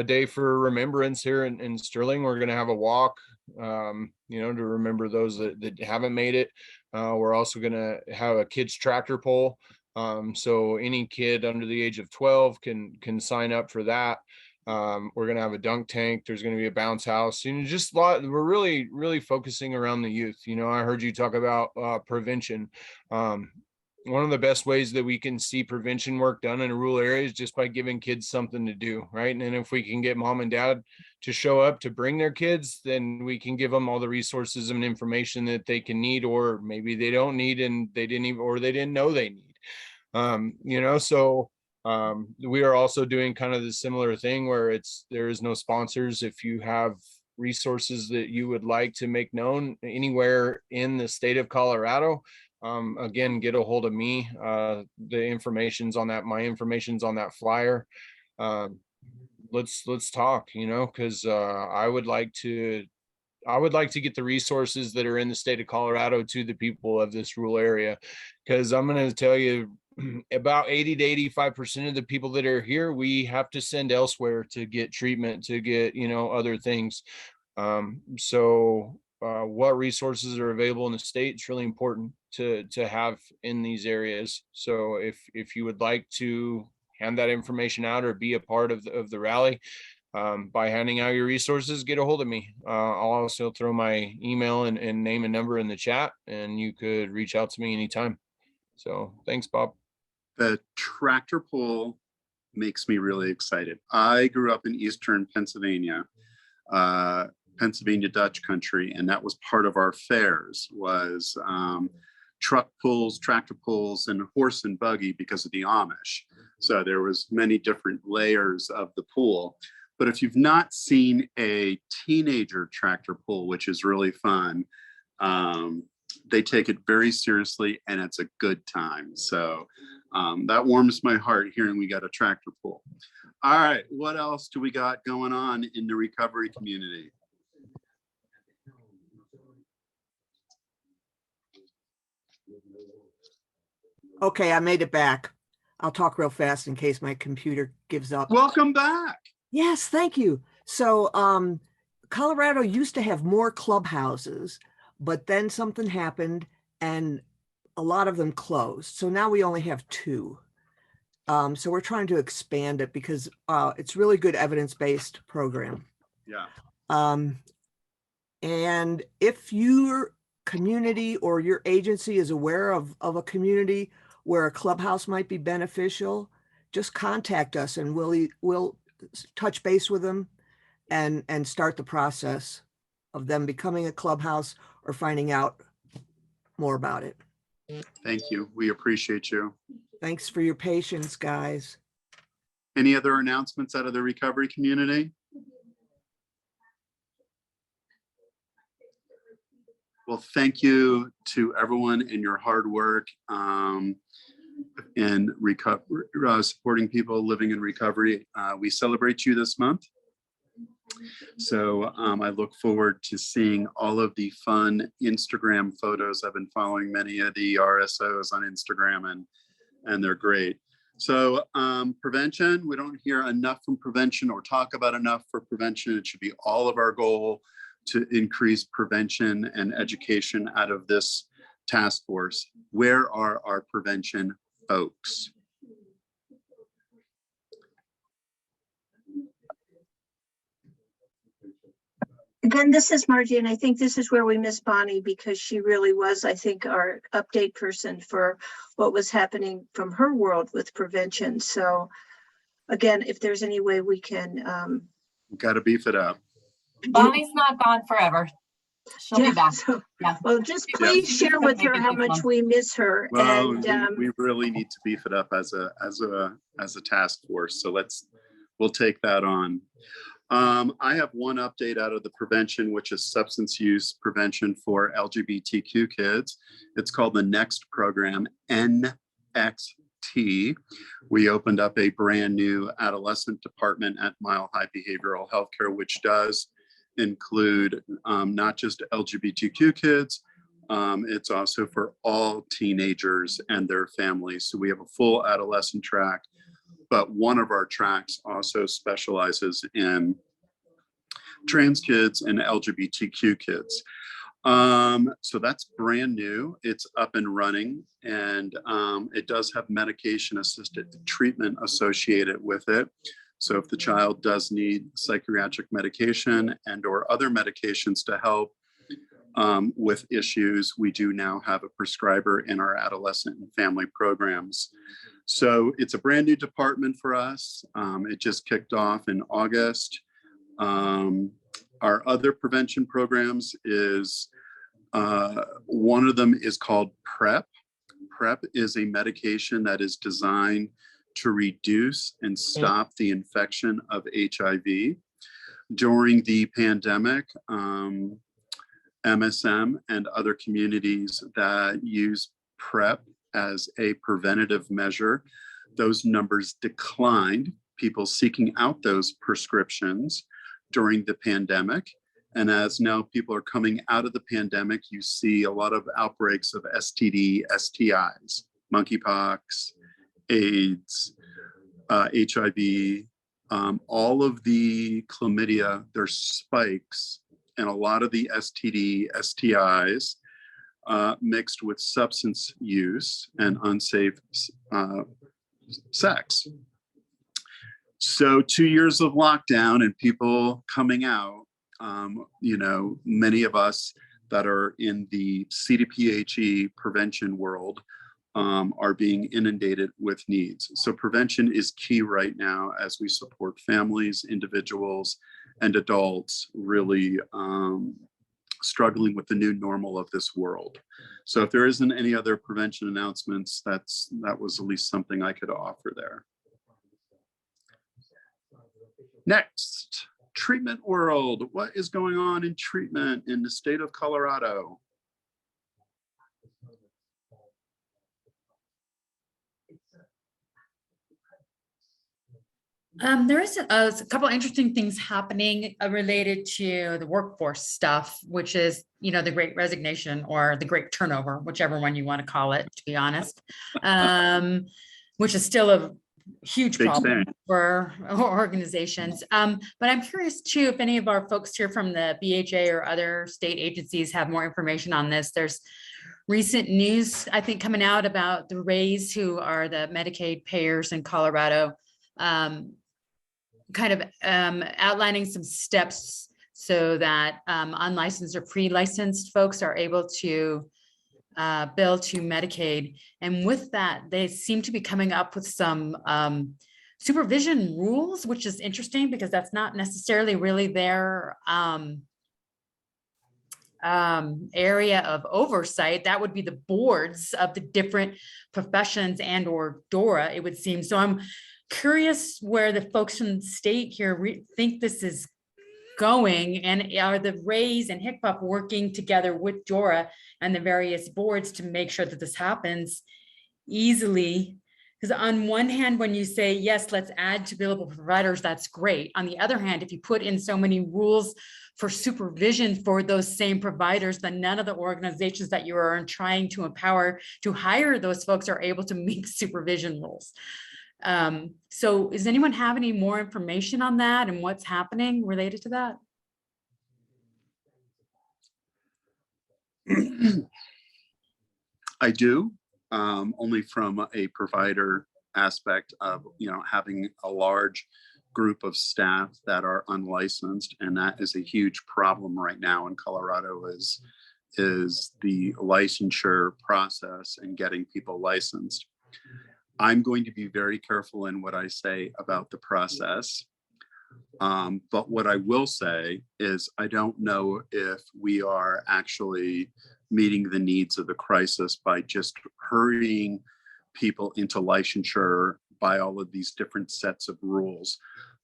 day for remembrance here in Sterling. We're going to have a walk, you know, to remember those that haven't made it. We're also going to have a kids tractor pull. So any kid under the age of 12 can sign up for that. We're going to have a dunk tank. There's going to be a bounce house. You know, just a lot. We're really focusing around the youth. You know, I heard you talk about prevention. One of the best ways that we can see prevention work done in a rural area is just by giving kids something to do, right? And if we can get mom and dad to show up to bring their kids, then we can give them all the resources and information that they can need, or maybe they don't need and they didn't know they need. You know, so we are also doing kind of the similar thing where there is no sponsors. If you have resources that you would like to make known anywhere in the state of Colorado, again, get a hold of me. The information's on that. My information's on that flyer. Let's talk, you know, because I would like to get the resources that are in the state of Colorado to the people of this rural area, because I'm going to tell you, about 80 to 85% of the people that are here, we have to send elsewhere to get treatment, to get, you know, other things. So what resources are available in the state, it's really important to have in these areas. So if you would like to hand that information out or be a part of the rally, by handing out your resources, get a hold of me. I'll also throw my email and name and number in the chat, and you could reach out to me anytime. So thanks, Bob. The tractor pull makes me really excited. I grew up in Eastern Pennsylvania, Pennsylvania Dutch country, and that was part of our fairs was truck pulls, tractor pulls, and horse and buggy because of the Amish. So there was many different layers of the pool. But if you've not seen a teenager tractor pull, which is really fun, they take it very seriously and it's a good time. So that warms my heart hearing we got a tractor pull. All right, what else do we got going on in the recovery community? Okay, I made it back. I'll talk real fast in case my computer gives up. Welcome back. Yes, thank you. So Colorado used to have more clubhouses, but then something happened and a lot of them closed. So now we only have 2. So we're trying to expand it because it's really good evidence-based program. Yeah. And if your community or your agency is aware of a community where a clubhouse might be beneficial, just contact us and we'll touch base with them and start the process of them becoming a clubhouse or finding out more about it. Thank you. We appreciate you. Thanks for your patience, guys. Any other announcements out of the recovery community? Well, thank you to everyone in your hard work in supporting people living in recovery. We celebrate you this month. So I look forward to seeing all of the fun Instagram photos. I've been following many of the RSOs on Instagram and they're great. So prevention, we don't hear enough from prevention or talk about enough for prevention. It should be all of our goal to increase prevention and education out of this task force. Where are our prevention folks? Again, this is Margie, and I think this is where we miss Bonnie because she really was, I think, our update person for what was happening from her world with prevention. So again, if there's any way we can Got to beef it up. Bonnie's not gone forever. She'll be back. So, Yeah. well, just please share with her how much we miss her. Well, And we really need to beef it up as a task force. So we'll take that on. I have one update out of the prevention, which is substance use prevention for LGBTQ kids. It's called the NEXT program, NXT. We opened up a brand new adolescent department at Mile High Behavioral Healthcare, which does include not just LGBTQ kids, it's also for all teenagers and their families. So we have a full adolescent track, but one of our tracks also specializes in trans kids and LGBTQ kids. So that's brand new. It's up and running, and it does have medication-assisted treatment associated with it. So if the child does need psychiatric medication and or other medications to help with issues, we do now have a prescriber in our adolescent and family programs. So it's a brand new department for us. It just kicked off in August. Our other prevention programs is, one of them is called PrEP. PrEP is a medication that is designed to reduce and stop the infection of HIV. During the pandemic, MSM and other communities that use PrEP as a preventative measure, those numbers declined, people seeking out those prescriptions during the pandemic. And as now people are coming out of the pandemic, you see a lot of outbreaks of STD, STIs, monkeypox, AIDS, HIV, all of the chlamydia, there's spikes, and a lot of the STD, STIs mixed with substance use and unsafe sex. So 2 years of lockdown and people coming out, many of us that are in the CDPHE prevention world are being inundated with needs. So prevention is key right now as we support families, individuals, and adults really struggling with the new normal of this world. So if there isn't any other prevention announcements, that was at least something I could offer there. Next, treatment world. What is going on in treatment in the state of Colorado? There is a couple of interesting things happening related to the workforce stuff, which is, the great resignation or the great turnover, whichever one you want to call it, to be honest, which is still a huge problem for organizations. But I'm curious too, if any of our folks here from the BHA or other state agencies have more information on this. There's recent news, I think, coming out about the Rays, who are the Medicaid payers in Colorado, kind of outlining some steps so that unlicensed or pre-licensed folks are able to bill to Medicaid. And with that, they seem to be coming up with some supervision rules, which is interesting because that's not necessarily really their area of oversight. That would be the boards of the different professions and or DORA, it would seem. So I'm curious where the folks from the state here think this is going, and are the Rays and HCPUP working together with DORA and the various boards to make sure that this happens easily? Because on one hand, when you say, yes, let's add to billable providers, that's great. On the other hand, if you put in so many rules for supervision for those same providers, then none of the organizations that you are trying to empower to hire those folks are able to meet supervision rules. So does anyone have any more information on that and what's happening related to that? I do, only from a provider aspect of, having a large group of staff that are unlicensed, and that is a huge problem right now in Colorado is the licensure process and getting people licensed. I'm going to be very careful in what I say about the process. But what I will say is I don't know if we are actually meeting the needs of the crisis by just hurrying people into licensure by all of these different sets of rules.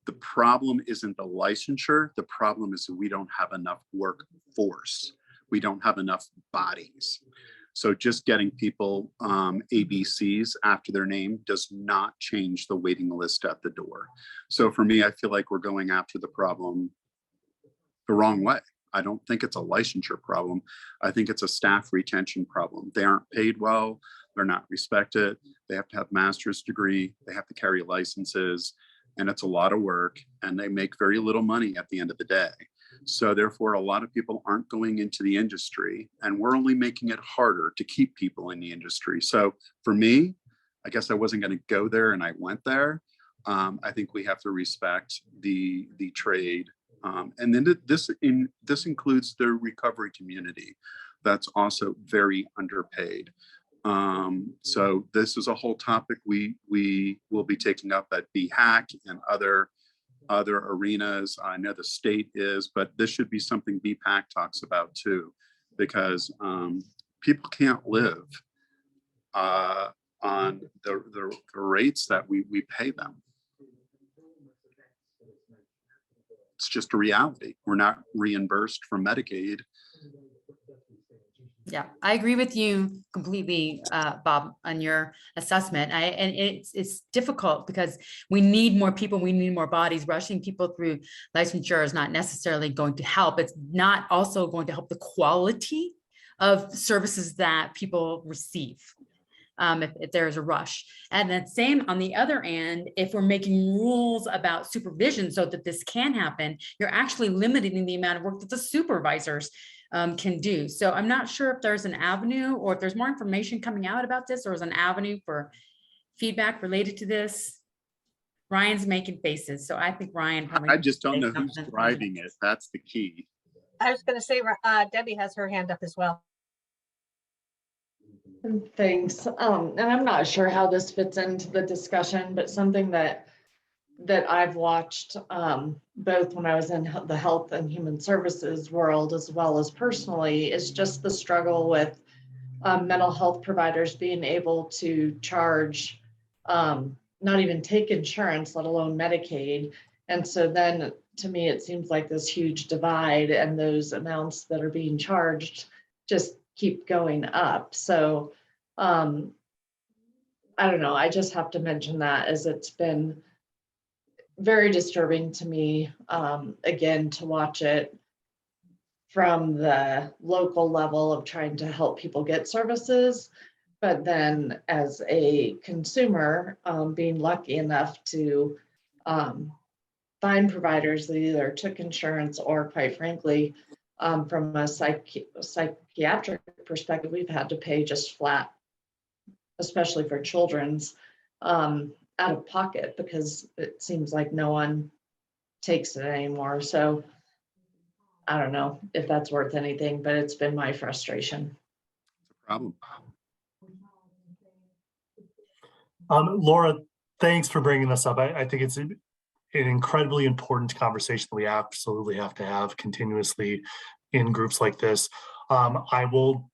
The problem isn't the licensure. The problem is that we don't have enough workforce. We don't have enough bodies. So just getting people ABCs after their name does not change the waiting list at the door. So for me, I feel like we're going after the problem the wrong way. I don't think it's a licensure problem. I think it's a staff retention problem. They aren't paid well. They're not respected. They have to have master's degree. They have to carry licenses, and it's a lot of work, and they make very little money at the end of the day. So therefore, a lot of people aren't going into the industry, and we're only making it harder to keep people in the industry. So for me, I guess I wasn't going to go there, and I went there. I think we have to respect the trade. And then this includes the recovery community that's also very underpaid. So this is a whole topic we will be taking up at Bhpac and other arenas. I know the state is, but this should be something Bhpac talks about too, because people can't live on the rates that we pay them. It's just a reality. We're not reimbursed from Medicaid. Yeah, I agree with you completely, Bob, on your assessment. And it's difficult because we need more people, we need more bodies. Rushing people through licensure is not necessarily going to help. It's not also going to help the quality of services that people receive. If there's a rush. And then same on the other end, if we're making rules about supervision so that this can happen, you're actually limiting the amount of work that the supervisors can do. So I'm not sure if there's an avenue or if there's more information coming out about this, or is an avenue for feedback related to this. Ryan's making faces. So I think Ryan probably. I just don't know who's driving it. That's the key. I was going to say, Debbie has her hand up as well. Thanks. And I'm not sure how this fits into the discussion, but something that I've watched both when I was in the health and human services world as well as personally is just the struggle with mental health providers being able to charge, not even take insurance, let alone Medicaid. And so then to me, it seems like this huge divide, and those amounts that are being charged just keep going up. So I don't know, I just have to mention that, as it's been very disturbing to me, again, to watch it from the local level of trying to help people get services, but then as a consumer, being lucky enough to find providers that either took insurance or, quite frankly, from a psychiatric perspective, we've had to pay just flat, especially for children's, out of pocket, because it seems like no one takes it anymore. So I don't know if that's worth anything, but it's been my frustration. Problem. Laura, thanks for bringing this up. I think it's an incredibly important conversation we absolutely have to have continuously in groups like this. I will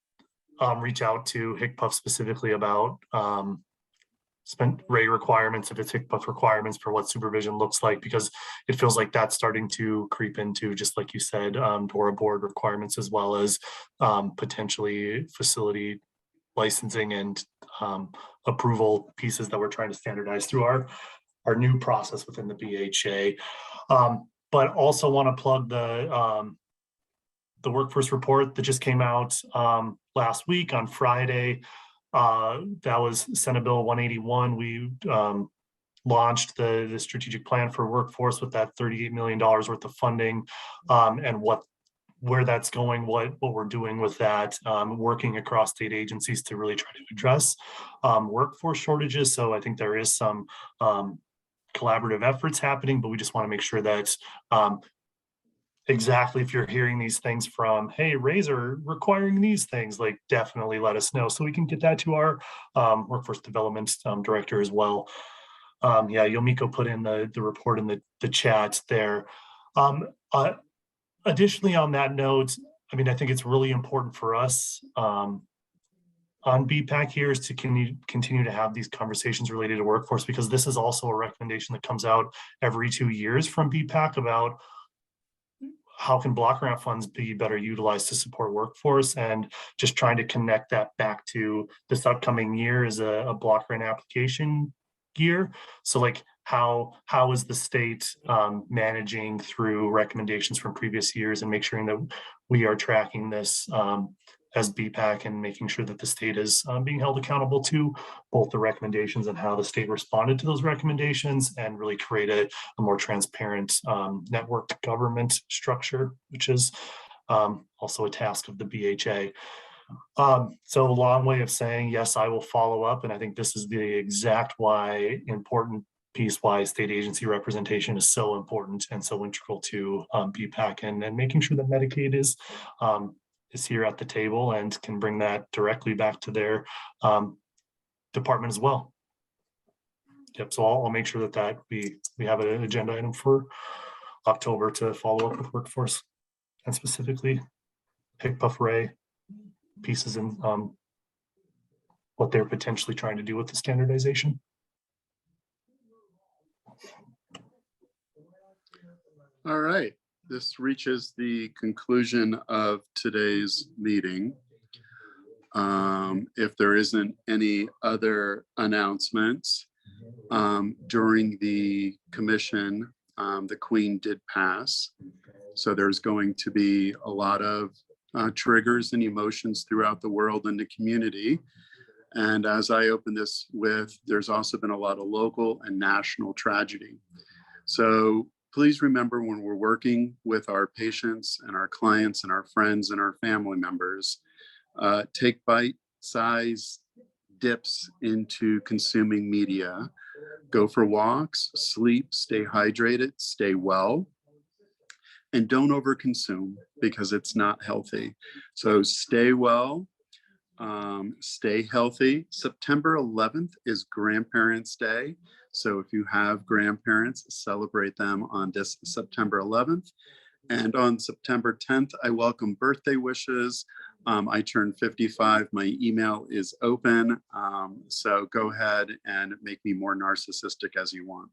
reach out to HCPF specifically about spent rate requirements, if it's HCPF requirements for what supervision looks like, because it feels like that's starting to creep into, just like you said, DORA board requirements, as well as potentially facility licensing and approval pieces that we're trying to standardize through our new process within the BHA. But also want to plug the workforce report that just came out last week on Friday. That was Senate Bill 181. We launched the strategic plan for workforce with that $38 million worth of funding, and what where that's going, what we're doing with that, working across state agencies to really try to address workforce shortages. So I think there is some collaborative efforts happening, but we just want to make sure that exactly if you're hearing these things from, hey, Razor requiring these things, like definitely let us know so we can get that to our workforce development director as well. Yeah, Yomiko put in the report in the chat there. Additionally, on that note, I mean, I think it's really important for us on Bhpac here is to continue to have these conversations related to workforce, because this is also a recommendation that comes out every 2 years from Bhpac about how can block grant funds be better utilized to support workforce, and just trying to connect that back to this upcoming year is a block grant application year. So like how is the state managing through recommendations from previous years and make sure that we are tracking this as Bhpac and making sure that the state is being held accountable to both the recommendations and how the state responded to those recommendations, and really create a more transparent network government structure, which is also a task of the BHA. So a long way of saying, yes, I will follow up. And I think this is the exact important piece why state agency representation is so important and so integral to Bhpac, and making sure that Medicaid is here at the table and can bring that directly back to their department as well. Yep, so I'll make sure that we have an agenda item for October to follow up with workforce, and specifically HICPA pieces and what they're potentially trying to do with the standardization. All right, this reaches the conclusion of today's meeting. If there isn't any other announcements, during the commission, the Queen did pass. So there's going to be a lot of triggers and emotions throughout the world and the community. And as I open this with, there's also been a lot of local and national tragedy. So please remember, when we're working with our patients and our clients and our friends and our family members, take bite-sized dips into consuming media. Go for walks, sleep, stay hydrated, stay well, and don't overconsume because it's not healthy. So stay well, stay healthy. September 11th is Grandparents' Day. So if you have grandparents, celebrate them on this September 11th. And on September 10th, I welcome birthday wishes. I turned 55. My email is open. So go ahead and make me more narcissistic as you want.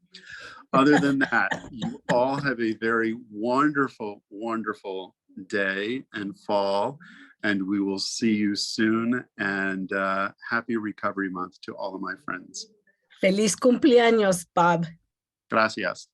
Other than that, you all have a very wonderful, wonderful day and fall. And we will see you soon. And happy Recovery Month to all of my friends. Feliz cumpleaños, Bob. Gracias.